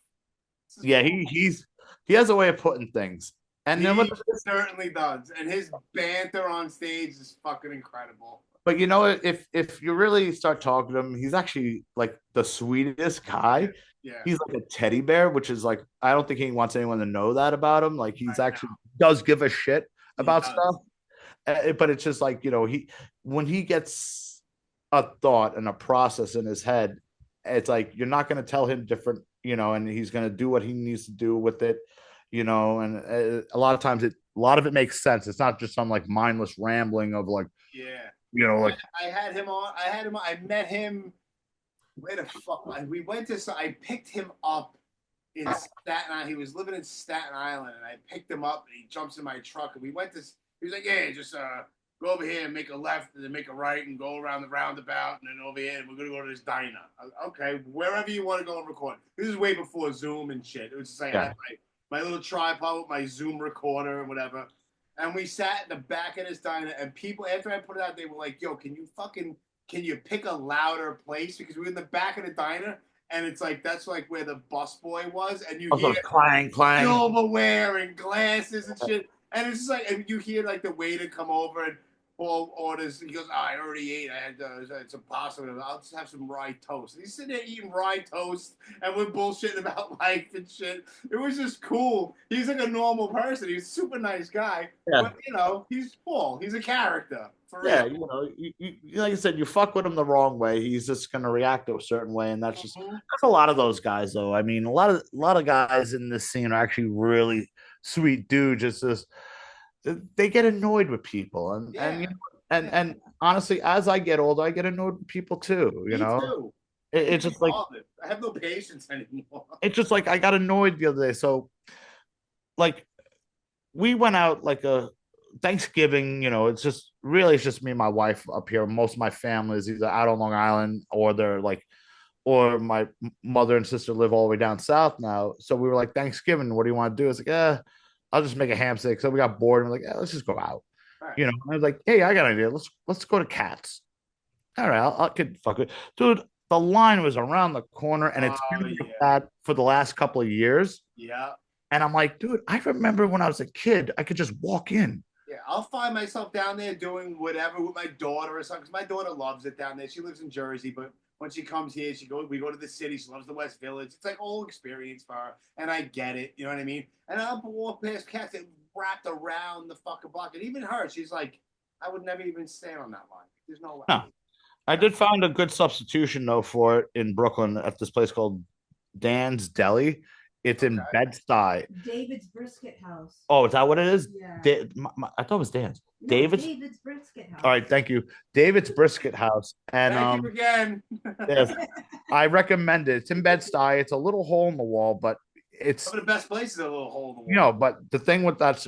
Yeah, he has a way of putting things. And he certainly does. And his banter on stage is fucking incredible. But if you really start talking to him, he's actually like the sweetest guy. Yeah. He's like a teddy bear, which is like, I don't think he wants anyone to know that about him. Like he's actually does give a shit about stuff. But it's just like, when he gets a thought and a process in his head, it's like, you're not going to tell him different, and he's going to do what he needs to do with it, and a lot of times a lot of it makes sense. It's not just some like mindless rambling of like, like I had him on. I met him. Where the fuck? We went to. I picked him up in Staten Island. He was living in Staten Island, and I picked him up, and he jumps in my truck, and we went to. He was like, "Yeah, just go over here and make a left, and then make a right, and go around the roundabout, and then over here, and we're gonna go to this diner." Okay, wherever you want to go and record. This is way before Zoom and shit. It was just like I had my little tripod with my Zoom recorder and whatever. And we sat in the back of this diner, and people, after I put it out, they were like, yo, can you pick a louder place? Because we were in the back of the diner, and it's like, that's like where the busboy was, and you hear clang, silverware and glasses and shit. And it's just like, and you hear like the waiter come over and Paul orders, he goes, I already ate. I had it's impossible. I'll just have some rye toast. And he's sitting there eating rye toast, and we're bullshitting about life and shit. It was just cool. He's like a normal person. He's a super nice guy. Yeah. But, he's Paul. He's a character. For real. You, like I said, you fuck with him the wrong way, he's just going to react to a certain way. And that's just, that's a lot of those guys, though. I mean, a lot of guys in this scene are actually really sweet dudes. Just they get annoyed with people, and honestly, as I get older, I get annoyed with people too. Me too. It's just like I have no patience anymore. It's just like I got annoyed the other day. So, like, we went out like a Thanksgiving, it's just really it's just me and my wife up here. Most of my family is either out on Long Island or they're like, or my mother and sister live all the way down south now. So we were like, Thanksgiving, what do you want to do? It's like, I'll just make a ham steak. So we got bored and we're like, let's just go out. Right. And I was like, hey, I got an idea. Let's go to Cats. All right, I could fuck it, dude. The line was around the corner, and it's been like that for the last couple of years. Yeah. And I'm like, dude, I remember when I was a kid, I could just walk in. Yeah, I'll find myself down there doing whatever with my daughter or something. Because my daughter loves it down there. She lives in Jersey, but when she comes here, we go to the city. She loves the West Village. It's like old experience for her, and I get it. You know what I mean? And I'll walk past Cats that wrapped around the fucking block, and even her, she's like, I would never even stand on that line. There's no way. No. I did find a good substitution though for it in Brooklyn at this place called Dan's Deli. It's in Bed-Stuy. David's Brisket House. Oh, is that what it is? Yeah. I thought it was Dan's. No, David's Brisket House. All right, thank you. David's Brisket House. And Thank you again. yes, I recommend it. It's in Bed-Stuy. It's a little hole in the wall, but it's one of the best places. A little hole in the wall. but the thing with that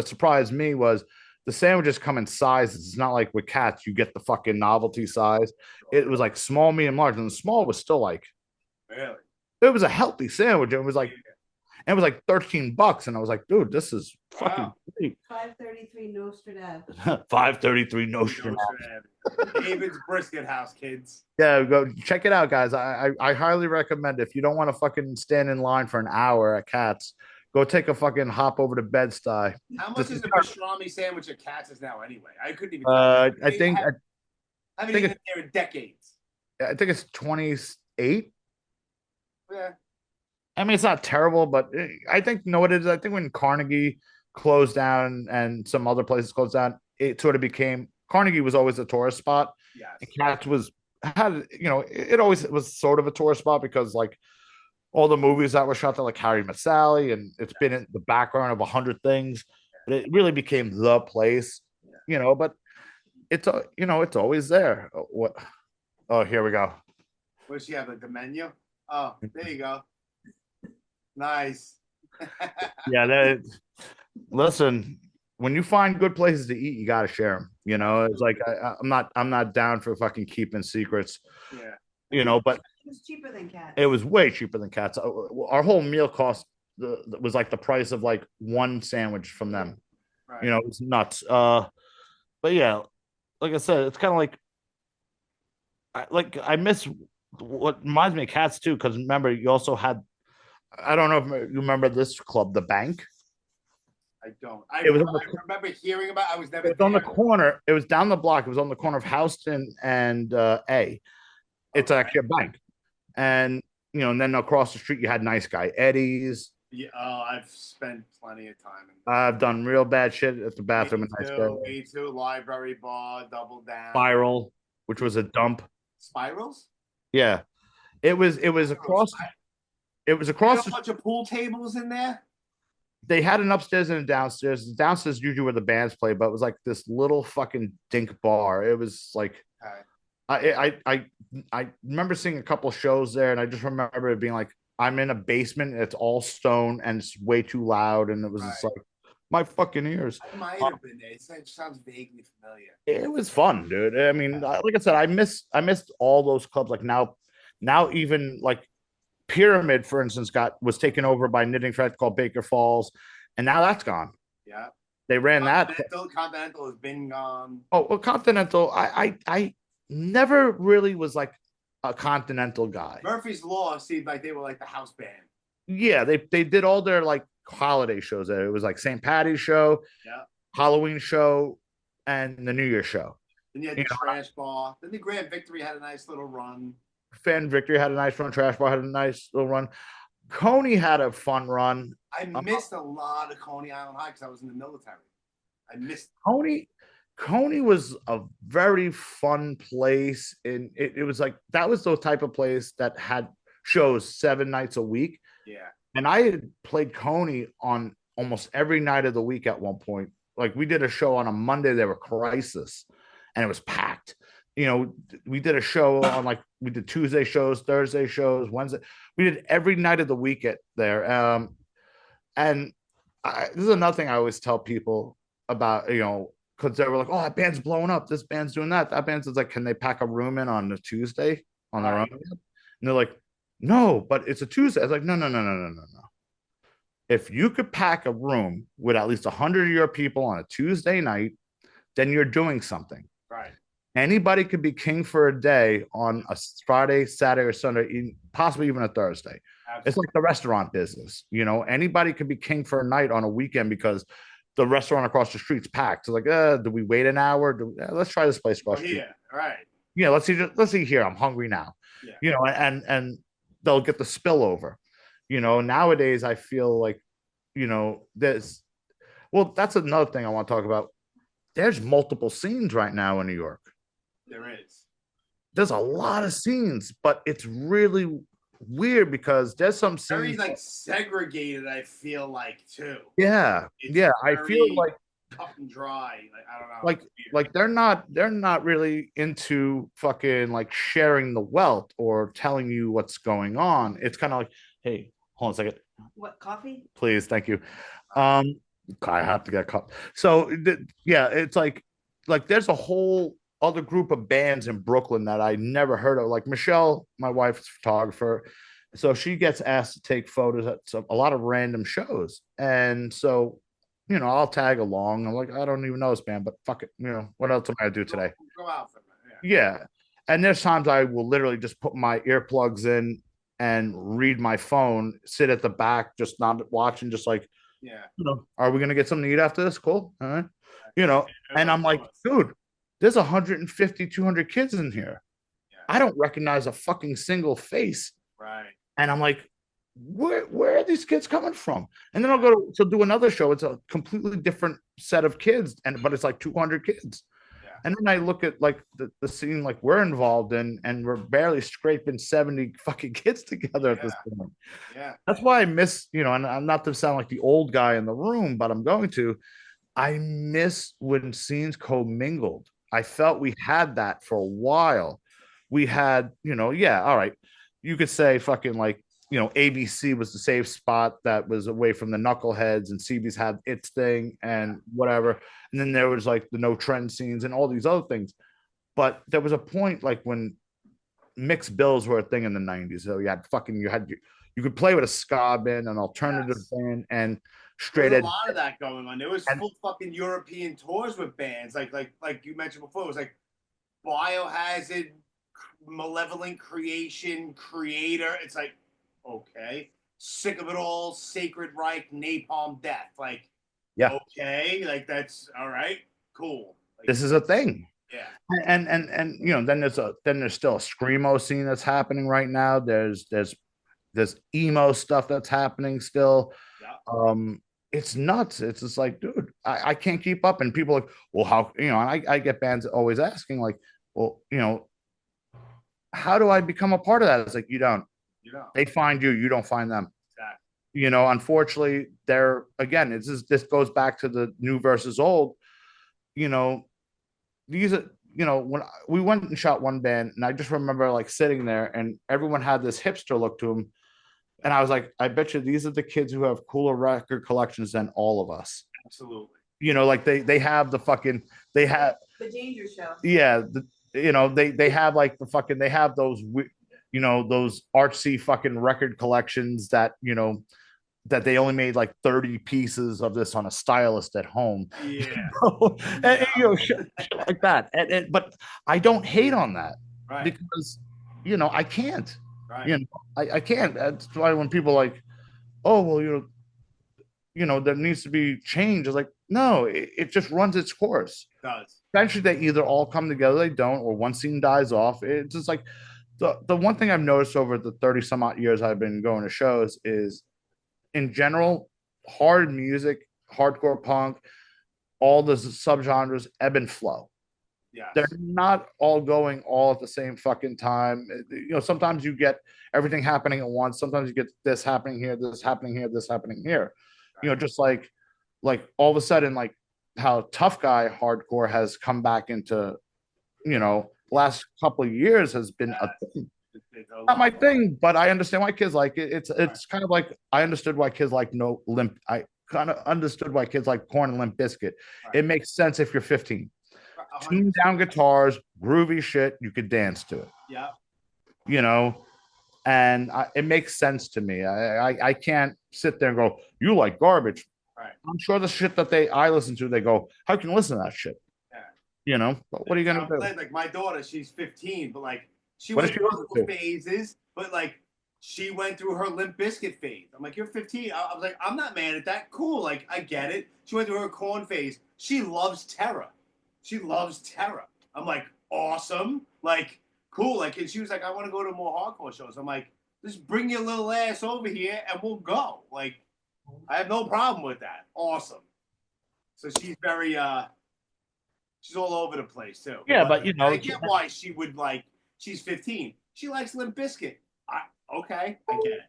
surprised me was the sandwiches come in sizes. It's not like with Cats, you get the fucking novelty size. It was like small, medium, large, and the small was still like, really? It was a healthy sandwich. It was like, and it was like $13, and I was like, dude, this is fucking great. 533 Nostradamus. 533 Nostradamus. David's Brisket House, kids. Yeah, go check it out, guys. I highly recommend it. If you don't want to fucking stand in line for an hour at Cats, go take a fucking hop over to Bed-Stuy. How much is the pastrami sandwich at Cats now anyway? I couldn't even. I think I haven't eaten there in decades. I think it's 28. Yeah. I mean, it's not terrible, but I think what it is. I think when Carnegie closed down and some other places closed down, it sort of became Carnegie was always a tourist spot. Yes. And Cats it always was sort of a tourist spot because like all the movies that were shot there, like Harry Met Sally, and it's been in the background of 100 things. But it really became the place, But it's it's always there. What? Oh, here we go. What does she have? Like the menu? Oh, there you go. Nice. Yeah, listen. When you find good places to eat, you got to share them. It's like I'm not down for fucking keeping secrets. Yeah. But it was cheaper than Cats. It was way cheaper than Cats. Our whole meal cost was like the price of like one sandwich from them. Right. It was nuts. But yeah, like I said, it's kind of like I miss what reminds me of Cats too. Because remember, you also had. I don't know if you remember this club, the Bank. I don't. I remember hearing about. I was never. It was on the corner. It was down the block. It was on the corner of Houston and A. It's actually a bank, and and then across the street you had Nice Guy Eddie's. Yeah, I've spent plenty of time. I've done real bad shit at the bathroom. Me too. Library Bar, Double Down. Spiral, which was a dump. Spirals. Yeah, it was across. It was across. A bunch of pool tables in there. They had an upstairs and a downstairs. The downstairs usually where the bands play, but it was like this little fucking dink bar. It was like, I remember seeing a couple shows there, and I just remember it being like, I'm in a basement, and it's all stone, and it's way too loud, and it was just like, my fucking ears. I might have been there. It sounds vaguely familiar. It was fun, dude. I mean, like I said, I missed all those clubs. Like now even like. Pyramid, for instance, was taken over by knitting thread called Baker Falls, and now that's gone. Yeah, they ran Continental has been gone. Oh, well, Continental. I never really was like a Continental guy. Murphy's Law seemed like they were like the house band. Yeah, they did all their like holiday shows there. It was like St. Patty's show, Halloween show, and the New Year show. Then you had the Trash Bar. Then the Grand Victory had a nice little run. Fan Victory had a nice run. Trash Bar had a nice little run. Coney had a fun run. I missed a lot of Coney Island High because I was in the military. I missed Coney. Coney was a very fun place, and it was like that was the type of place that had shows 7 nights a week. Yeah, and I had played Coney on almost every night of the week at one point. Like we did a show on a Monday, there were Crisis, and it was packed. We did a show on we did Tuesday shows, Thursday shows, Wednesday. We did every night of the week there. And this is another thing I always tell people about, because they were like, oh, that band's blowing up. This band's doing that. That band's is like, can they pack a room in on a Tuesday on their own? And they're like, no, but it's a Tuesday. I was like, no, no, no, no, no, no, no. If you could pack a room with at least 100 of your people on a Tuesday night, then you're doing something. Right. Anybody could be king for a day on a Friday, Saturday, or Sunday, possibly even a Thursday. Absolutely. It's like the restaurant business. Anybody could be king for a night on a weekend because the restaurant across the street's packed. So like, do we wait an hour? Let's try this place across the street. Yeah, right. Yeah, let's see here. I'm hungry now. Yeah. And they'll get the spillover. Nowadays I feel like, that's another thing I want to talk about. There's multiple scenes right now in New York. There is. There's a lot of scenes, but it's really weird because there's some scenes very like segregated. I feel like too. Yeah, I feel like cut and dry. Like I don't know. Like they're not really into fucking like sharing the wealth or telling you what's going on. It's kind of like, hey, hold on a second. What, coffee? Please, thank you. I have to get a cup. So it's like there's a whole other group of bands in Brooklyn that I never heard of. Like Michelle, my wife's photographer, so she gets asked to take photos at a lot of random shows, and so I'll tag along. I'm like, I don't even know this band, but fuck it. What else am I gonna do today? Go out for that. Yeah. And there's times I will literally just put my earplugs in and read my phone, sit at the back, just not watching, just like, are we gonna get something to eat after this? Cool. All right. And I'm like, dude, there's 150, 200 kids in here. Yeah. I don't recognize a fucking single face. Right. And I'm like, where are these kids coming from? And then I'll go to do another show. It's a completely different set of kids, but it's like 200 kids. Yeah. And then I look at like the scene like we're involved in, and we're barely scraping 70 fucking kids together at this point. Yeah. That's why I miss, and I'm not to sound like the old guy in the room, but I'm going to. I miss when scenes commingled. I felt we had that for a while. We had, all right. You could say fucking like, ABC was the safe spot that was away from the knuckleheads, and CB's had its thing and whatever. And then there was like the no trend scenes and all these other things. But there was a point like when mixed bills were a thing in the 90s. So you could play with a ska band, an alternative band, and straight edge. A lot of that going on. There was full fucking European tours with bands like you mentioned before. It was like Biohazard, Malevolent Creation, Creator. It's like, okay, Sick of It All, Sacred Reich, Napalm Death. Like, okay, like that's all right, cool. Like, this is a thing. Yeah. And then there's still a screamo scene that's happening right now. There's emo stuff that's happening still. Yeah. It's nuts. It's just like, dude, I can't keep up. And people are like, well, how, and I get bands always asking like, well, how do I become a part of that? It's like, you don't. They find you, you don't find them. Exactly. Unfortunately, this goes back to the new versus old. These are, when we went and shot one band, and I just remember like sitting there and everyone had this hipster look to them. And I was like, I bet you these are the kids who have cooler record collections than all of us. Absolutely. Like they have the fucking, they have the Danger Show. Yeah. They have like the fucking, they have those, those artsy fucking record collections that, that they only made like 30 pieces of this on a stylist at home. Yeah. Shit like that. But I don't hate on that. Right. Because, I can't. Right. I can't. That's why when people are like, oh, well, there needs to be change. It's like, no, it just runs its course. It does. Eventually they either all come together, they don't, or one scene dies off. It's just like the one thing I've noticed over the 30 some odd years I've been going to shows is, in general, hard music, hardcore punk, all the subgenres ebb and flow. Yeah, they're not all going all at the same fucking time. Sometimes you get everything happening at once. Sometimes you get this happening here, this happening here, this happening here. Right. Just like all of a sudden, like how tough guy hardcore has come back into, last couple of years has been a thing. Not my thing, but I understand why kids like it. It's kind of like I understood why kids like No Limp. kind of understood why kids like Korn and Limp Bizkit. Right. It makes sense if you're 15. 100%. Tuned down guitars, groovy shit, you could dance to it. Yeah. You know, and it makes sense to me. I can't sit there and go, you like garbage. Right. I'm sure the shit that I listen to, they go, how can you listen to that shit? Yeah. You know, but what are you gonna do? Like my daughter, she's 15, but like she What went does she through listen to? phases, but like she went through her Limp Bizkit phase. I'm like, you're 15. I was like, I'm not mad at that. Cool, like I get it. She went through her Korn phase. She loves Terror. She loves Terror. I'm like, awesome, like cool. Like, and she was like, I want to go to more hardcore shows. I'm like, just bring your little ass over here and we'll go. Like, I have no problem with that. Awesome. So she's very she's all over the place too. Yeah, but you know, I get why she would like. She's 15. She likes Limp Bizkit. Okay, I get it.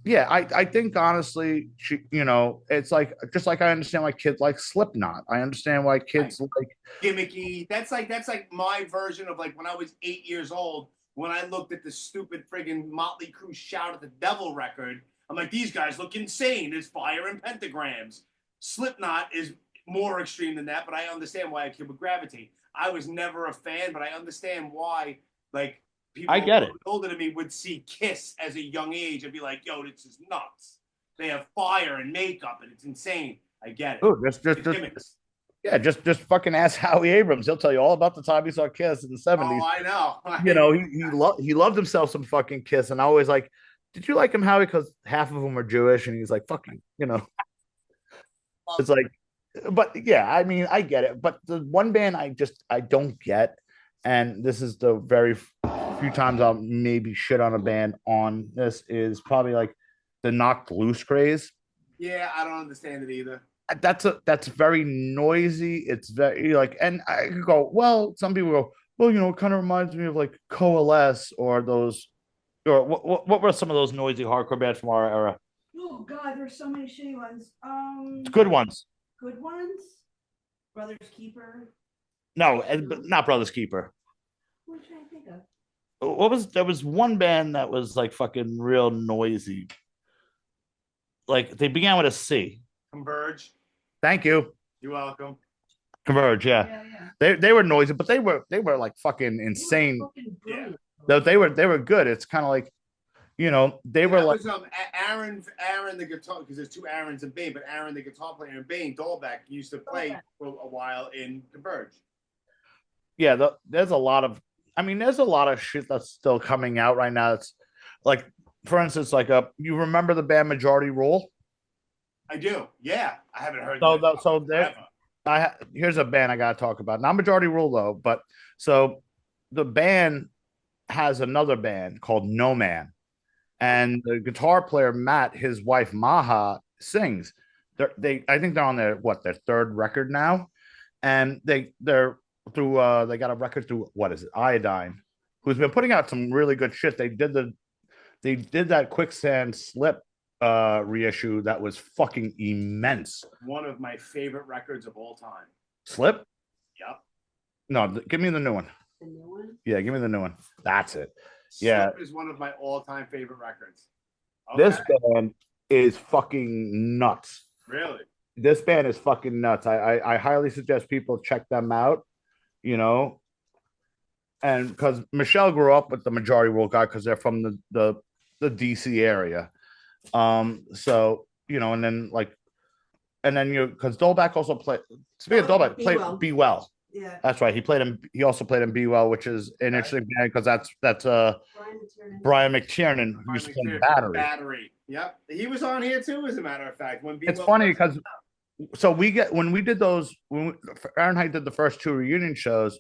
Yeah, I think honestly, you know, it's like just like I understand why kids like Slipknot. I understand why kids like gimmicky. That's like my version of like when I was 8 years old. When I looked at the stupid friggin' Motley Crue Shout at the Devil record, I'm like, these guys look insane. There's fire and pentagrams. Slipknot is more extreme than that, but I understand why a kid would gravitate. I was never a fan, but I understand why, like, people I get it. older than me would see Kiss as a young age and be like, yo, this is nuts. They have fire and makeup, and it's insane. I get it. Oh, just fucking ask Howie Abrams. He'll tell you all about the time he saw Kiss in the 70s. Oh, I know. You know, he loved himself some fucking Kiss, and I always like, did you like him, Howie? Because half of them are Jewish, and he's like, fucking, you know. It's like, but yeah, I mean, I get it. But the one band I don't get, and this is the very few times I'll maybe shit on a band on this, is probably like the Knocked Loose craze. Yeah, I don't understand it either. That's very noisy. It's very like, and I could go, well, some people go, well, you know, it kind of reminds me of like Coalesce or those, or what were some of those noisy hardcore bands from our era? Oh God, there's so many shitty ones. Good ones. Good ones. Brothers Keeper. No, not Brothers Keeper. What should I think of? There was one band that was like fucking real noisy. Like they began with a C. Converge. Thank you. You're welcome. Converge, yeah. They were noisy, but they were like fucking insane. Yeah. They were good. It's kind of like, you know, they were like Aaron the guitar, because there's two Aarons in Bane, but Aaron the guitar player in Bane, Dahlbeck, used to play for a while in Converge. Yeah, there's a lot of shit that's still coming out right now. It's like, for instance, like you remember the band Majority Rule? I do. Yeah, I haven't heard. Here's a band I gotta talk about. Not Majority Rule though, but so the band has another band called No Man, and the guitar player Matt, his wife Maha, sings. I think they're on their third record now, and they're through they got a record through Iodine, who's been putting out some really good shit. They did that Quicksand Slip reissue that was fucking immense. One of my favorite records of all time. Slip? Yep. No, give me the new one. The new one? Yeah, give me the new one. That's it. Slip is one of my all-time favorite records. Okay. This band is fucking nuts. Really? This band is fucking nuts. I highly suggest people check them out, you know. And because Michelle grew up with the Majority Rule guy because they're from the DC area. So, you know, and then because Dolbeck also played, speaking of Dolbeck, played Be Well. Yeah. That's right. He also played in Be Well, which is an interesting band because that's Brian McTiernan who used to play Battery. Yep. He was on here too, as a matter of fact. It's funny because when we did those, Fahrenheit did the first two reunion shows,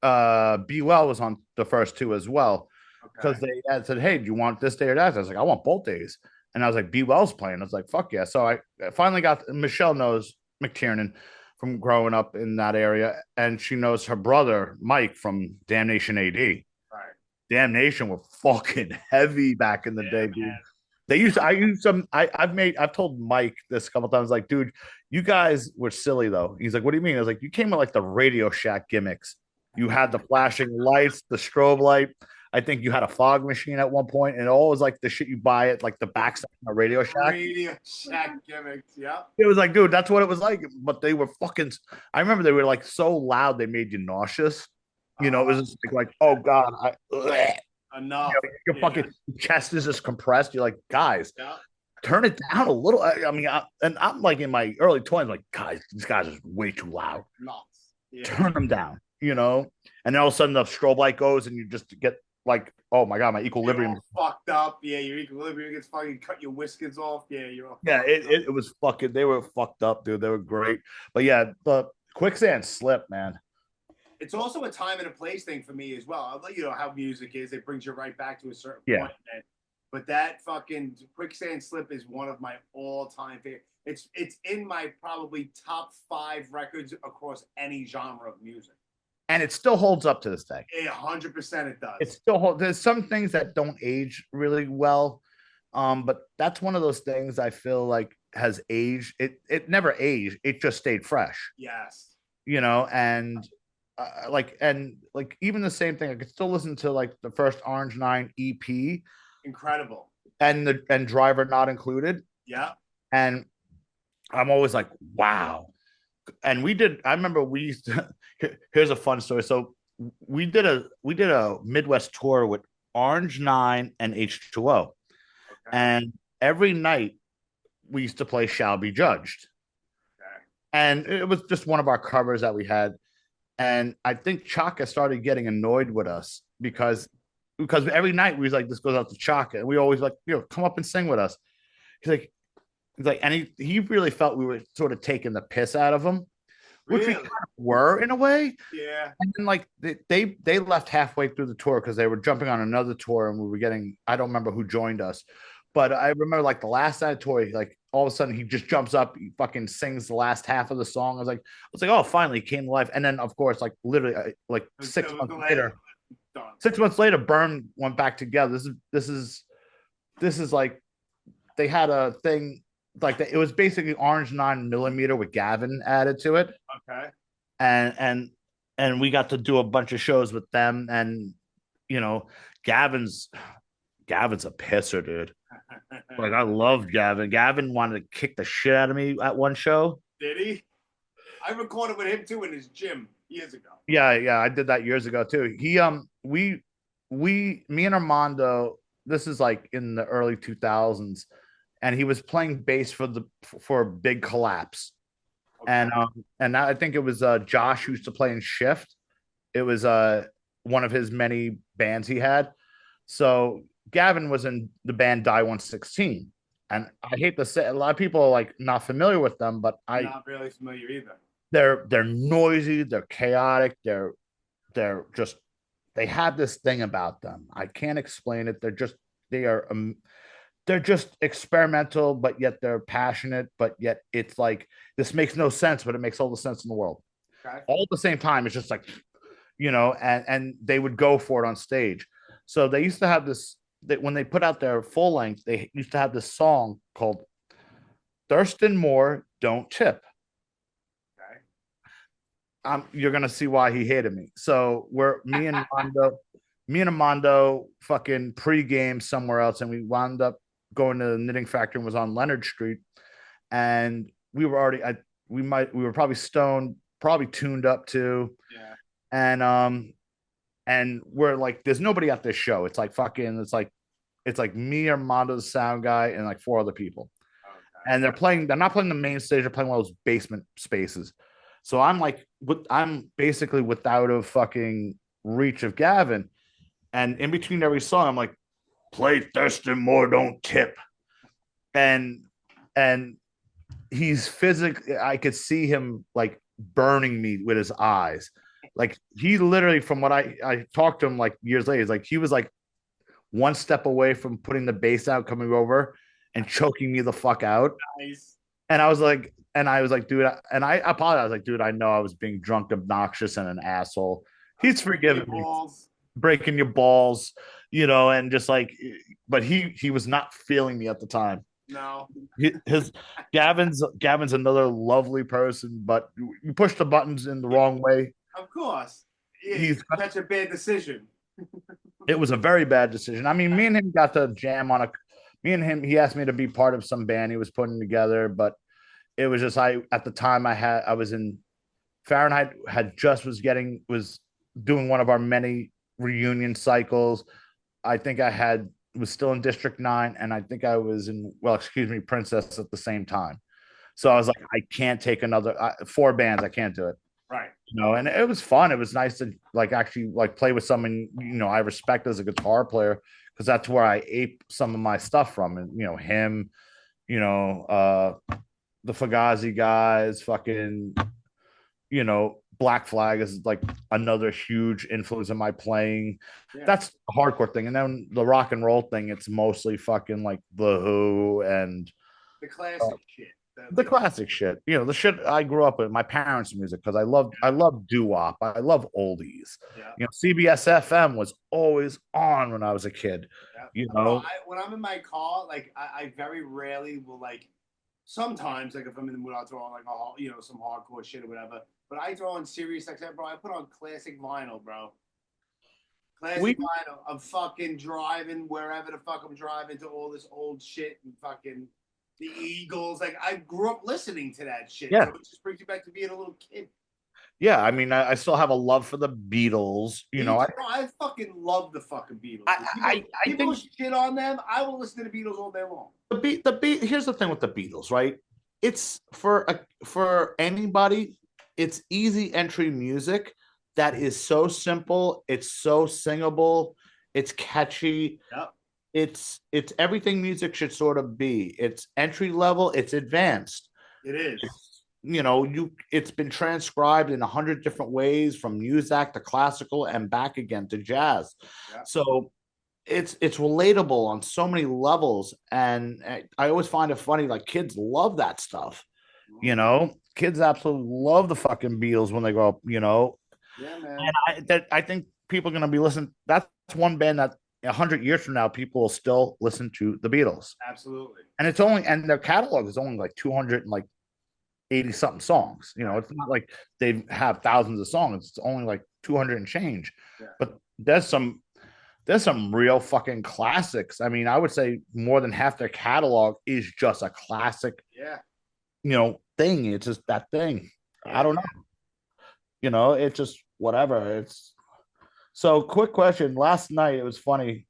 Be Well was on the first two as well. Because they had said, hey, do you want this day or that? I was like, I want both days. And I was like, Be Well's playing. I was like, fuck yeah. So I finally Michelle knows McTiernan from growing up in that area. And she knows her brother, Mike, from Damnation AD. Right. Damnation were fucking heavy back in the day, dude. I've told Mike this a couple times, like, dude, you guys were silly though. He's like, what do you mean? I was like, you came with like the Radio Shack gimmicks. You had the flashing lights, the strobe light. I think you had a fog machine at one point, and it all was like the shit you buy at like the backside of a Radio Shack. Radio Shack gimmicks. Yep. It was like, dude, that's what it was like. But they were fucking. I remember they were like so loud they made you nauseous. You know, it was just like oh god, Enough. Your fucking chest is just compressed. You're like, guys, turn it down a little. I mean, I'm like in my early 20s, like, guys, these guys are way too loud. Nuts. Yeah. Turn them down, you know? And then all of a sudden the strobe light goes and you just get like, oh my God, my equilibrium. Fucked up. Yeah, your equilibrium gets fucking cut your whiskers off. Yeah, you're all it was fucking, they were fucked up, dude. They were great. But yeah, the quicksand slip, man. It's also a time and a place thing for me as well. You know how music is; it brings you right back to a certain point. Man. But that fucking quicksand slip is one of my all-time favorite. It's in my probably top 5 records across any genre of music. And it still holds up to this day. 100% it does. It still holds. There's some things that don't age really well, but that's one of those things I feel like has aged. It never aged. It just stayed fresh. Yes. You know, and. Like even the same thing. I could still listen to like the first Orange 9 EP. Incredible. And Driver Not Included. Yeah. And I'm always like, wow. And I remember we used to, here's a fun story. So we did a Midwest tour with Orange 9 and H2O. Okay. And every night we used to play Shall Be Judged. Okay. And it was just one of our covers that we had. And I think Chaka started getting annoyed with us because every night we was like, this goes out to Chaka. And we always like, come up and sing with us. He's like, and he really felt we were sort of taking the piss out of him, which we kind of were in a way. Yeah. And then like they left halfway through the tour because they were jumping on another tour and we were getting, I don't remember who joined us, but I remember like the last night of the tour, like all of a sudden he just jumps up, he fucking sings the last half of the song. I was like, oh, finally he came to life. And then of course, like literally like 6 months later, 6 months later, Burn went back together. This is like they had a thing like that. It was basically Orange 9mm with Gavin added to it. Okay. And we got to do a bunch of shows with them. And you know, Gavin's a pisser, dude. Like I love Gavin. Gavin wanted to kick the shit out of me at one show. Did he? I recorded with him too in his gym years ago. Yeah, I did that years ago too. He me and Armando, this is like in the early 2000s, and he was playing bass for Big Collapse. Okay. And I think it was Josh who used to play in Shift. It was one of his many bands he had. So Gavin was in the band Die 116, and I hate to say a lot of people are like not familiar with them, but I'm not really familiar either. They're noisy, they're chaotic, they're just they have this thing about them. I can't explain it. They're just experimental, but yet they're passionate, but yet it's like this makes no sense, but it makes all the sense in the world. Okay. All at the same time, it's just like, you know, and they would go for it on stage. So they used to have this. When they put out their full length, they used to have this song called Thurston Moore Don't Tip. Okay. You're gonna see why he hated me. So me and Armando fucking pregame somewhere else, and we wound up going to the Knitting Factory and was on Leonard Street, and we were already we were probably stoned, probably tuned up too. Yeah. And we're like, there's nobody at this show. It's like it's like me, Armando, the sound guy, and like 4 other people. Okay. And they're not playing the main stage, they're playing one of those basement spaces. So I'm basically without a fucking reach of Gavin. And in between every song, I'm like, play Thurston Moore Don't Tip. And he's physically, I could see him like burning me with his eyes. Like he literally, from what I talked to him like years later, he's like he was like one step away from putting the bass out, coming over and choking me the fuck out. Nice. And I was like, dude, and I apologized. I was like, dude, I know I was being drunk, obnoxious, and an asshole. He's forgiven me, breaking your balls, you know, and just like, but he was not feeling me at the time. No, Gavin's another lovely person, but you push the buttons in the wrong way. Of course. He's such a bad decision. It was a very bad decision. I mean, me and him got to jam on a. Me and him, he asked me to be part of some band he was putting together, but it was just at the time I was in Fahrenheit, had just was doing one of our many reunion cycles. I think was still in District 9, and I think I was in, well, excuse me, Princess at the same time. So I was like, I can't take another 4 bands. I can't do it. Right. And it was fun. It was nice to actually play with someone I respect as a guitar player, because that's where I ape some of my stuff from. And him, the Fugazi guys, fucking, Black Flag is like another huge influence in my playing. Yeah. That's the hardcore thing. And then the rock and roll thing, it's mostly fucking like The Who and the classic shit. The classic shit. The shit I grew up with, my parents' music, because I love doo-wop. I love oldies. Yeah. CBS FM was always on when I was a kid. Yeah. When I'm in my car, I very rarely will sometimes if I'm in the mood, I'll throw on some hardcore shit or whatever. But I throw on Sirius XM, bro. I put on classic vinyl, bro. Classic vinyl. I'm fucking driving wherever the fuck I'm driving to all this old shit and fucking the Eagles. I grew up listening to that shit. Yeah. So it just brings you back to being a little kid. Yeah, I mean, I still have a love for the Beatles. I fucking love the fucking Beatles. People shit on them. I will listen to the Beatles all day long. Here's the thing with the Beatles, right? It's for anybody. It's easy entry music that is so simple. It's so singable. It's catchy. Yep. It's everything music should sort of be. It's entry level. It's advanced. It is. It's been transcribed in 100 different ways, from Muzak to classical and back again to jazz. Yeah. So it's relatable on so many levels, and I always find it funny. Kids love that stuff. Kids absolutely love the fucking Beatles when they grow up. Yeah, man. And I think people are gonna be listening. That's one band that 100 years from now, people will still listen to the Beatles. Absolutely. And their catalog is only 280 something songs. It's not like they have thousands of songs. It's only 200 and change. Yeah. But there's some real fucking classics. I mean, I would say more than half their catalog is just a classic. Yeah. Thing. It's just that thing. I don't know. It's just whatever. So quick question. Last night it was funny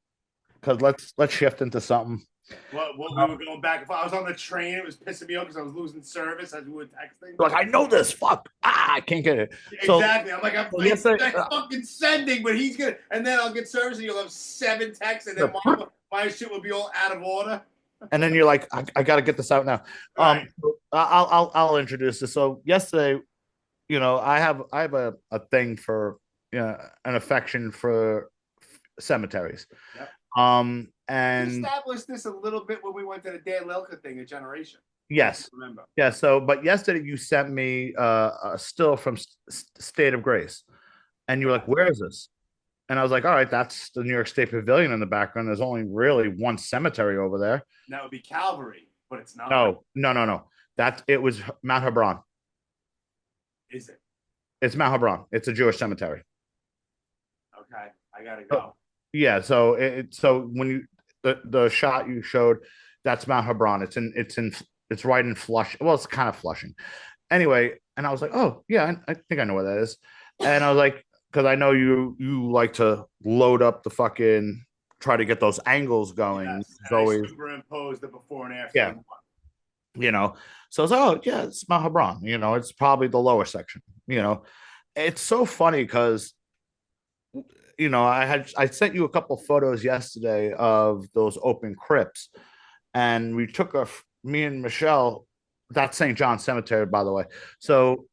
because let's shift into something. What we were going back. If I was on the train, it was pissing me off because I was losing service as we were texting. I know this. Fuck. I can't get it. Exactly. I'm fucking sending, but he's gonna, and then I'll get service, and you'll have 7 texts, and then my shit will be all out of order. And then you're like, I got to get this out now. Right. I'll introduce this. So yesterday, I have a thing for an affection for cemeteries. Yep. And we established this a little bit when we went to the Dan Lilka thing, a generation. Yes. Remember? Yeah. So, but yesterday you sent me a still from State of Grace, and you were like, "Where is this?" And I was like, "All right, that's the New York State Pavilion in the background. There's only really one cemetery over there." That would be Calvary, but it's not. No. It was Mount Hebron. Is it? It's Mount Hebron. It's a Jewish cemetery. Okay, I gotta go. Yeah. So so when you the shot you showed, that's Mount Hebron. It's right in Flushing. Well, it's kind of Flushing. Anyway, and I was like, oh yeah, I think I know where that is. And I was like, because I know you like to load up the fucking, try to get those angles going. Yes, always superimpose the before and after. Yeah. So I was like, oh yeah, it's Mount Hebron. It's probably the lower section. It's so funny because I sent you a couple photos yesterday of those open crypts, and we took me and Michelle. That's St. John Cemetery, by the way. So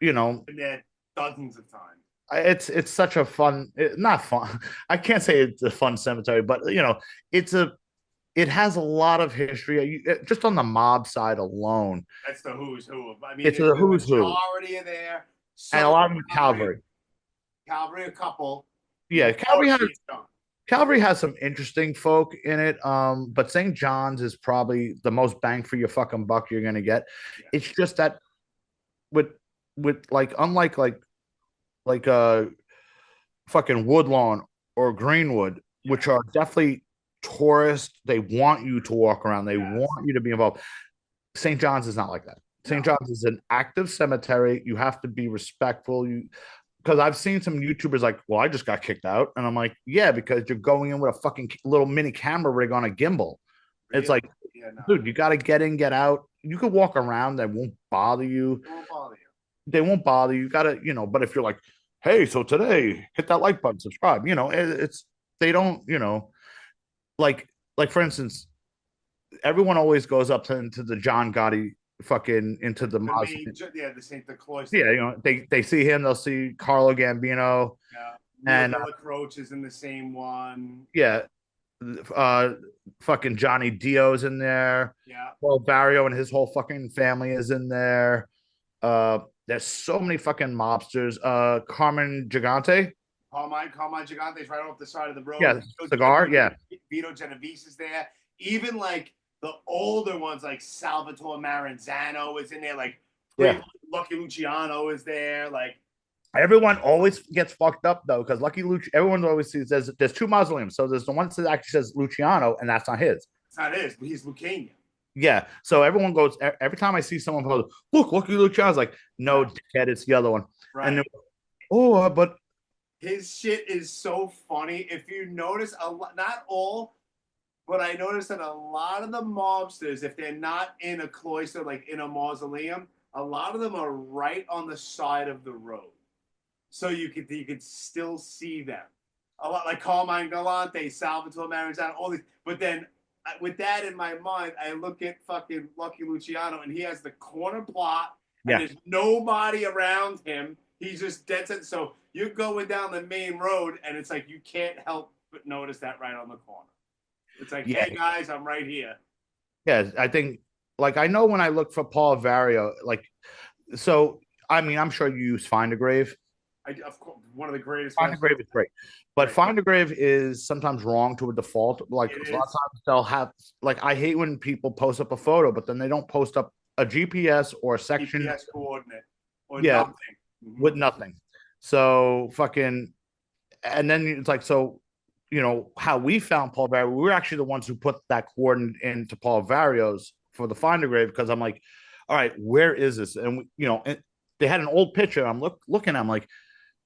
been there dozens of times. It's such a fun, not fun. I can't say it's a fun cemetery, but it has a lot of history. Just on the mob side alone, that's the who's who. I mean, it's the who's who. Majority are there, and a lot of them Calvary. Calvary, a couple. Yeah, Calvary has some interesting folk in it. But St. John's is probably the most bang for your fucking buck you're gonna get. Yeah. It's just that with unlike fucking Woodlawn or Greenwood, which are definitely tourists. They want you to walk around. They want you to be involved. St. John's is not like that. St. John's is an active cemetery. You have to be respectful. Because I've seen some YouTubers like, well, I just got kicked out. And I'm like, yeah, because you're going in with a fucking little mini camera rig on a gimbal. Really? It's like, dude, you got to get in, get out. You could walk around. They won't bother you. They won't bother you. You got to, but if you're like, hey, so today, hit that like button, subscribe, they don't, like for instance, everyone always goes up into the John Gotti fucking into the mausoleum. The cloister. Yeah, they see him, they'll see Carlo Gambino. Yeah. And Croce is in the same one. Yeah. Fucking Johnny Dio's in there. Yeah. Paul Vario and his whole fucking family is in there. There's so many fucking mobsters. Carmen Gigante. Carmine Gigante's right off the side of the road. Yeah, cigar. Yeah. Vito Genovese is there. Even like the older ones, like Salvatore Maranzano is in there. Like Lucky Luciano is there. Like everyone always gets fucked up though, because everyone always sees there's two mausoleums. So there's the one that actually says Luciano, and that's not his. It's not his. He's Lucania. Yeah. So everyone goes every time I see someone goes, look, Lucky Luciano's like, no, dickhead, it's the other one. Right. And but his shit is so funny. If you notice not all. But I noticed that a lot of the mobsters, if they're not in a cloister, like in a mausoleum, a lot of them are right on the side of the road. So you could still see them. A lot like Carmine Galante, Salvatore Maranzano, all these. But then with that in my mind, I look at fucking Lucky Luciano, and he has the corner plot, and there's nobody around him. He's just dead set. So you're going down the main road, and it's like you can't help but notice that right on the corner. It's like, hey guys, I'm right here. Yeah, I think, like, I know when I look for Paul Vario, like, so I mean, I'm sure you use Find a Grave. Of course, one of the greatest. Find a Grave is great, but Find a Grave is sometimes wrong to a default. Like a lot of times they'll have, like, I hate when people post up a photo, but then they don't post up a GPS or a section GPS coordinate or nothing. With nothing. So fucking, and then it's like so. How we found Paul Vario, we were actually the ones who put that coordinate into Paul Vario's for the Find a Grave, because I'm like, all right, where is this? And they had an old picture. I'm looking, I'm like,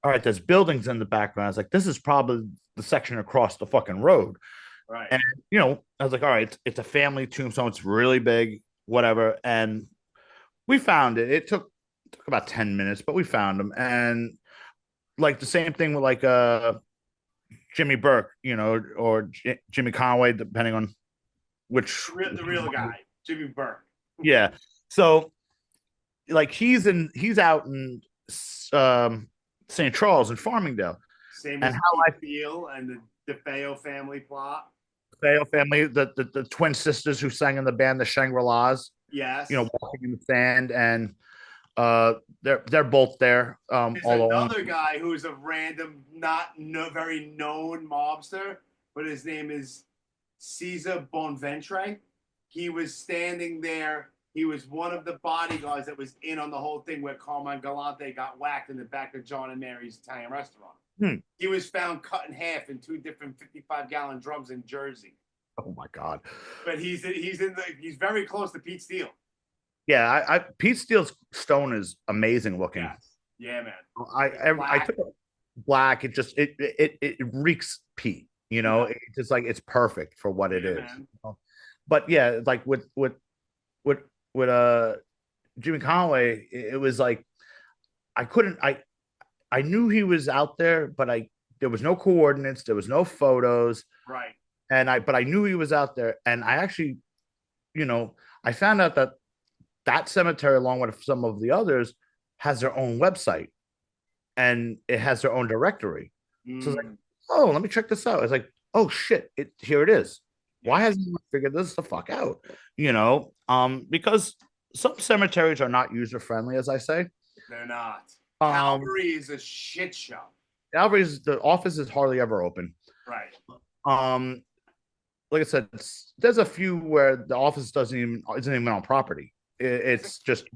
all right, there's buildings in the background. I was like, this is probably the section across the fucking road. Right. And I was like, all right, it's a family tombstone, it's really big, whatever. And we found it. It took about 10 minutes, but we found them. And like the same thing with like Jimmy Burke, or Jimmy Conway, depending on which the real guy, Jimmy Burke. Yeah. So, like, he's out in St. Charles and Farmingdale. Same as how I feel and the DeFeo family plot. DeFeo family, the twin sisters who sang in the band the Shangri-Las. Yes. Walking in the sand, and they're both there. There's another guy who's a random, very known mobster, but his name is Cesar Bonventre. He was standing there. He was one of the bodyguards that was in on the whole thing where Carmine Galante got whacked in the back of John and Mary's Italian restaurant. He was found cut in half in 2 different 55-gallon drums in Jersey. Oh my God! But he's very close to Pete Steele. Yeah, Pete Steele's stone is amazing looking. Yes. Yeah, man. I took black. It just it reeks Pete. It's just like it's perfect for what it is. But yeah, like with Jimmy Conway, it was like I knew he was out there, but there was no coordinates, there was no photos. Right. But I knew he was out there, and I actually, I found out that cemetery, along with some of the others, has their own website, and it has their own directory. So it's like, oh, let me check this out. It's like, oh shit, here it is. Why hasn't anyone figured this the fuck out? Because some cemeteries are not user friendly, as I say. They're not. Calvary is a shit show. Calvary's, the office is hardly ever open. Right. Like I said, there's a few where the office isn't even on property. It's just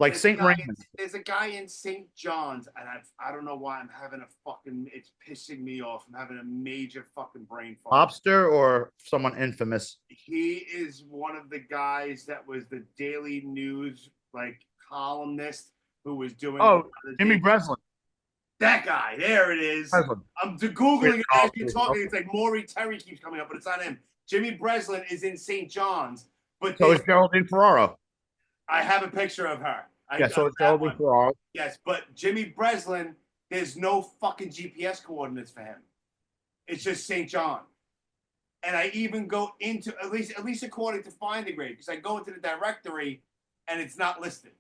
Like St. Raymond. There's a guy in St. John's, and I don't know why I'm having a fucking. It's pissing me off. I'm having a major fucking brain fart. Lobster or someone infamous? He is one of the guys that was the Daily News columnist who was doing. Oh, Jimmy Breslin. That guy. There it is. Breslin. I'm googling it as you're talking. It's like Maury Terry keeps coming up, but it's not him. Jimmy Breslin is in St. John's, but so is Geraldine Ferraro. I have a picture of her. So it's Geraldine Ferraro. Yes, but Jimmy Breslin, there's no fucking GPS coordinates for him. It's just St. John. And I even go into, at least according to Find a Grave, because I go into the directory and it's not listed.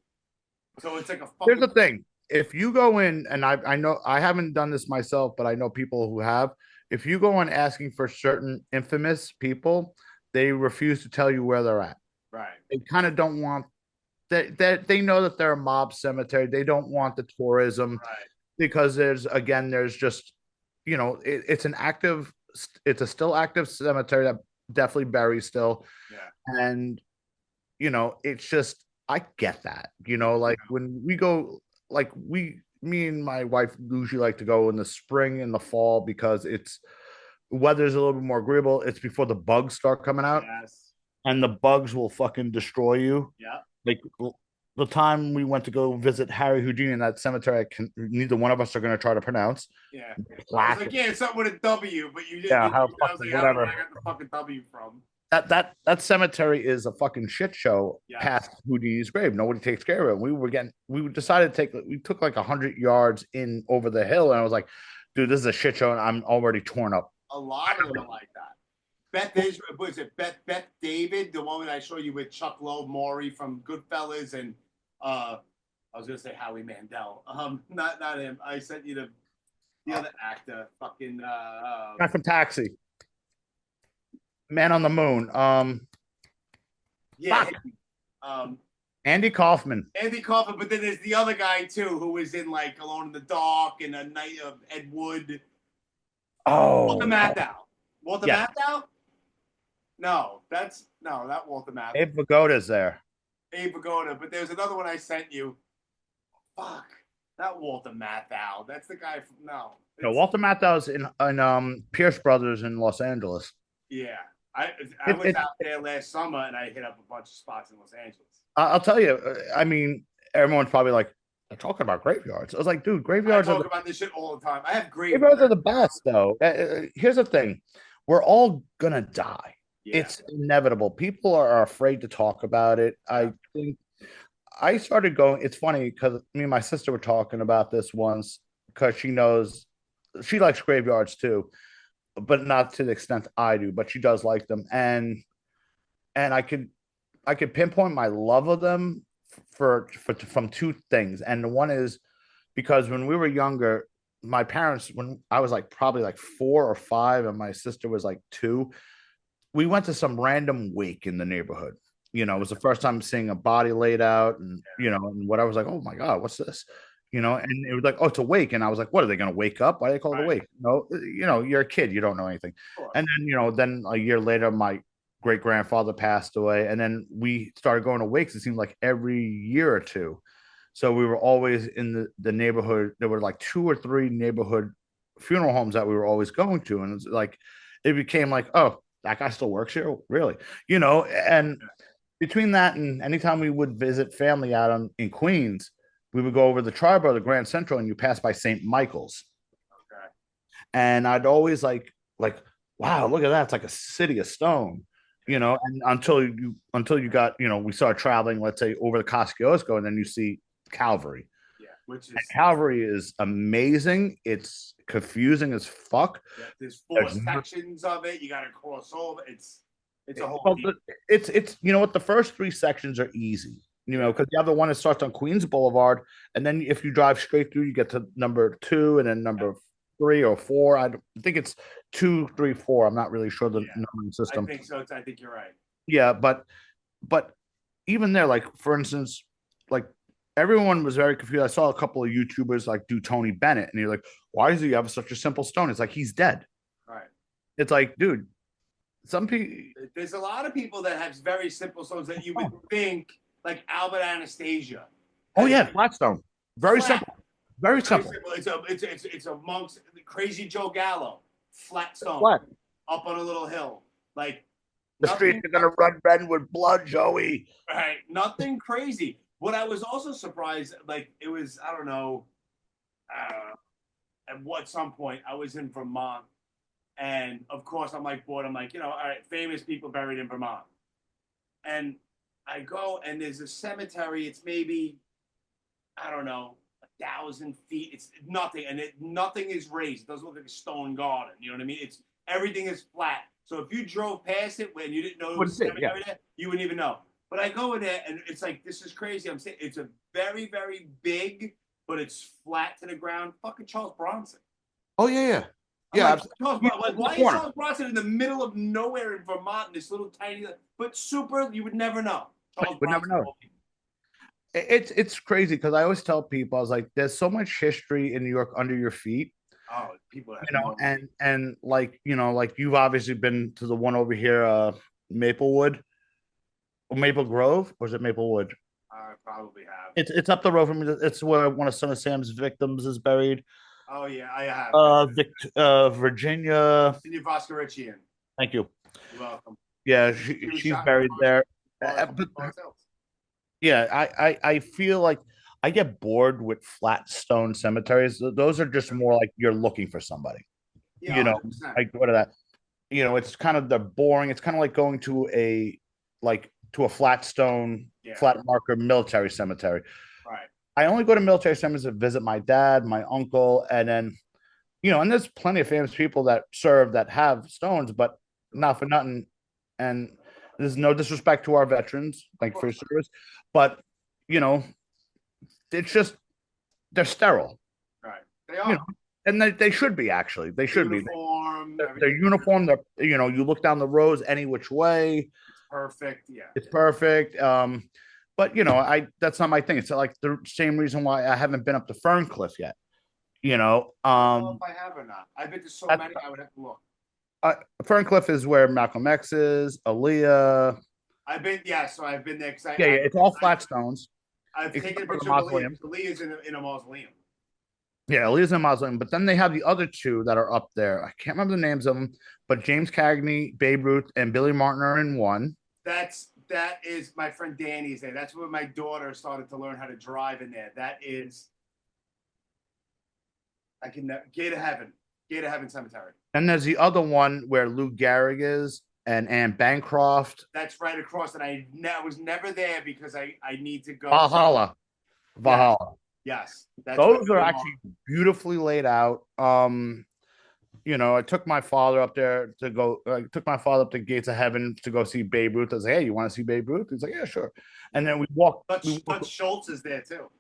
So it's like a fucking. Here's the thing. If you go in, and I know I haven't done this myself, but I know people who have. If you go on asking for certain infamous people, they refuse to tell you where they're at. Right. They kind of don't want. They know that they're a mob cemetery. They don't want the tourism, right. Because there's just, it's a still active cemetery that definitely buries still. Yeah. And, it's just, I get that, like when we go, me and my wife usually like to go in the spring and the fall because weather's a little bit more agreeable. It's before the bugs start coming out. Yes. And the bugs will fucking destroy you. Yeah. Like the time we went to go visit Harry Houdini in that cemetery, neither one of us are going to try to pronounce. Yeah. I was like, yeah, it's something with a W, but you didn't. Yeah, I was like, whatever. I don't know where I got the fucking W from. That cemetery is a fucking shit show. Yes. Past Houdini's grave. Nobody takes care of it. We decided we took like 100 yards in over the hill, and I was like, dude, this is a shit show, and I'm already torn up. A lot of them are like that. Beth David, the one that I showed you with Chuck Loeb, Maury from Goodfellas, and I was gonna say Howie Mandel. Not him. I sent you the other actor, fucking Guy from Taxi, Man on the Moon. Yeah. Andy Kaufman. Andy Kaufman, but then there's the other guy too, who was in Alone in the Dark and A Night of Ed Wood. Oh, Walter Matthau. Walter yeah. Matthau? No, not Walter Matthau. Abe Vigoda's there. Abe Vigoda, but there's another one I sent you. Fuck, not Walter Matthau. That's the guy from no. Walter Matthau's in Pierce Brothers in Los Angeles. Yeah, I was out there last summer and I hit up a bunch of spots in Los Angeles. I'll tell you. I mean, everyone's probably like, they're talking about graveyards. I was like, dude, graveyards. I talk about this shit all the time. I have graveyards are the best, though. Here's the thing: we're all gonna die. Yeah. It's inevitable. People are afraid to talk about it. I think I started going. It's funny because me and my sister were talking about this once because she knows she likes graveyards too, but not to the extent I do. But she does like them, and I could pinpoint my love of them from two things. And the one is because when we were younger, my parents, when I was probably 4 or 5 and my sister was 2, we went to some random wake in the neighborhood. It was the first time seeing a body laid out, and and what I was like, oh my God, what's this? And it was like, oh, it's a wake. And I was like, what are they going to wake up? Why do they call it a wake? No, you're a kid, you don't know anything. Sure. And then, then a year later, my great-grandfather passed away, and then we started going to wakes. It seemed like every year or two. So we were always in the neighborhood. There were 2 or 3 neighborhood funeral homes that we were always going to. And it's it became oh, that guy still works here? Really? And between that and anytime we would visit family out in Queens, we would go over the Triborough, the Grand Central, and you pass by St. Michael's. Okay. And I'd always wow, look at that. It's like a city of stone. And until you got, we started traveling, let's say, over the Kosciuszko, and then you see Calvary. Yeah, which is Calvary is amazing. It's confusing as fuck. Yeah, there's 4 sections of it. You got to cross over. It's a whole. It's what, the first 3 sections are easy. Because you have the one that starts on Queens Boulevard, and then if you drive straight through, you get to number 2, and then number 3 or 4. I think it's 2, 3, 4. I'm not really sure the numbering system. I think so. I think you're right. Yeah, but even there, for instance, everyone was very confused. I saw a couple of YouTubers do Tony Bennett, and you're like, why does he have such a simple stone? It's he's dead. Right. It's dude, some people. There's a lot of people that have very simple stones that you would think, Albert Anastasia. Oh yeah, Flatstone. Very Flat. simple. Very simple. It's amongst Crazy Joe Gallo, flat stone, Flat. up on a little hill. Like The streets are gonna run red with blood, Joey. Right, nothing crazy. What I was also surprised, like it was, I don't know, at some point I was in Vermont, and of course I'm like bored. I'm like, all right, famous people buried in Vermont, and I go and there's a cemetery. It's maybe, I don't know, 1,000 feet. It's nothing, and nothing is raised. It doesn't look like a stone garden. You know what I mean? Everything is flat. So if you drove past it when you didn't know it was a cemetery there, you wouldn't even know. But I go in there and it's like, this is crazy. I'm saying it's a very, very big, but it's flat to the ground. Fucking Charles Bronson. Oh yeah. Like, why is Charles Bronson in the middle of nowhere in Vermont in this little tiny, but super? You would never know. You would never know. It's crazy because I always tell people, I was like, there's so much history in New York under your feet. Oh, people have and like, like you've obviously been to the one over here, Maplewood or Maple Grove, or is it Maplewood? I probably have. It's up the road from me. It's where one of Son of Sam's victims is buried. Oh yeah, I have. Virginia. Virginia Voskerichian. Thank you. You're welcome. Yeah, she's buried there. Yeah, I feel like I get bored with flat stone cemeteries. Those are just more like you're looking for somebody. Yeah, 100%. Like what are that? It's kind of the boring. It's kind of like going to a flat stone, flat marker military cemetery. Right. I only go to military cemeteries to visit my dad, my uncle, and then, and there's plenty of famous people that serve that have stones, but not for nothing. And there's no disrespect to our veterans, like for service, but it's just they're sterile. Right. They are. And they should be, actually. They should uniform, be. They're uniform. They're, you look down the rows any which way. It's perfect. Yeah. It's perfect. But that's not my thing. It's like the same reason why I haven't been up to Ferncliff yet. I don't know if I have or not. I've been to so many. I would have to look. Ferncliff is where Malcolm X is. Aaliyah. I've been there. It's all flat stones. I've taken a picture of Aaliyah. Aaliyah's in a mausoleum. Yeah, Aaliyah's in a mausoleum, but then they have the other two that are up there. I can't remember the names of them, but James Cagney, Babe Ruth, and Billy Martin are in one. That is my friend Danny's there. That's where my daughter started to learn how to drive in there. That is, Gate of Heaven Cemetery. And there's the other one where Lou Gehrig is and Anne Bancroft. That's right across, and I was never there because I need to go. Valhalla. Yes. Those are actually beautifully laid out. I took my father up there to go. I took my father up to Gates of Heaven to go see Babe Ruth. I was like, "Hey, you want to see Babe Ruth?" He's like, "Yeah, sure." And then we walked. Dutch Schultz is there too.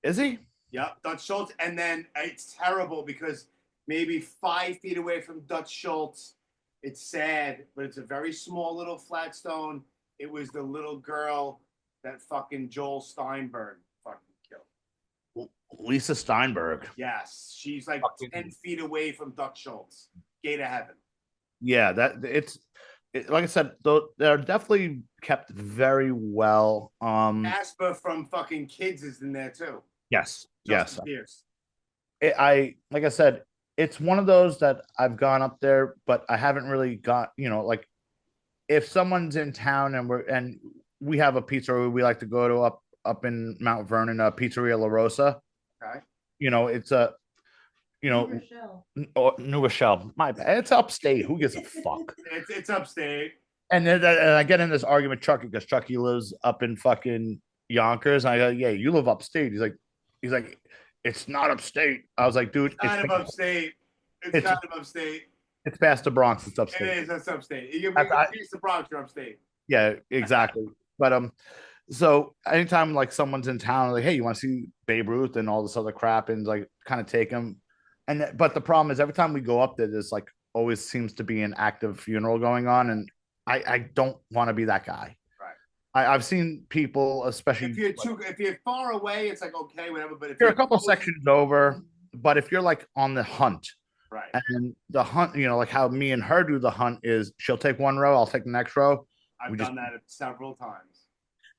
Is he? Yep, Dutch Schultz. And then it's terrible because maybe 5 feet away from Dutch Schultz, it's sad, but it's a very small little flat stone. It was the little girl that fucking Joel Steinberg fucking killed. Lisa Steinberg. Yes, she's like 10 feet away from Dutch Schultz. Gate of Heaven. Yeah, like I said, they're definitely kept very well. Asper from fucking Kids is in there too. Yes. Justin Pierce. Like I said, it's one of those that I've gone up there, but I haven't really got, like if someone's in town and we have a pizzeria we like to go to up in Mount Vernon, Pizzeria La Rosa. Okay. It's a New Rochelle. My bad. It's upstate. Who gives a fuck? It's upstate. And then I get in this argument with Chucky because Chucky lives up in fucking Yonkers. And I go, yeah, you live upstate. He's like, it's not upstate. I was like, dude, it's kind of upstate. It's kind of upstate. It's past the Bronx. It's upstate. It is. That's upstate. You're the Bronx. You're upstate. Yeah, exactly. But so anytime like someone's in town, like, hey, you want to see Babe Ruth and all this other crap, and like kind of take them. But the problem is every time we go up there, there's like always seems to be an active funeral going on, and I don't want to be that guy. I've seen people, especially if you're far away, it's like okay, whatever. But if you're a couple sections over, but if you're like on the hunt, right? And the hunt, like how me and her do the hunt is she'll take one row, I'll take the next row. I've done that several times.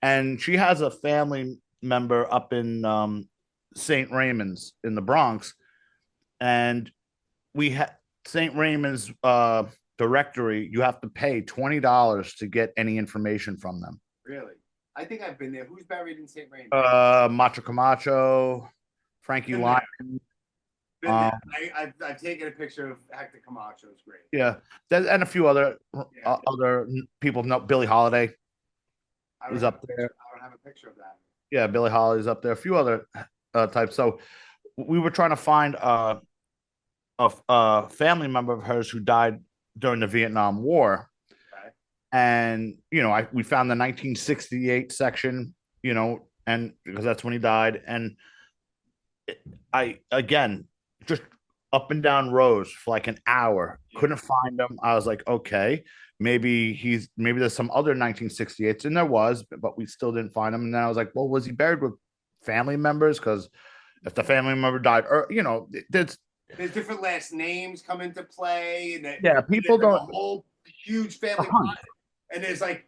And she has a family member up in St. Raymond's in the Bronx, and we had St. Raymond's directory. You have to pay $20 to get any information from them. Really? I think I've been there. Who's buried in St. Raymond? Macho Camacho, Frankie Been Lyman. Been there. I've taken a picture of Hector Camacho. It's great. Yeah, and a few other other people. No, Billie Holiday is up there. I don't have a picture of that. Yeah, Billie Holiday's up there. A few other types. So we were trying to find a family member of hers who died during the Vietnam War. Okay. And we found the 1968 section, and because that's when he died. And I again just up and down rows for like an hour, couldn't find him. I was like, okay, maybe there's some other 1968s, and there was, but we still didn't find him. And then I was like, well, was he buried with family members? Because if the family member died, or there's different last names come into play, and people don't. A whole huge family, and there's like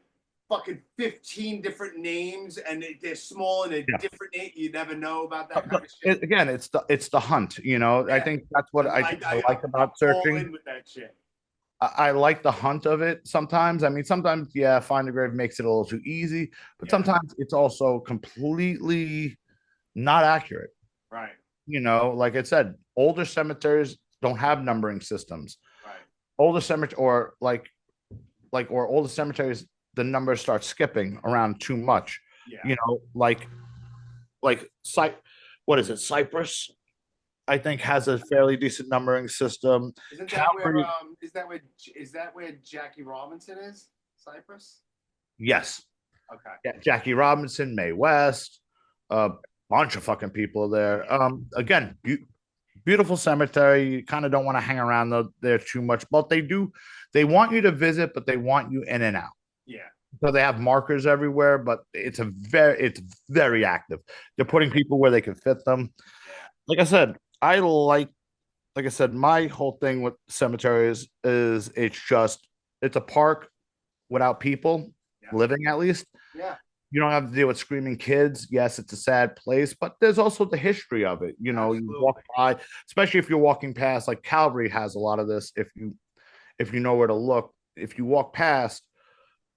fucking 15 different names, and they're small and they're different names. You never know about that kind of shit. Again, it's the hunt. I think that's what I like about searching. With that shit. I like the hunt of it sometimes. I mean, sometimes, find a grave makes it a little too easy, but sometimes it's also completely not accurate. Right. Like I said, older cemeteries don't have numbering systems. Right. Older cemetery or older cemeteries, the numbers start skipping around too much. Yeah. Like what is it? Cypress, I think, has a fairly decent numbering system. Isn't that where is that where Jackie Robinson is? Cypress? Yes. Okay. Yeah, Jackie Robinson, Mae West, bunch of fucking people there. Again, beautiful cemetery. You kind of don't want to hang around there too much, but they want you to visit, but they want you in and out. Yeah. So they have markers everywhere, but it's very active. They're putting people where they can fit them. Like I said, my whole thing with cemeteries is it's a park without people living, at least. Yeah. You don't have to deal with screaming kids. Yes, it's a sad place, but there's also the history of it. You walk by, especially if you're walking past, like Calvary has a lot of this. If you know where to look, if you walk past,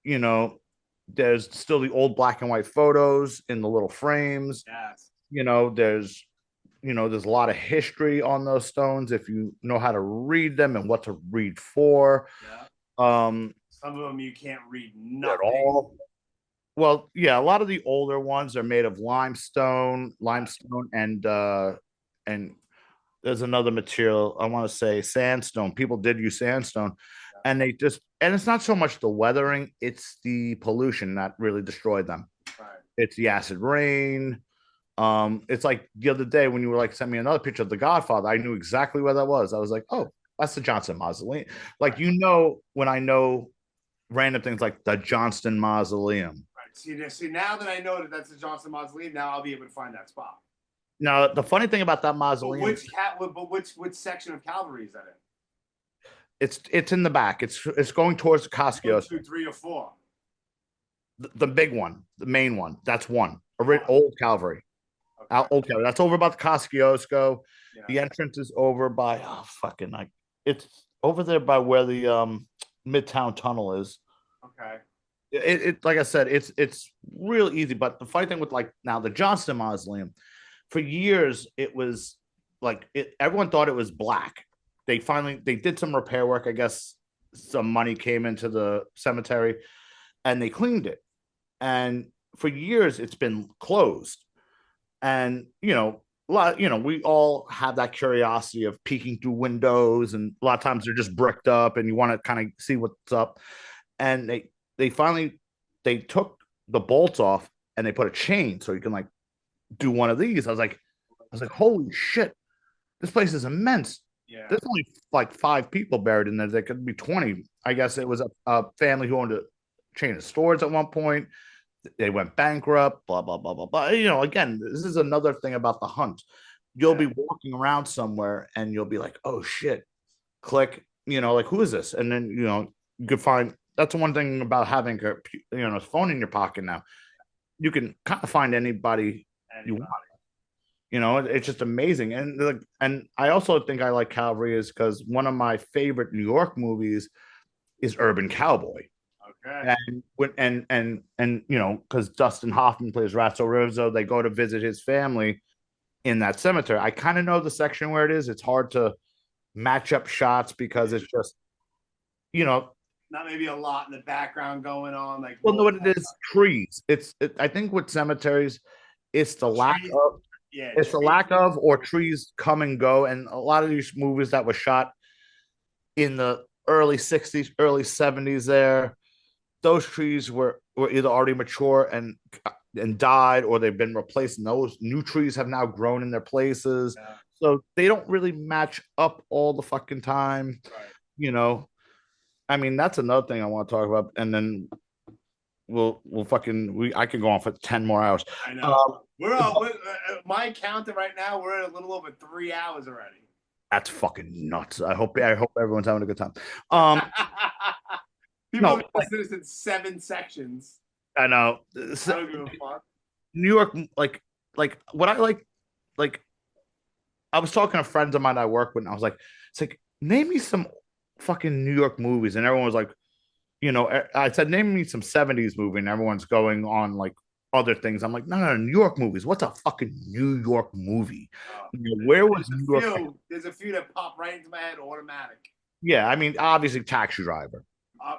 there's still the old black and white photos in the little frames. Yes. There's a lot of history on those stones if you know how to read them and what to read for. Yeah. Some of them you can't read nothing at all. Well, yeah, a lot of the older ones are made of limestone, and there's another material, I want to say sandstone. People did use sandstone, and it's not so much the weathering, it's the pollution that really destroyed them. Right. It's the acid rain. It's like the other day when you were like, send me another picture of the Godfather, I knew exactly where that was. I was like, oh, that's the Johnson Mausoleum. Like, when I know random things like the Johnston Mausoleum. Right. See, now that I know that that's the Johnston Mausoleum, now I'll be able to find that spot. Now, the funny thing about that mausoleum, which section of Calvary is that in? It's in the back. It's going towards the Costco. 2, 3, or 4. The big one, the main one. That's one. Old Calvary. Okay. Old Calvary. That's over by the Costco. Yeah. The entrance is over by it's over there by where the Midtown Tunnel is. Okay. It like I said, it's real easy. But the funny thing with now the Johnston Mausoleum, for years it was everyone thought it was black. They did some repair work. I guess some money came into the cemetery, and they cleaned it. And for years it's been closed. And we all have that curiosity of peeking through windows, and a lot of times they're just bricked up, and you want to kind of see what's up. And they finally took the bolts off, and they put a chain so you can do one of these. I was like, holy shit, this place is immense. Yeah. There's only 5 people buried in there. There could be 20. I guess it was a family who owned a chain of stores at one point. They went bankrupt, blah, blah, blah, blah, blah. Again, this is another thing about the hunt. You'll be walking around somewhere and you'll be like, oh shit, click, who is this? And then, you could find, that's one thing about having a phone in your pocket now. You can kind of find anybody you Anybody. want. You know, it's just amazing. And I also think I like Calvary is because one of my favorite New York movies is Urban Cowboy. Okay. And you know, because Dustin Hoffman plays Ratso Rizzo, they go to visit his family in that cemetery. I kind of know the section where it is. It's hard to match up shots because it's just, you know, Not maybe a lot in the background going on. Like, well, no, what it is, trees. I think with cemeteries, it's the lack trees, of, yeah, it's the trees. lack of, or trees come and go. And a lot of these movies that were shot in the early 60s, early 70s there, those trees were either already mature and died, or they've been replaced, and those new trees have now grown in their places. Yeah. So they don't really match up all the fucking time. Right. You know, I mean, that's another thing I want to talk about, and then we'll fucking I could go on for 10 more hours. I know. We're my counter right now. We're at a little over 3 hours already. That's fucking nuts. I hope everyone's having a good time. People No, have listed this in 7 sections. I know. I don't give a fuck. New York, like what I like. I was talking to friends of mine I work with, and I was like, it's like, name me some fucking New York movies, and everyone was like, you know, I said, name me some 70s movie, and everyone's going on like other things. I'm like, no, New York movies. What's a fucking New York movie? Where was New York? There's a few that pop right into my head automatic. Yeah, I mean, obviously, Taxi Driver.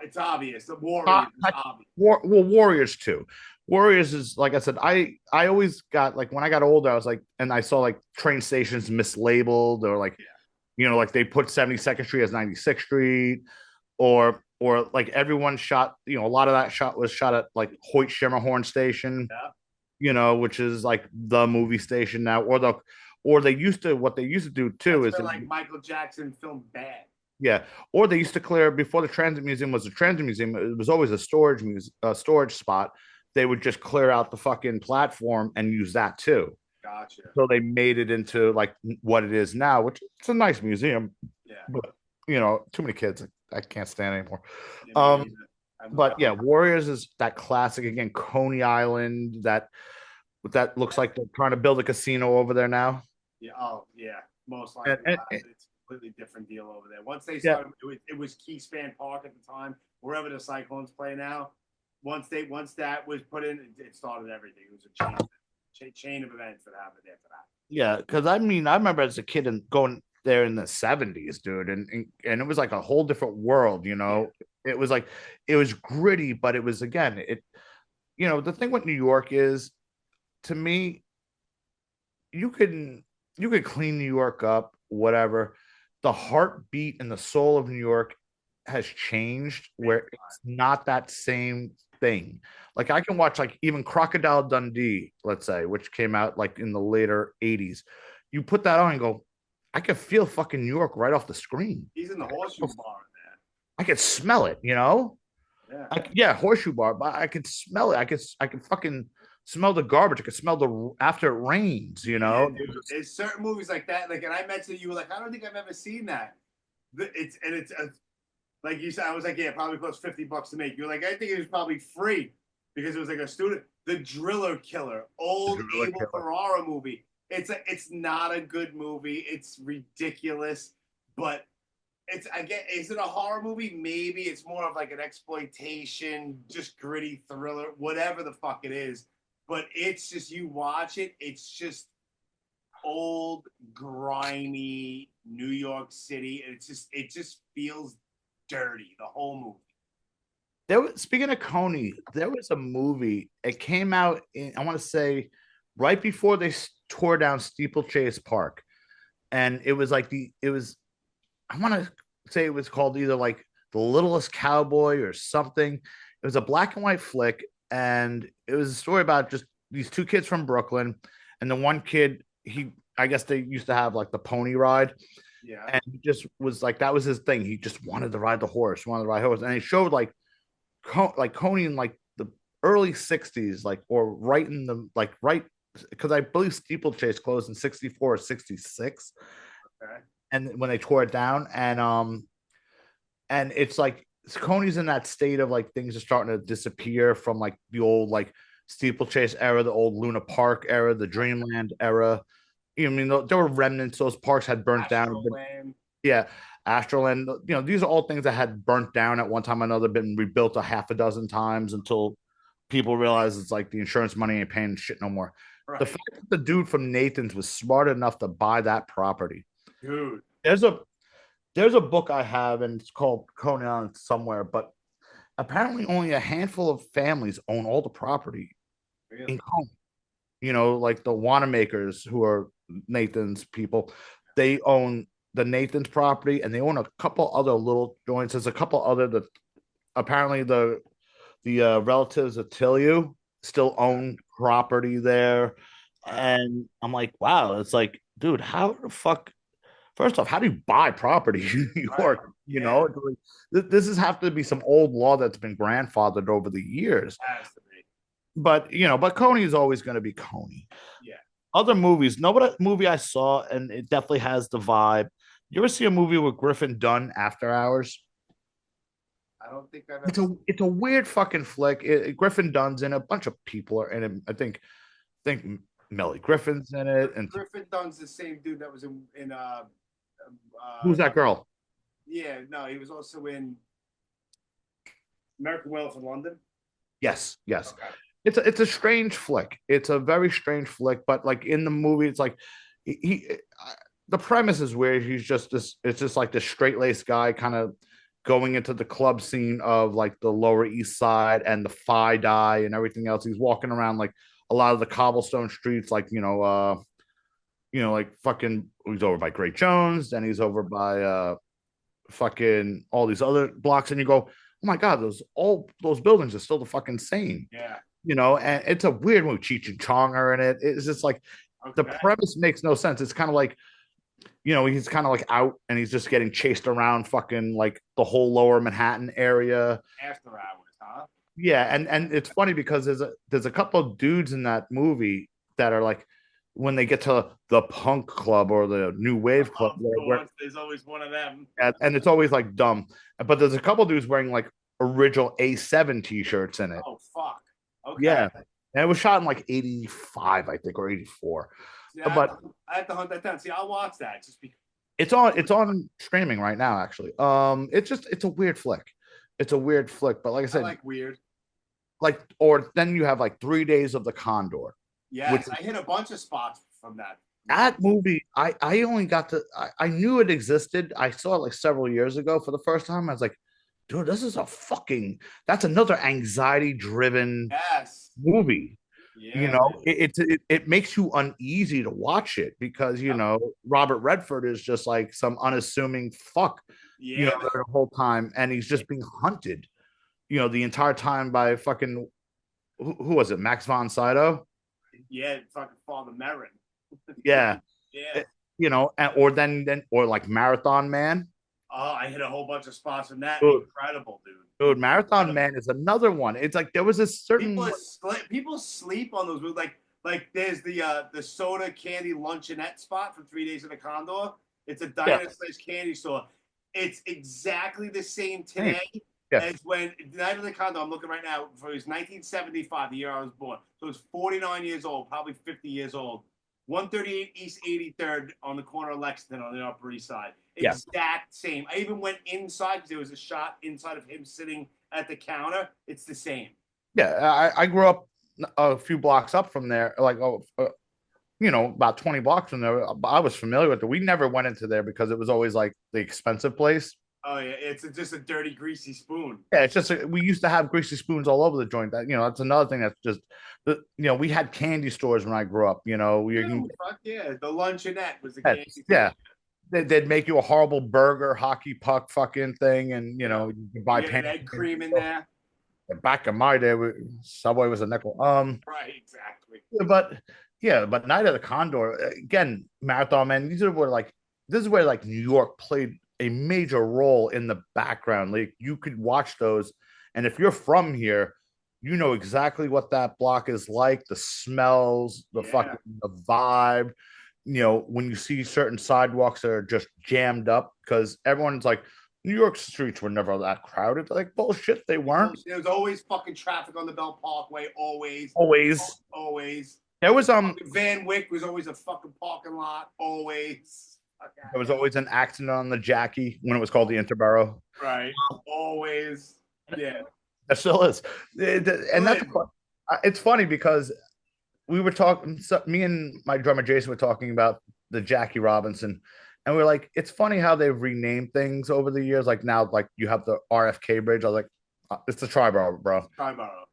It's obvious. The Warriors is obvious. Warriors too. Warriors is, like I said, I always got, like, when I got older, I was like, and I saw like train stations mislabeled, or like, you know, like they put 72nd Street as 96th Street, or like everyone shot, you know, a lot of that shot was shot at like Hoyt Schermerhorn Station, you know, which is like the movie station now, or they used to, what they used to do too. That's is where, like, Michael Jackson filmed Bad. Yeah, or they used to clear, before the Transit Museum was a Transit Museum. It was always a storage spot. They would just clear out the fucking platform and use that too. Gotcha. So they made it into like what it is now, which it's a nice museum. Yeah. But you know, too many kids. I can't stand anymore. Yeah, But yeah, Warriors is that classic again. Coney Island. That looks like they're trying to build a casino over there now. Yeah. Oh yeah. Most likely. It's a completely different deal over there. Once they started, it was Keyspan Park at the time, wherever the Cyclones play now. Once that was put in, it started everything. It was a chain of events that happened after that. Yeah, because I mean, I remember as a kid and going there in the 70s, dude, and it was like a whole different world, you know. It was like, it was gritty, but it was, again, it, you know, the thing with New York is, to me, you could clean New York up, whatever. The heartbeat and the soul of New York has changed, where it's not that same thing. Like, I can watch, like, even Crocodile Dundee, let's say, which came out like in the later 80s. You put that on and go, I can feel fucking New York right off the screen. He's in the Horseshoe Bar in there. I could smell it, you know? Yeah. Horseshoe Bar, but I could smell it. I could fucking smell the garbage. I could smell the after it rains, you know? Yeah, there's certain movies like that. Like, and I mentioned, you were like, I don't think I've ever seen that. It's like you said, I was like, yeah, it probably cost $50 to make. You're like, I think it was probably free because it was like a student. The Driller Killer, old Abel Ferrara movie. It's not a good movie. It's ridiculous, but is it a horror movie? Maybe it's more of like an exploitation, just gritty thriller, whatever the fuck it is. But it's just, you watch it, it's just old, grimy New York City. It just feels dirty, the whole movie. Speaking of Coney, there was a movie. It came out in, I want to say, right before they tore down Steeplechase Park, and it was like I want to say it was called either like The Littlest Cowboy or something. It was a black and white flick, and it was a story about just these two kids from Brooklyn, and the one kid, I guess they used to have like the pony ride. Yeah. And he just was like, that was his thing. He just wanted to ride the horse, and he showed like Coney in like the early 60s, like, or right in the, like, right, because I believe Steeplechase closed in 64 or 66. Okay. And when they tore it down, and it's like Coney's in that state of like things are starting to disappear from like the old like Steeplechase era, the old Luna Park era, the Dreamland era. I mean, there were remnants. Those parks had burnt down. Yeah, Astroland. These are all things that had burnt down at one time or another, been rebuilt a half a dozen times until people realize it's like the insurance money ain't paying shit no more. Right. The fact that the dude from Nathan's was smart enough to buy that property, dude. There's a book I have, and it's called Conan somewhere, but apparently only a handful of families own all the property in Coney. Like the Wanamakers, who are Nathan's people, they own the Nathan's property, and they own a couple other little joints. There's a couple other that apparently the relatives of Tilliu still own property there. And I'm like, wow, it's like, dude, how the fuck? First off, how do you buy property in New York? This has have to be some old law that's been grandfathered over the years. Has to be. But Coney is always going to be Coney. Yeah. Other movies, nobody movie I saw, and it definitely has the vibe. You ever see a movie with Griffin Dunn, After Hours? I don't think I've ever. It's a weird fucking flick. Griffin Dunn's in it. A bunch of people are in it. I think Melly Griffin's in it. And Griffin Dunn's the same dude that was in who's that girl? Yeah, no, he was also in American Werewolf in London. Yes. Okay. It's a strange flick. It's a very strange flick, but like in the movie, it's like the premise is where he's just this. It's just like this straight-laced guy kind of going into the club scene of like the Lower East Side and the Phi Die and everything else. He's walking around like a lot of the cobblestone streets, like like fucking. He's over by Great Jones, then he's over by fucking all these other blocks, and you go, oh my god, those buildings are still the fucking same. Yeah. And it's a weird movie. Cheech and Chong are in it. It's just like the premise makes no sense. It's kind of like, he's kind of like out and he's just getting chased around fucking like the whole lower Manhattan area. After Hours, huh? Yeah, and it's funny because there's a couple of dudes in that movie that are like, when they get to the punk club or the new wave club, there's always one of them. And it's always like dumb. But there's a couple of dudes wearing like original A7 t-shirts in it. Oh, fuck. Okay. Yeah. And it was shot in like 85, I think, or 84. Yeah, but I have to hunt that down. See, I'll watch that just because it's on streaming right now, actually. It's a weird flick. It's a weird flick, but like I said, I like weird. Like, or then you have like 3 Days of the Condor. Yes, I hit a bunch of spots from that. That movie, I only got to I knew it existed. I saw it like several years ago for the first time. I was like, dude, this is that's another anxiety driven movie. Yeah. It makes you uneasy to watch it because Robert Redford is just like some unassuming fuck the whole time, and he's just being hunted the entire time by fucking who was it, Max von Sydow? Yeah, fucking Father Merrin. Yeah. Or like Marathon Man. Oh, I hit a whole bunch of spots from that. Dude. Incredible, dude. Dude, Marathon Man is another one. It's like there was a certain people sleep on those movies. Like there's the soda candy luncheonette spot from 3 Days in the Condor. It's a diner / candy store. It's exactly the same today as when Night of the Condor. I'm looking right now. It was 1975, the year I was born. So it's 49 years old, probably 50 years old. 138 East 83rd on the corner of Lexington on the Upper East Side. Exact same. I even went inside because there was a shot inside of him sitting at the counter. It's the same. Yeah, I grew up a few blocks up from there, like about 20 blocks from there. I was familiar with it. We never went into there because it was always like the expensive place. Oh yeah, it's just a dirty, greasy spoon. Yeah, it's just we used to have greasy spoons all over the joint. That that's another thing that's just we had candy stores when I grew up. Fuck yeah, the luncheonette was the candy store. Yeah, they'd make you a horrible burger, hockey puck, fucking thing, and you could buy egg cream in there. Back in my day, Subway was a nickel. Right, exactly. But Night of the Condor again, Marathon Man. This is where like New York played a major role in the background. Like you could watch those, and if you're from here, you know exactly what that block is like, the smells, the vibe. When you see certain sidewalks that are just jammed up because everyone's like, New York streets were never that crowded. Like bullshit, they weren't. There was always fucking traffic on the Belt Parkway. Always. Always. Always. There was Van Wyck was always a fucking parking lot. Always. Okay. There was always an accident on the Jackie when it was called the Interborough. Right. Always. Yeah. It still is. And that's it's funny because we were talking. So me and my drummer Jason were talking about the Jackie Robinson, and we are like, it's funny how they've renamed things over the years. Like now, like you have the RFK Bridge. I was like, it's the Triborough, bro. Triborough.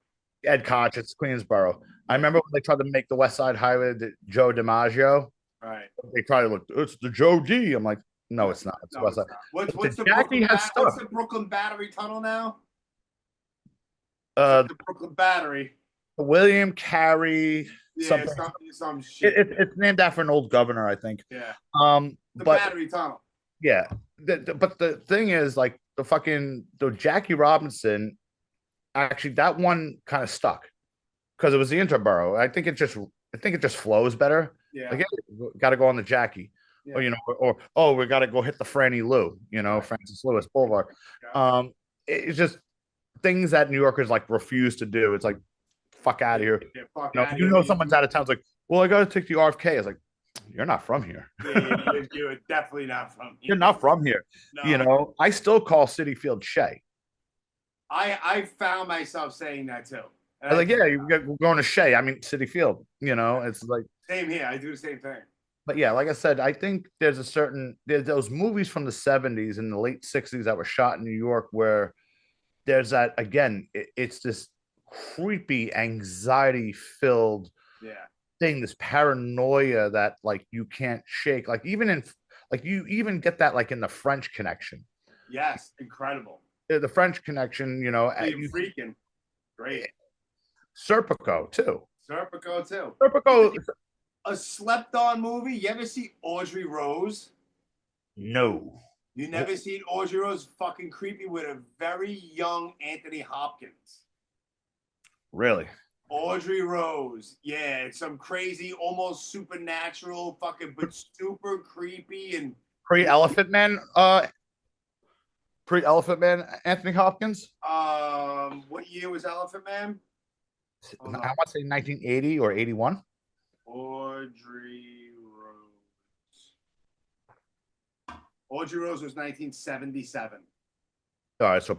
Ed Koch, it's Queensboro. I remember when they tried to make the West Side Highway the Joe DiMaggio. Right. They tried to look, it's the Joe D. I'm like, no, it's not. It's No, West Side. What's the Brooklyn Battery Tunnel now? The Brooklyn Battery. William Carey. Yeah, some shit. It's named after an old governor, I think. Yeah. The but, Battery Tunnel. Yeah. But the thing is, like the Jackie Robinson, actually that one kind of stuck because it was the Interborough. I think it just flows better. Yeah. Like, got to go on the Jackie. Yeah. Or we got to go hit the Franny Lou, Francis Lewis Boulevard. Yeah. It's just things that New Yorkers like refuse to do. It's like, fuck out of here. Someone's out of town. It's like, well, I got to take the RFK. It's like, you're not from here. You're definitely not from here. You're not from here. No. I still call Citi Field Shea. I found myself saying that too. I was like, yeah, we're going to Shea. I mean, Citi Field. It's like same here. I do the same thing. But yeah, like I said, I think there's those movies from the 70s and the late 60s that were shot in New York where there's that, again, it's this creepy, anxiety-filled thing, this paranoia that like you can't shake. Like you even get that like in the French Connection. Yes, incredible. The French Connection, freaking great. Serpico too. Serpico. A slept-on movie. You ever see Audrey Rose? No. You never seen Audrey Rose? Fucking creepy with a very young Anthony Hopkins. Really? Audrey Rose. Yeah, it's some crazy, almost supernatural, fucking, but super creepy and pre-Elephant Man. Pre-Elephant Man, Anthony Hopkins. What year was Elephant Man? I want to say 1980 or 81. Audrey Rose was 1977. All right, so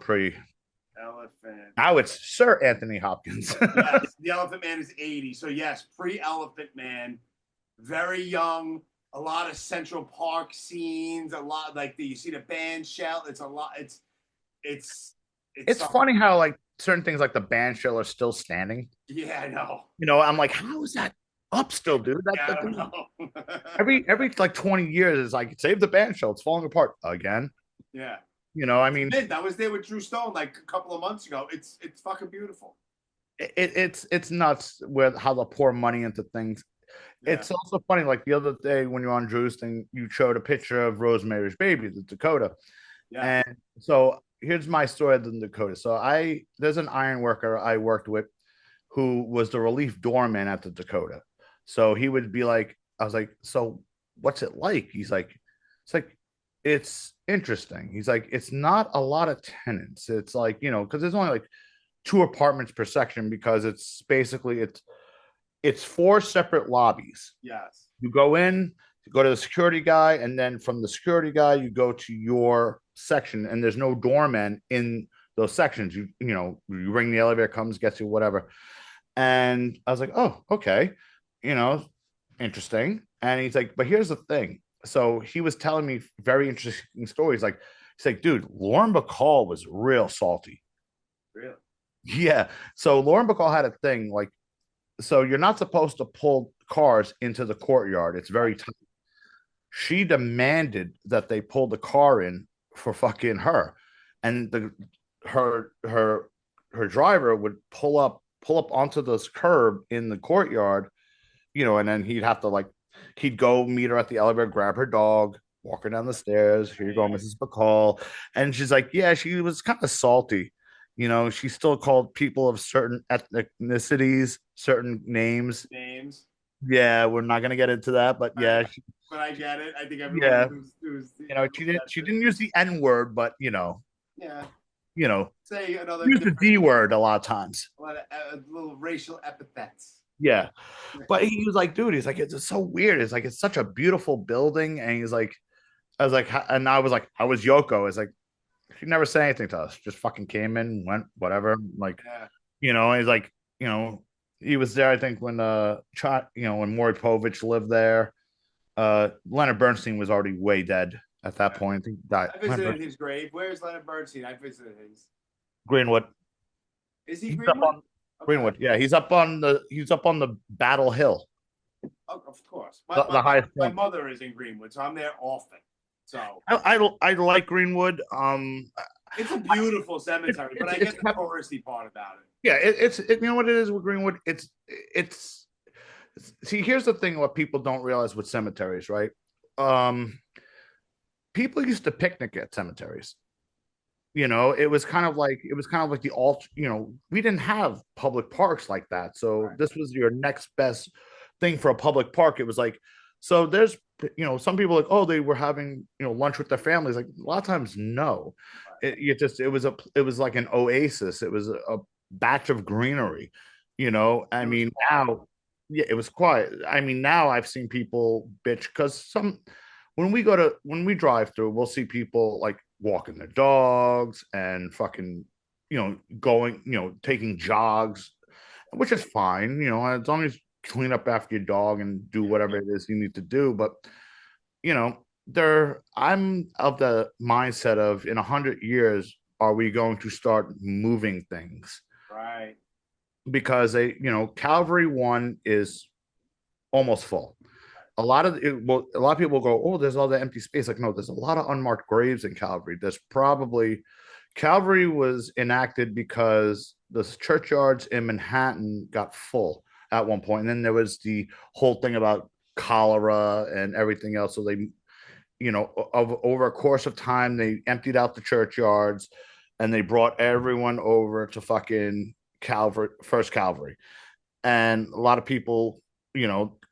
Elephant. Now it's Sir Anthony Hopkins. Yes, the Elephant Man is 80. So yes, pre-Elephant Man, very young. A lot of Central Park scenes. A lot like you see the band shell. It's a lot. It's funny how like certain things like the band shell are still standing. Yeah, I know. I'm like, how is that up still, dude? I don't know. every like 20 years is like, save the band shell. It's falling apart again. Yeah. I mean, I was there with Drew Stone like a couple of months ago. It's fucking beautiful. It's nuts with how they pour money into things. Yeah. It's also funny, like the other day when you're on Drew's thing, you showed a picture of Rosemary's Baby, the Dakota. Yeah. And so here's my story of the Dakota. So there's an iron worker I worked with who was the relief doorman at the Dakota. So he would be like, I was like, so what's it like? He's like, it's interesting. He's like, it's not a lot of tenants. It's like, because there's only like 2 apartments per section because it's basically it's 4 separate lobbies. Yes. You go in, you go to the security guy, and then from the security guy, you go to your section, and there's no doorman in those sections. You ring the elevator, comes, gets you, whatever. And I was like, oh, okay. Interesting. And he's like, but here's the thing. So he was telling me very interesting stories. Like, he's like, dude, Lauren Bacall was real salty. Really? Yeah. So Lauren Bacall had a thing like, so you're not supposed to pull cars into the courtyard. It's very tight. She demanded that they pull the car in for fucking her. And her driver would pull up onto this curb in the courtyard, and then he'd have to he'd go meet her at the elevator, grab her dog, walk her down the stairs. Here you go, Mrs. Bacall. And she's like, yeah, she was kind of salty. She still called people of certain ethnicities certain names. Yeah, we're not gonna get into that, but yeah, But I get it. I think everyone yeah, who's she didn't use the N word, but yeah, you know, say another use the different D word a lot of times. little racial epithets. Yeah, but he was like, dude, he's like, it's so weird. It's like it's such a beautiful building, and he's like, I was like, and I was like, how was Yoko? It's like she never said anything to us, just fucking came in, went, whatever. Like, Yeah. he's like, he was there. I think when when Maury Povich lived there. Leonard Bernstein was already way dead at that point. I think he died. I visited his grave. Where's Leonard Bernstein? I visited his. Greenwood. Is he He's up Greenwood? on Greenwood. Yeah, he's up on the Battle Hill, Oh, of course. the highest My point. mother is in Greenwood, so I'm there often. So I like Greenwood. it's a beautiful cemetery, but I get the touristy part about it. Yeah, you know what it is with Greenwood. It's see, here's the thing: what people don't realize with cemeteries, right? People used to picnic at cemeteries. It was kind of like the alt. We didn't have public parks like that, so Right. this was your next best thing for a public park. It was like, so there's some people like, oh, they were having lunch with their families. Like a lot of times, no, it was like an oasis. It was a batch of greenery. I mean now, yeah, it was quiet. I mean now I've seen people bitch because when we drive through, we'll see people like walking their dogs and fucking, going, taking jogs, which is fine, as long as you clean up after your dog and do whatever it is you need to do. But, I'm of the mindset of in 100 years, are we going to start moving things? Right. Because Calvary 1 is almost full. A lot of people go, oh, there's all the empty space. Like, no, there's a lot of unmarked graves in Calvary. Calvary was enacted because the churchyards in Manhattan got full at one point, and then there was the whole thing about cholera and everything else. So they, over a course of time, they emptied out the churchyards, and they brought everyone over to fucking Calvary, First Calvary, and a lot of people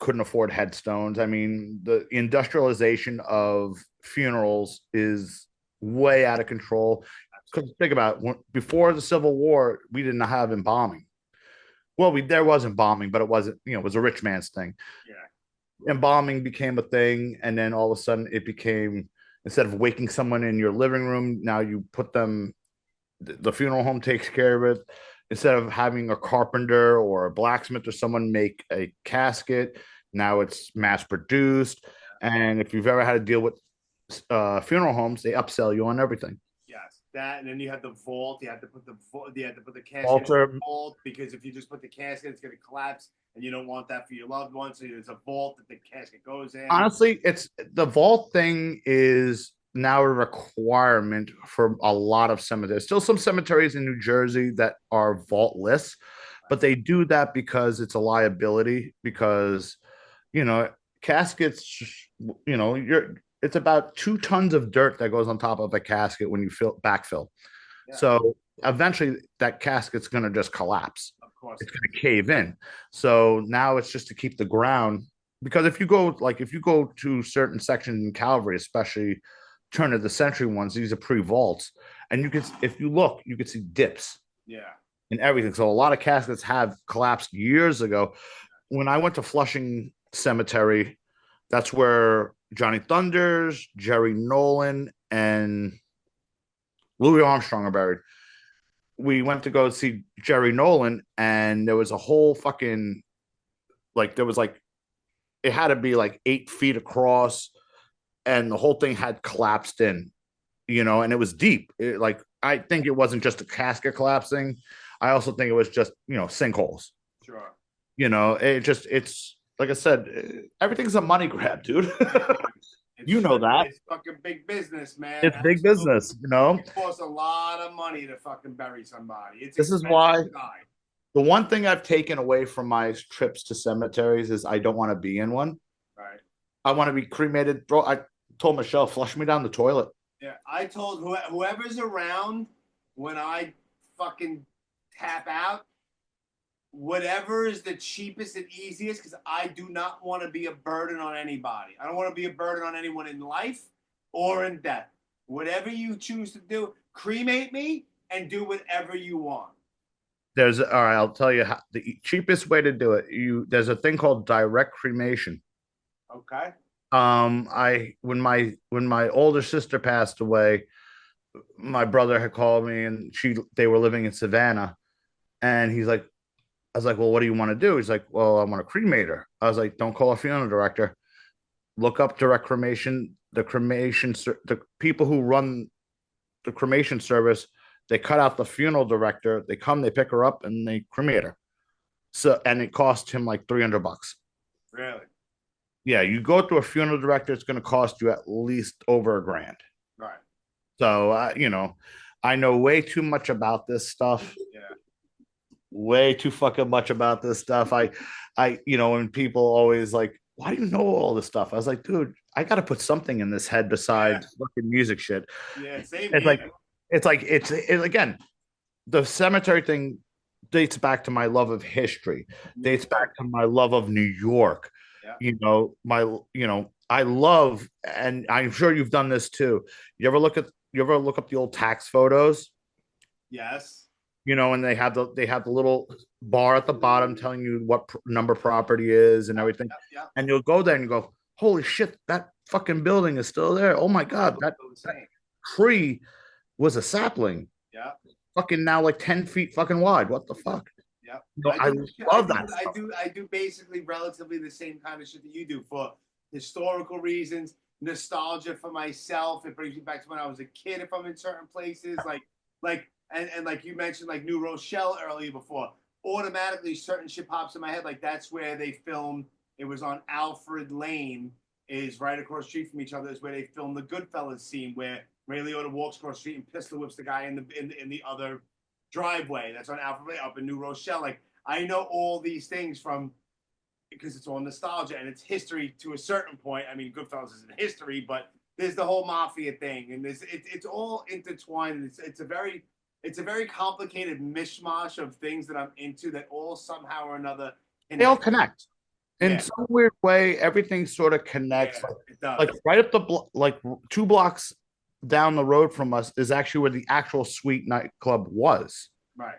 couldn't afford headstones. I mean, the industrialization of funerals is way out of control. Because think about it, before the Civil War, we didn't have embalming. Well, there was embalming, but it wasn't, it was a rich man's thing. Yeah. Embalming became a thing, and then all of a sudden it became, instead of waking someone in your living room, now you put them, the funeral home takes care of it. Instead of having a carpenter or a blacksmith or someone make a casket, now it's mass produced. And if you've ever had to deal with funeral homes, they upsell you on everything. Yes, that, and then you had the vault. You had to put the casket Altar. in the vault, because if you just put the casket, it's going to collapse, and you don't want that for your loved one. So there's a vault that the casket goes in. Honestly, it's the vault thing is now a requirement for a lot of cemeteries. Still some cemeteries in New Jersey that are vaultless, but they do that because it's a liability, because caskets, it's about 2 tons of dirt that goes on top of a casket when you backfill. Yeah. So eventually that casket's going to just collapse. Of course. It's going to cave in. So now it's just to keep the ground, because if you go to certain sections in Calvary, especially turn of the century ones, these are pre-vaults, and if you look, you can see dips. Yeah. And everything. So a lot of caskets have collapsed years ago. When I went to Flushing Cemetery, that's where Johnny Thunders, Jerry Nolan, and Louis Armstrong are buried. We went to go see Jerry Nolan, and there was a whole fucking, it had to be like 8 feet across, and the whole thing had collapsed in, and it was deep. I think it wasn't just a casket collapsing. I also think it was just, sinkholes. Sure. It's like I said, everything's a money grab, dude. That. It's fucking big business, man. It's big business, It costs a lot of money to fucking bury somebody. This is why the one thing I've taken away from my trips to cemeteries is I don't want to be in one. Right. I want to be cremated. Bro, I told Michelle, flush me down the toilet. Yeah, I told whoever's around when I fucking tap out, whatever is the cheapest and easiest, because I do not want to be a burden on anybody. I don't want to be a burden on anyone in life or in death. Whatever you choose to do, cremate me and do whatever you want. All right, I'll tell you how the cheapest way to do it. There's a thing called direct cremation. Okay. When my older sister passed away, my brother had called me and they were living in Savannah, and I was like, well, what do you want to do? He's like, well, I want to cremate her. I was like, don't call a funeral director. Look up direct cremation. The people who run the cremation service, they cut out the funeral director. They come, they pick her up, and they cremate her. So, and it cost him like $300. Really? Yeah, you go to a funeral director, it's going to cost you at least over $1,000. Right. So, I know way too much about this stuff. Yeah. Way too fucking much about this stuff. When people always like, why do you know all this stuff? I was like, dude, I got to put something in this head besides fucking music shit. Yeah, same. It's again, the cemetery thing dates back to my love of history, dates back to my love of New York. Yeah. I love, and I'm sure you've done this too. You ever look up the old tax photos? Yes. And they have the little bar at the bottom telling you what number property is and everything. Yeah. And you'll go there and you go, holy shit, that fucking building is still there. Oh my God, that tree was a sapling. Yeah. Fucking now like 10 feet fucking wide. What the fuck? Yeah. I love that. I do basically relatively the same kind of shit that you do for historical reasons, nostalgia for myself. It brings me back to when I was a kid if I'm in certain places. And like you mentioned, like New Rochelle earlier before, automatically certain shit pops in my head. Like that's where they filmed. It was on Alfred Lane, is right across the street from each other. Is where they filmed the Goodfellas scene where Ray Liotta walks across the street and pistol whips the guy in the other driveway. That's on Alfred Lane up in New Rochelle. Like I know all these things because it's all nostalgia and it's history to a certain point. I mean, Goodfellas isn't history, but there's the whole mafia thing, and it's all intertwined. It's a very complicated mishmash of things that I'm into that all somehow or another they all connect in some weird way. Everything sort of connects. Yeah, it does. Like right up like 2 blocks down the road from us is actually where the actual Sweet nightclub was. Right.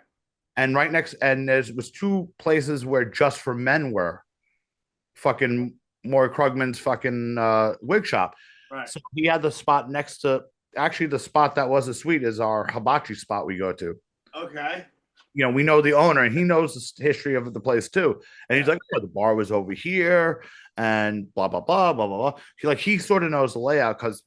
And right next, and was 2 places where Just for Men were. Fucking Maury Krugman's fucking wig shop. Right. So he had the spot next to. Actually, the spot that was a suite is our hibachi spot we go to. Okay. We know the owner and he knows the history of the place too. And he's like, oh, the bar was over here and blah, blah, blah, blah, blah, blah. He sort of knows the layout because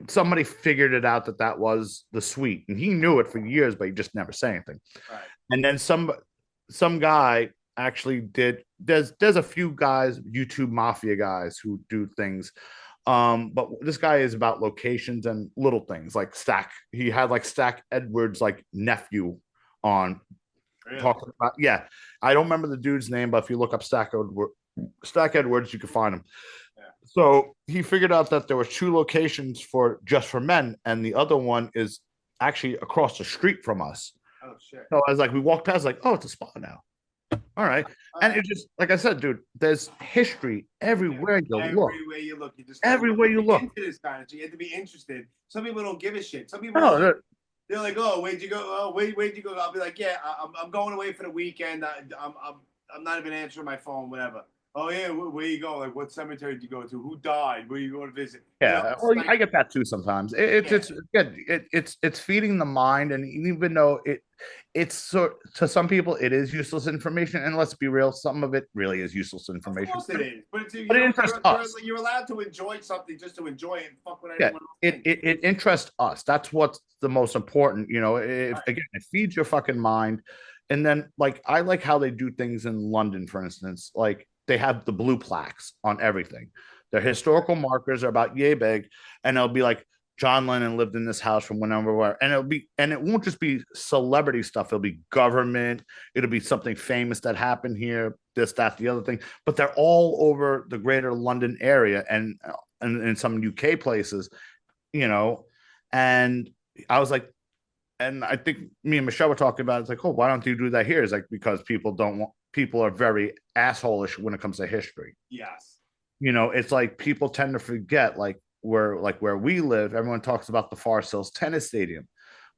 somebody figured it out that was the suite. And he knew it for years, but he just never said anything. Right. And then some guy actually did, there's a few guys, YouTube mafia guys who do things. But this guy is about locations and little things like Stack. He had like Stack Edwards, like nephew on talking about. Yeah, I don't remember the dude's name, but if you look up Stack Edwards, you can find him. Yeah. So he figured out that there were 2 locations for Just for Men, and the other one is actually across the street from us. Oh shit! So I was like, we walked past, like, oh, it's a spot now. All right. And it just, like I said, dude, there's history everywhere you look. Everywhere you look. You just everywhere you look. Into this kind of shit. You have to be interested. Some people don't give a shit. Some people they're like, oh, where'd you go? Oh, where'd you go? I'll be like, yeah, I'm going away for the weekend. I'm not even answering my phone, whatever. Oh yeah, where you go? Like, what cemetery did you go to? Who died? Where you going to visit? Yeah, I get that too sometimes. It's good. It's feeding the mind, and even though it's to some people it is useless information, and let's be real, some of it really is useless information. Of course it is, but it interests us. You're allowed to enjoy something just to enjoy it and fuck with anyone else. It interests us. That's what's the most important. Again, it feeds your fucking mind, and then like I like how they do things in London, for instance, like. They have the blue plaques on everything. Their historical markers are about yay big, and it'll be like John Lennon lived in this house from whenever, and it won't just be celebrity stuff. It'll be government. It'll be something famous that happened here. This, that, the other thing. But they're all over the greater London area and in some UK places, And I was like, and I think me and Michelle were talking about, it's like, oh, why don't you do that here? It's like, because people are very assholish when it comes to history. Yes. It's like people tend to forget, where we live, everyone talks about the Forest Hills Tennis Stadium.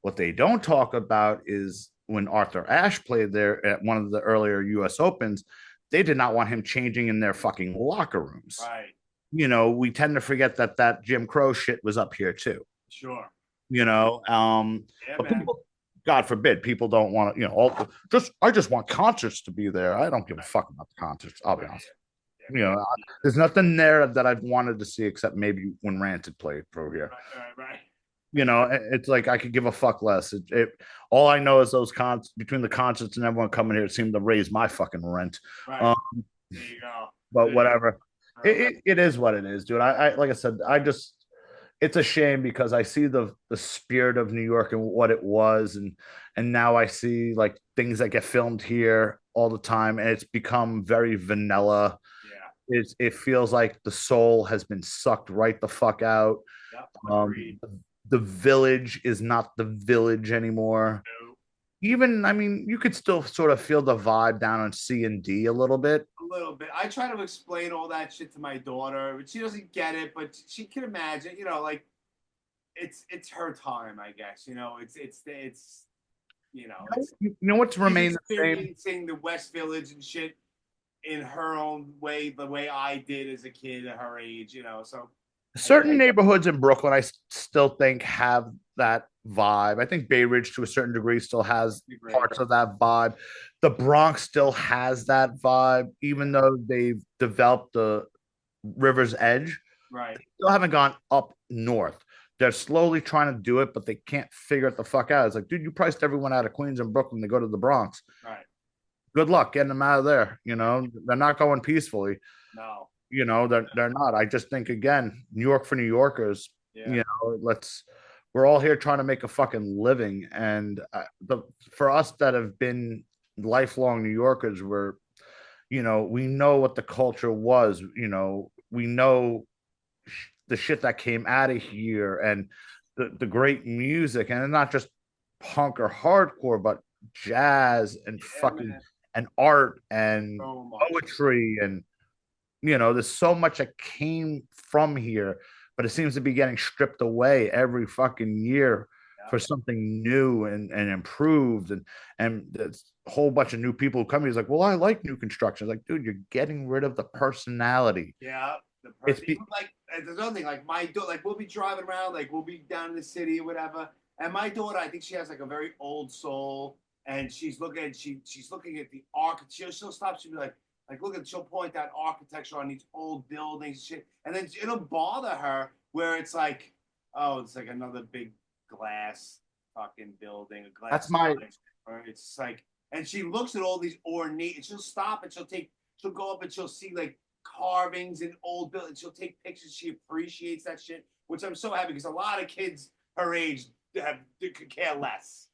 What they don't talk about is when Arthur Ashe played there at one of the earlier US Opens, they did not want him changing in their fucking locker rooms. Right. We tend to forget that Jim Crow shit was up here too. Sure. Yeah, but man. people, God forbid, people don't want to, I just want concerts to be there. I don't give a fuck about the concerts. I'll be honest. There's nothing there that I've wanted to see except maybe when Rancid played for here. Right. It's like I could give a fuck less. All I know is those between the concerts and everyone coming here, it seemed to raise my fucking rent. Right. There you go. But whatever. It is what it is, dude. I like I said, it's a shame because I see the spirit of New York and what it was, and now I see like things that get filmed here all the time, and it's become very vanilla. Yeah. It feels like the soul has been sucked right the fuck out. Yep, the village is not the village anymore. No. Even, I mean, you could still sort of feel the vibe down on C&D a little bit. A little bit. I try to explain all that shit to my daughter, but she doesn't get it. But she can imagine, like it's her time, I guess. It's what's remained the same. Experiencing the West Village and shit in her own way, the way I did as a kid at her age. So certain neighborhoods in Brooklyn, I still think have that vibe. I think Bay Ridge, to a certain degree, still has parts of that vibe. The Bronx still has that vibe, even though they've developed the River's Edge. Right. They still haven't gone up north. They're slowly trying to do it, but they can't figure it the fuck out. It's like, dude, you priced everyone out of Queens and Brooklyn to go to the Bronx. Right. Good luck getting them out of there. They're not going peacefully. No. They're not. I just think, again, New York for New Yorkers. Yeah. We're all here trying to make a fucking living, and for us that have been lifelong New Yorkers, we know what the culture was. We know the shit that came out of here, and the great music, and not just punk or hardcore, but jazz and fucking and art and poetry, and there's so much that came from here, but it seems to be getting stripped away every fucking year for something new and improved, and there's a whole bunch of new people who come here. It's like, well, I like new construction. It's like, dude, you're getting rid of the personality. Yeah. Like there's another thing, like my daughter, like we'll be driving around, like we'll be down in the city or whatever, and my daughter, I think she has like a very old soul, and she's looking at the architecture. She'll stop, she'll be like she'll point out architecture on these old buildings and shit, and then it'll bother her where it's like, oh, it's like another big glass fucking building, a glass. That's my. Or it's like, and she looks at all these ornate, and she'll stop and she'll go up and she'll see like carvings in old buildings. She'll take pictures. She appreciates that shit, which I'm so happy, because a lot of kids her age could care less.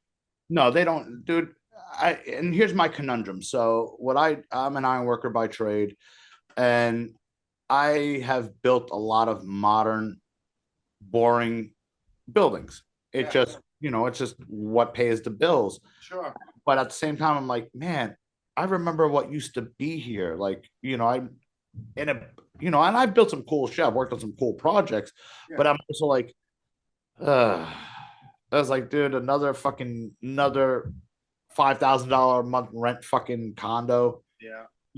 No, they don't, dude. And here's my conundrum. So I'm an iron worker by trade, and I have built a lot of modern, boring buildings. It's just what pays the bills. Sure. But at the same time, I'm like, man, I remember what used to be here. Like, and I built some cool shit. I've worked on some cool projects, but I'm also like, I was like, dude, another $5,000 a month rent fucking condo,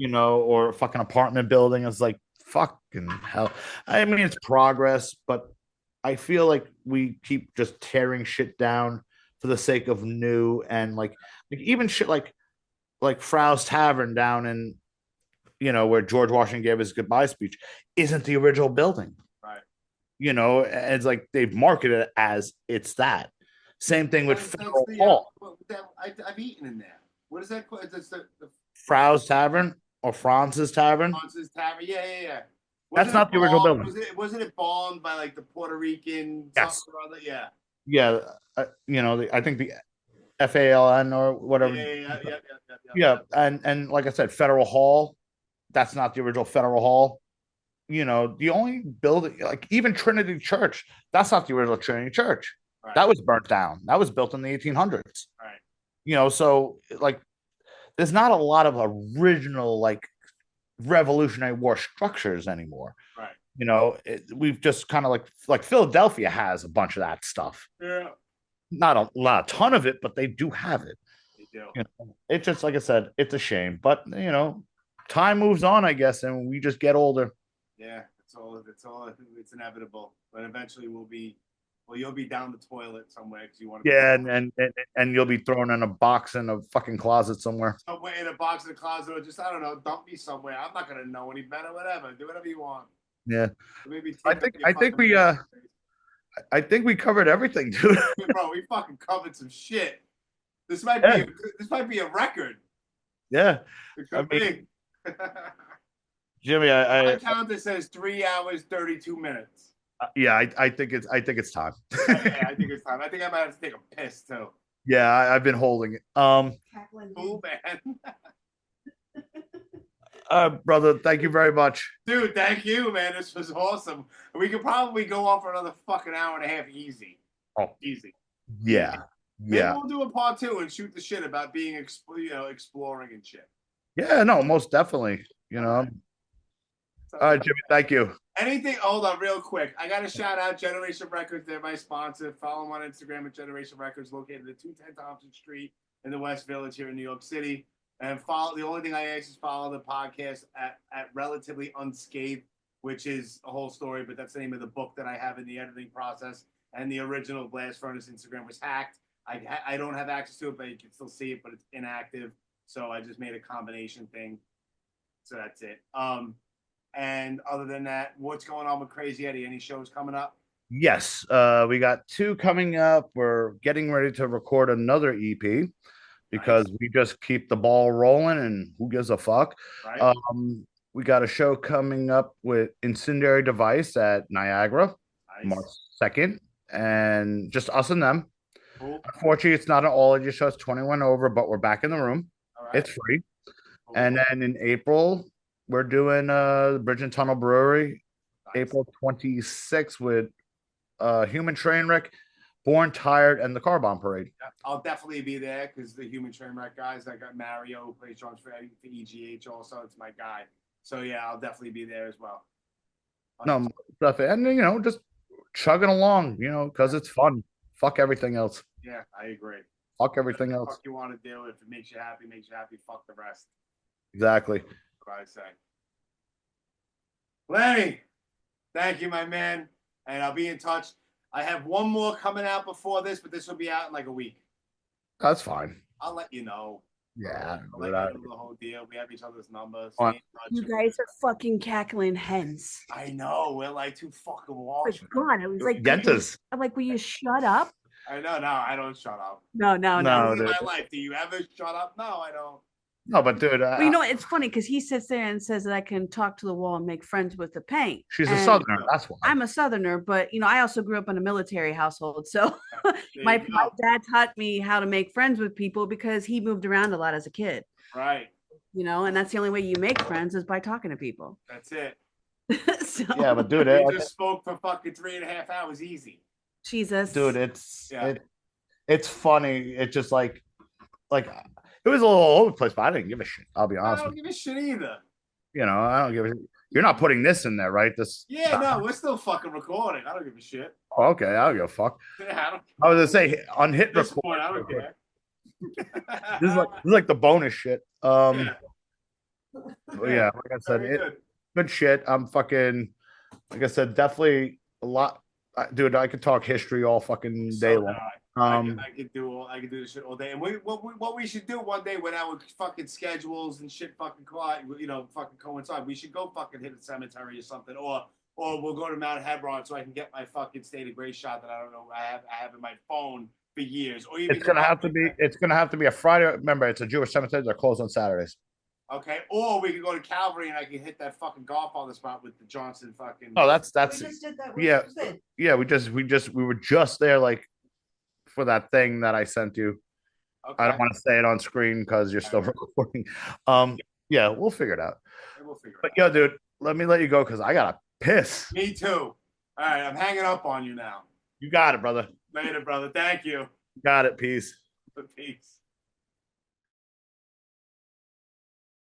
or a fucking apartment building. It's like, fucking hell. I mean, it's progress, but I feel like we keep just tearing shit down for the sake of new, and like even shit like Frau's Tavern down in, where George Washington gave his goodbye speech, isn't the original building. Right. It's like they've marketed it as it's that. Same thing with Federal Hall. I've eaten in there. What is that called? It's the Frau's Tavern or Franz's Tavern? Franz's Tavern. Yeah. That's not the original building. Wasn't it bombed by like the Puerto Rican? Yes. Yeah. Yeah. I think the FALN or whatever. Yeah. And like I said, Federal Hall, that's not the original Federal Hall. The only building, like even Trinity Church, that's not the original Trinity Church. Right. That was burnt down. That was built in the 1800s. Right. You know, so like there's not a lot of original like Revolutionary War structures anymore. Right. You know, we've just kind of like Philadelphia has a bunch of that stuff. Yeah. Not a ton of it, but they do have it. They do. You know, it's just like I said, it's a shame, but you know, time moves on, I guess, and we just get older. Yeah, it's inevitable. But eventually we'll be, well, you'll be down the toilet somewhere because you want to. Yeah, and you'll be thrown in a box in a fucking closet somewhere. Somewhere in a box in the closet, or just I don't know, dump me somewhere. I'm not gonna know any better. Whatever, do whatever you want. Yeah, Maybe I think we covered everything, dude. Bro, we fucking covered some shit. This might be a record. Yeah, It could be. Jimmy, My calendar says 3 hours 32 minutes. Yeah, I think it's time. Yeah, I think it's time. I think I might have to take a piss too. Yeah, I've been holding it. Cool, man. Brother, thank you very much. Dude, thank you, man. This was awesome. We could probably go on for another fucking hour and a half easy. Oh, easy. Yeah. Maybe Yeah. we'll do a part 2 and shoot the shit about being, exploring and shit. Yeah, no, most definitely. You know. All right, Jimmy, thank you. Anything? Hold on, real quick. I got to shout out Generation Records. They're my sponsor. Follow them on Instagram at Generation Records, located at 210 Thompson Street in the West Village here in New York City. And follow. The only thing I ask is follow the podcast at Relatively Unscathed, which is a whole story, but that's the name of the book that I have in the editing process. And the original Blast Furnace Instagram was hacked. I don't have access to it, but you can still see it, but it's inactive. So I just made a combination thing. So that's it. And other than that, what's going on with Crazy Eddie? Any shows coming up? Yes, we got 2 coming up. We're getting ready to record another EP because we just keep the ball rolling, and who gives a fuck? Right. We got a show coming up with Incendiary Device at Niagara, March 2nd, and just us and them. Cool. Unfortunately, it's not an all-ages show. It's 21 over, but we're back in the room. All right. It's free. Cool. And then in April, we're doing Bridge and Tunnel Brewery, April 26th with Human Trainwreck, Born Tired, and the Car Bomb Parade. I'll definitely be there because the Human Trainwreck guys, I got Mario who plays drums for EGH also. It's my guy. So yeah, I'll definitely be there as well. No, and you know, just chugging along, you know, because it's fun. Fuck everything else. Yeah, I agree. Fuck everything else. Fuck you want to do. If it makes you happy, fuck the rest. Exactly. That's what I say. Lenny, thank you, my man. And I'll be in touch. I have one more coming out before this, but this will be out in like a week. That's fine. I'll let you know. Yeah. I'll let you know the whole deal. We have each other's numbers. You guys are fucking cackling hens. I know. We're like too fucking watching. Oh God, I was like, I'm like, will you shut up? I know. No, I don't shut up. No. In my life, do you ever shut up? No, I don't. No, but dude, well, you know, it's funny because he sits there and says that I can talk to the wall and make friends with the paint. She's a Southerner, that's why. I'm a Southerner, but you know, I also grew up in a military household, so my dad taught me how to make friends with people because he moved around a lot as a kid. Right. You know, and that's the only way you make friends is by talking to people. That's it. So, yeah, but dude, we just spoke for fucking 3.5 hours easy. Jesus, dude, it's funny. It's just like. It was a little all over the place, but I didn't give a shit. I'll be honest. I don't give a shit either. You know, I don't give a shit. You're not putting this in there, right? No, we're still fucking recording. I don't give a shit. Oh, okay, I don't give a fuck. Yeah, I was gonna say on hit record. Point, I don't care. This is like the bonus shit. Yeah, like I said, good shit. I'm fucking, like I said, definitely a lot, dude. I could talk history all fucking day long. I could do this shit all day. And what we should do one day when our fucking schedules and shit fucking coincide, we should go fucking hit a cemetery or something, or we'll go to Mount Hebron so I can get my fucking State of Grace shot that I don't know I have in my phone for years. Or even it's gonna have to be a Friday. Remember, it's a Jewish cemetery. They're closed on Saturdays. Okay, or we could go to Calvary and I can hit that fucking Godfather spot with the Johnson fucking. Oh, that's we just did that. Yeah. We were just there like for that thing that I sent you. Okay. I don't want to say it on screen because you're still recording. Yeah, we'll figure it out. But yo, dude, let me let you go because I gotta piss. Me too. All right, I'm hanging up on you now. You got it, brother. Later, brother. Thank you. Got it. Peace. Peace.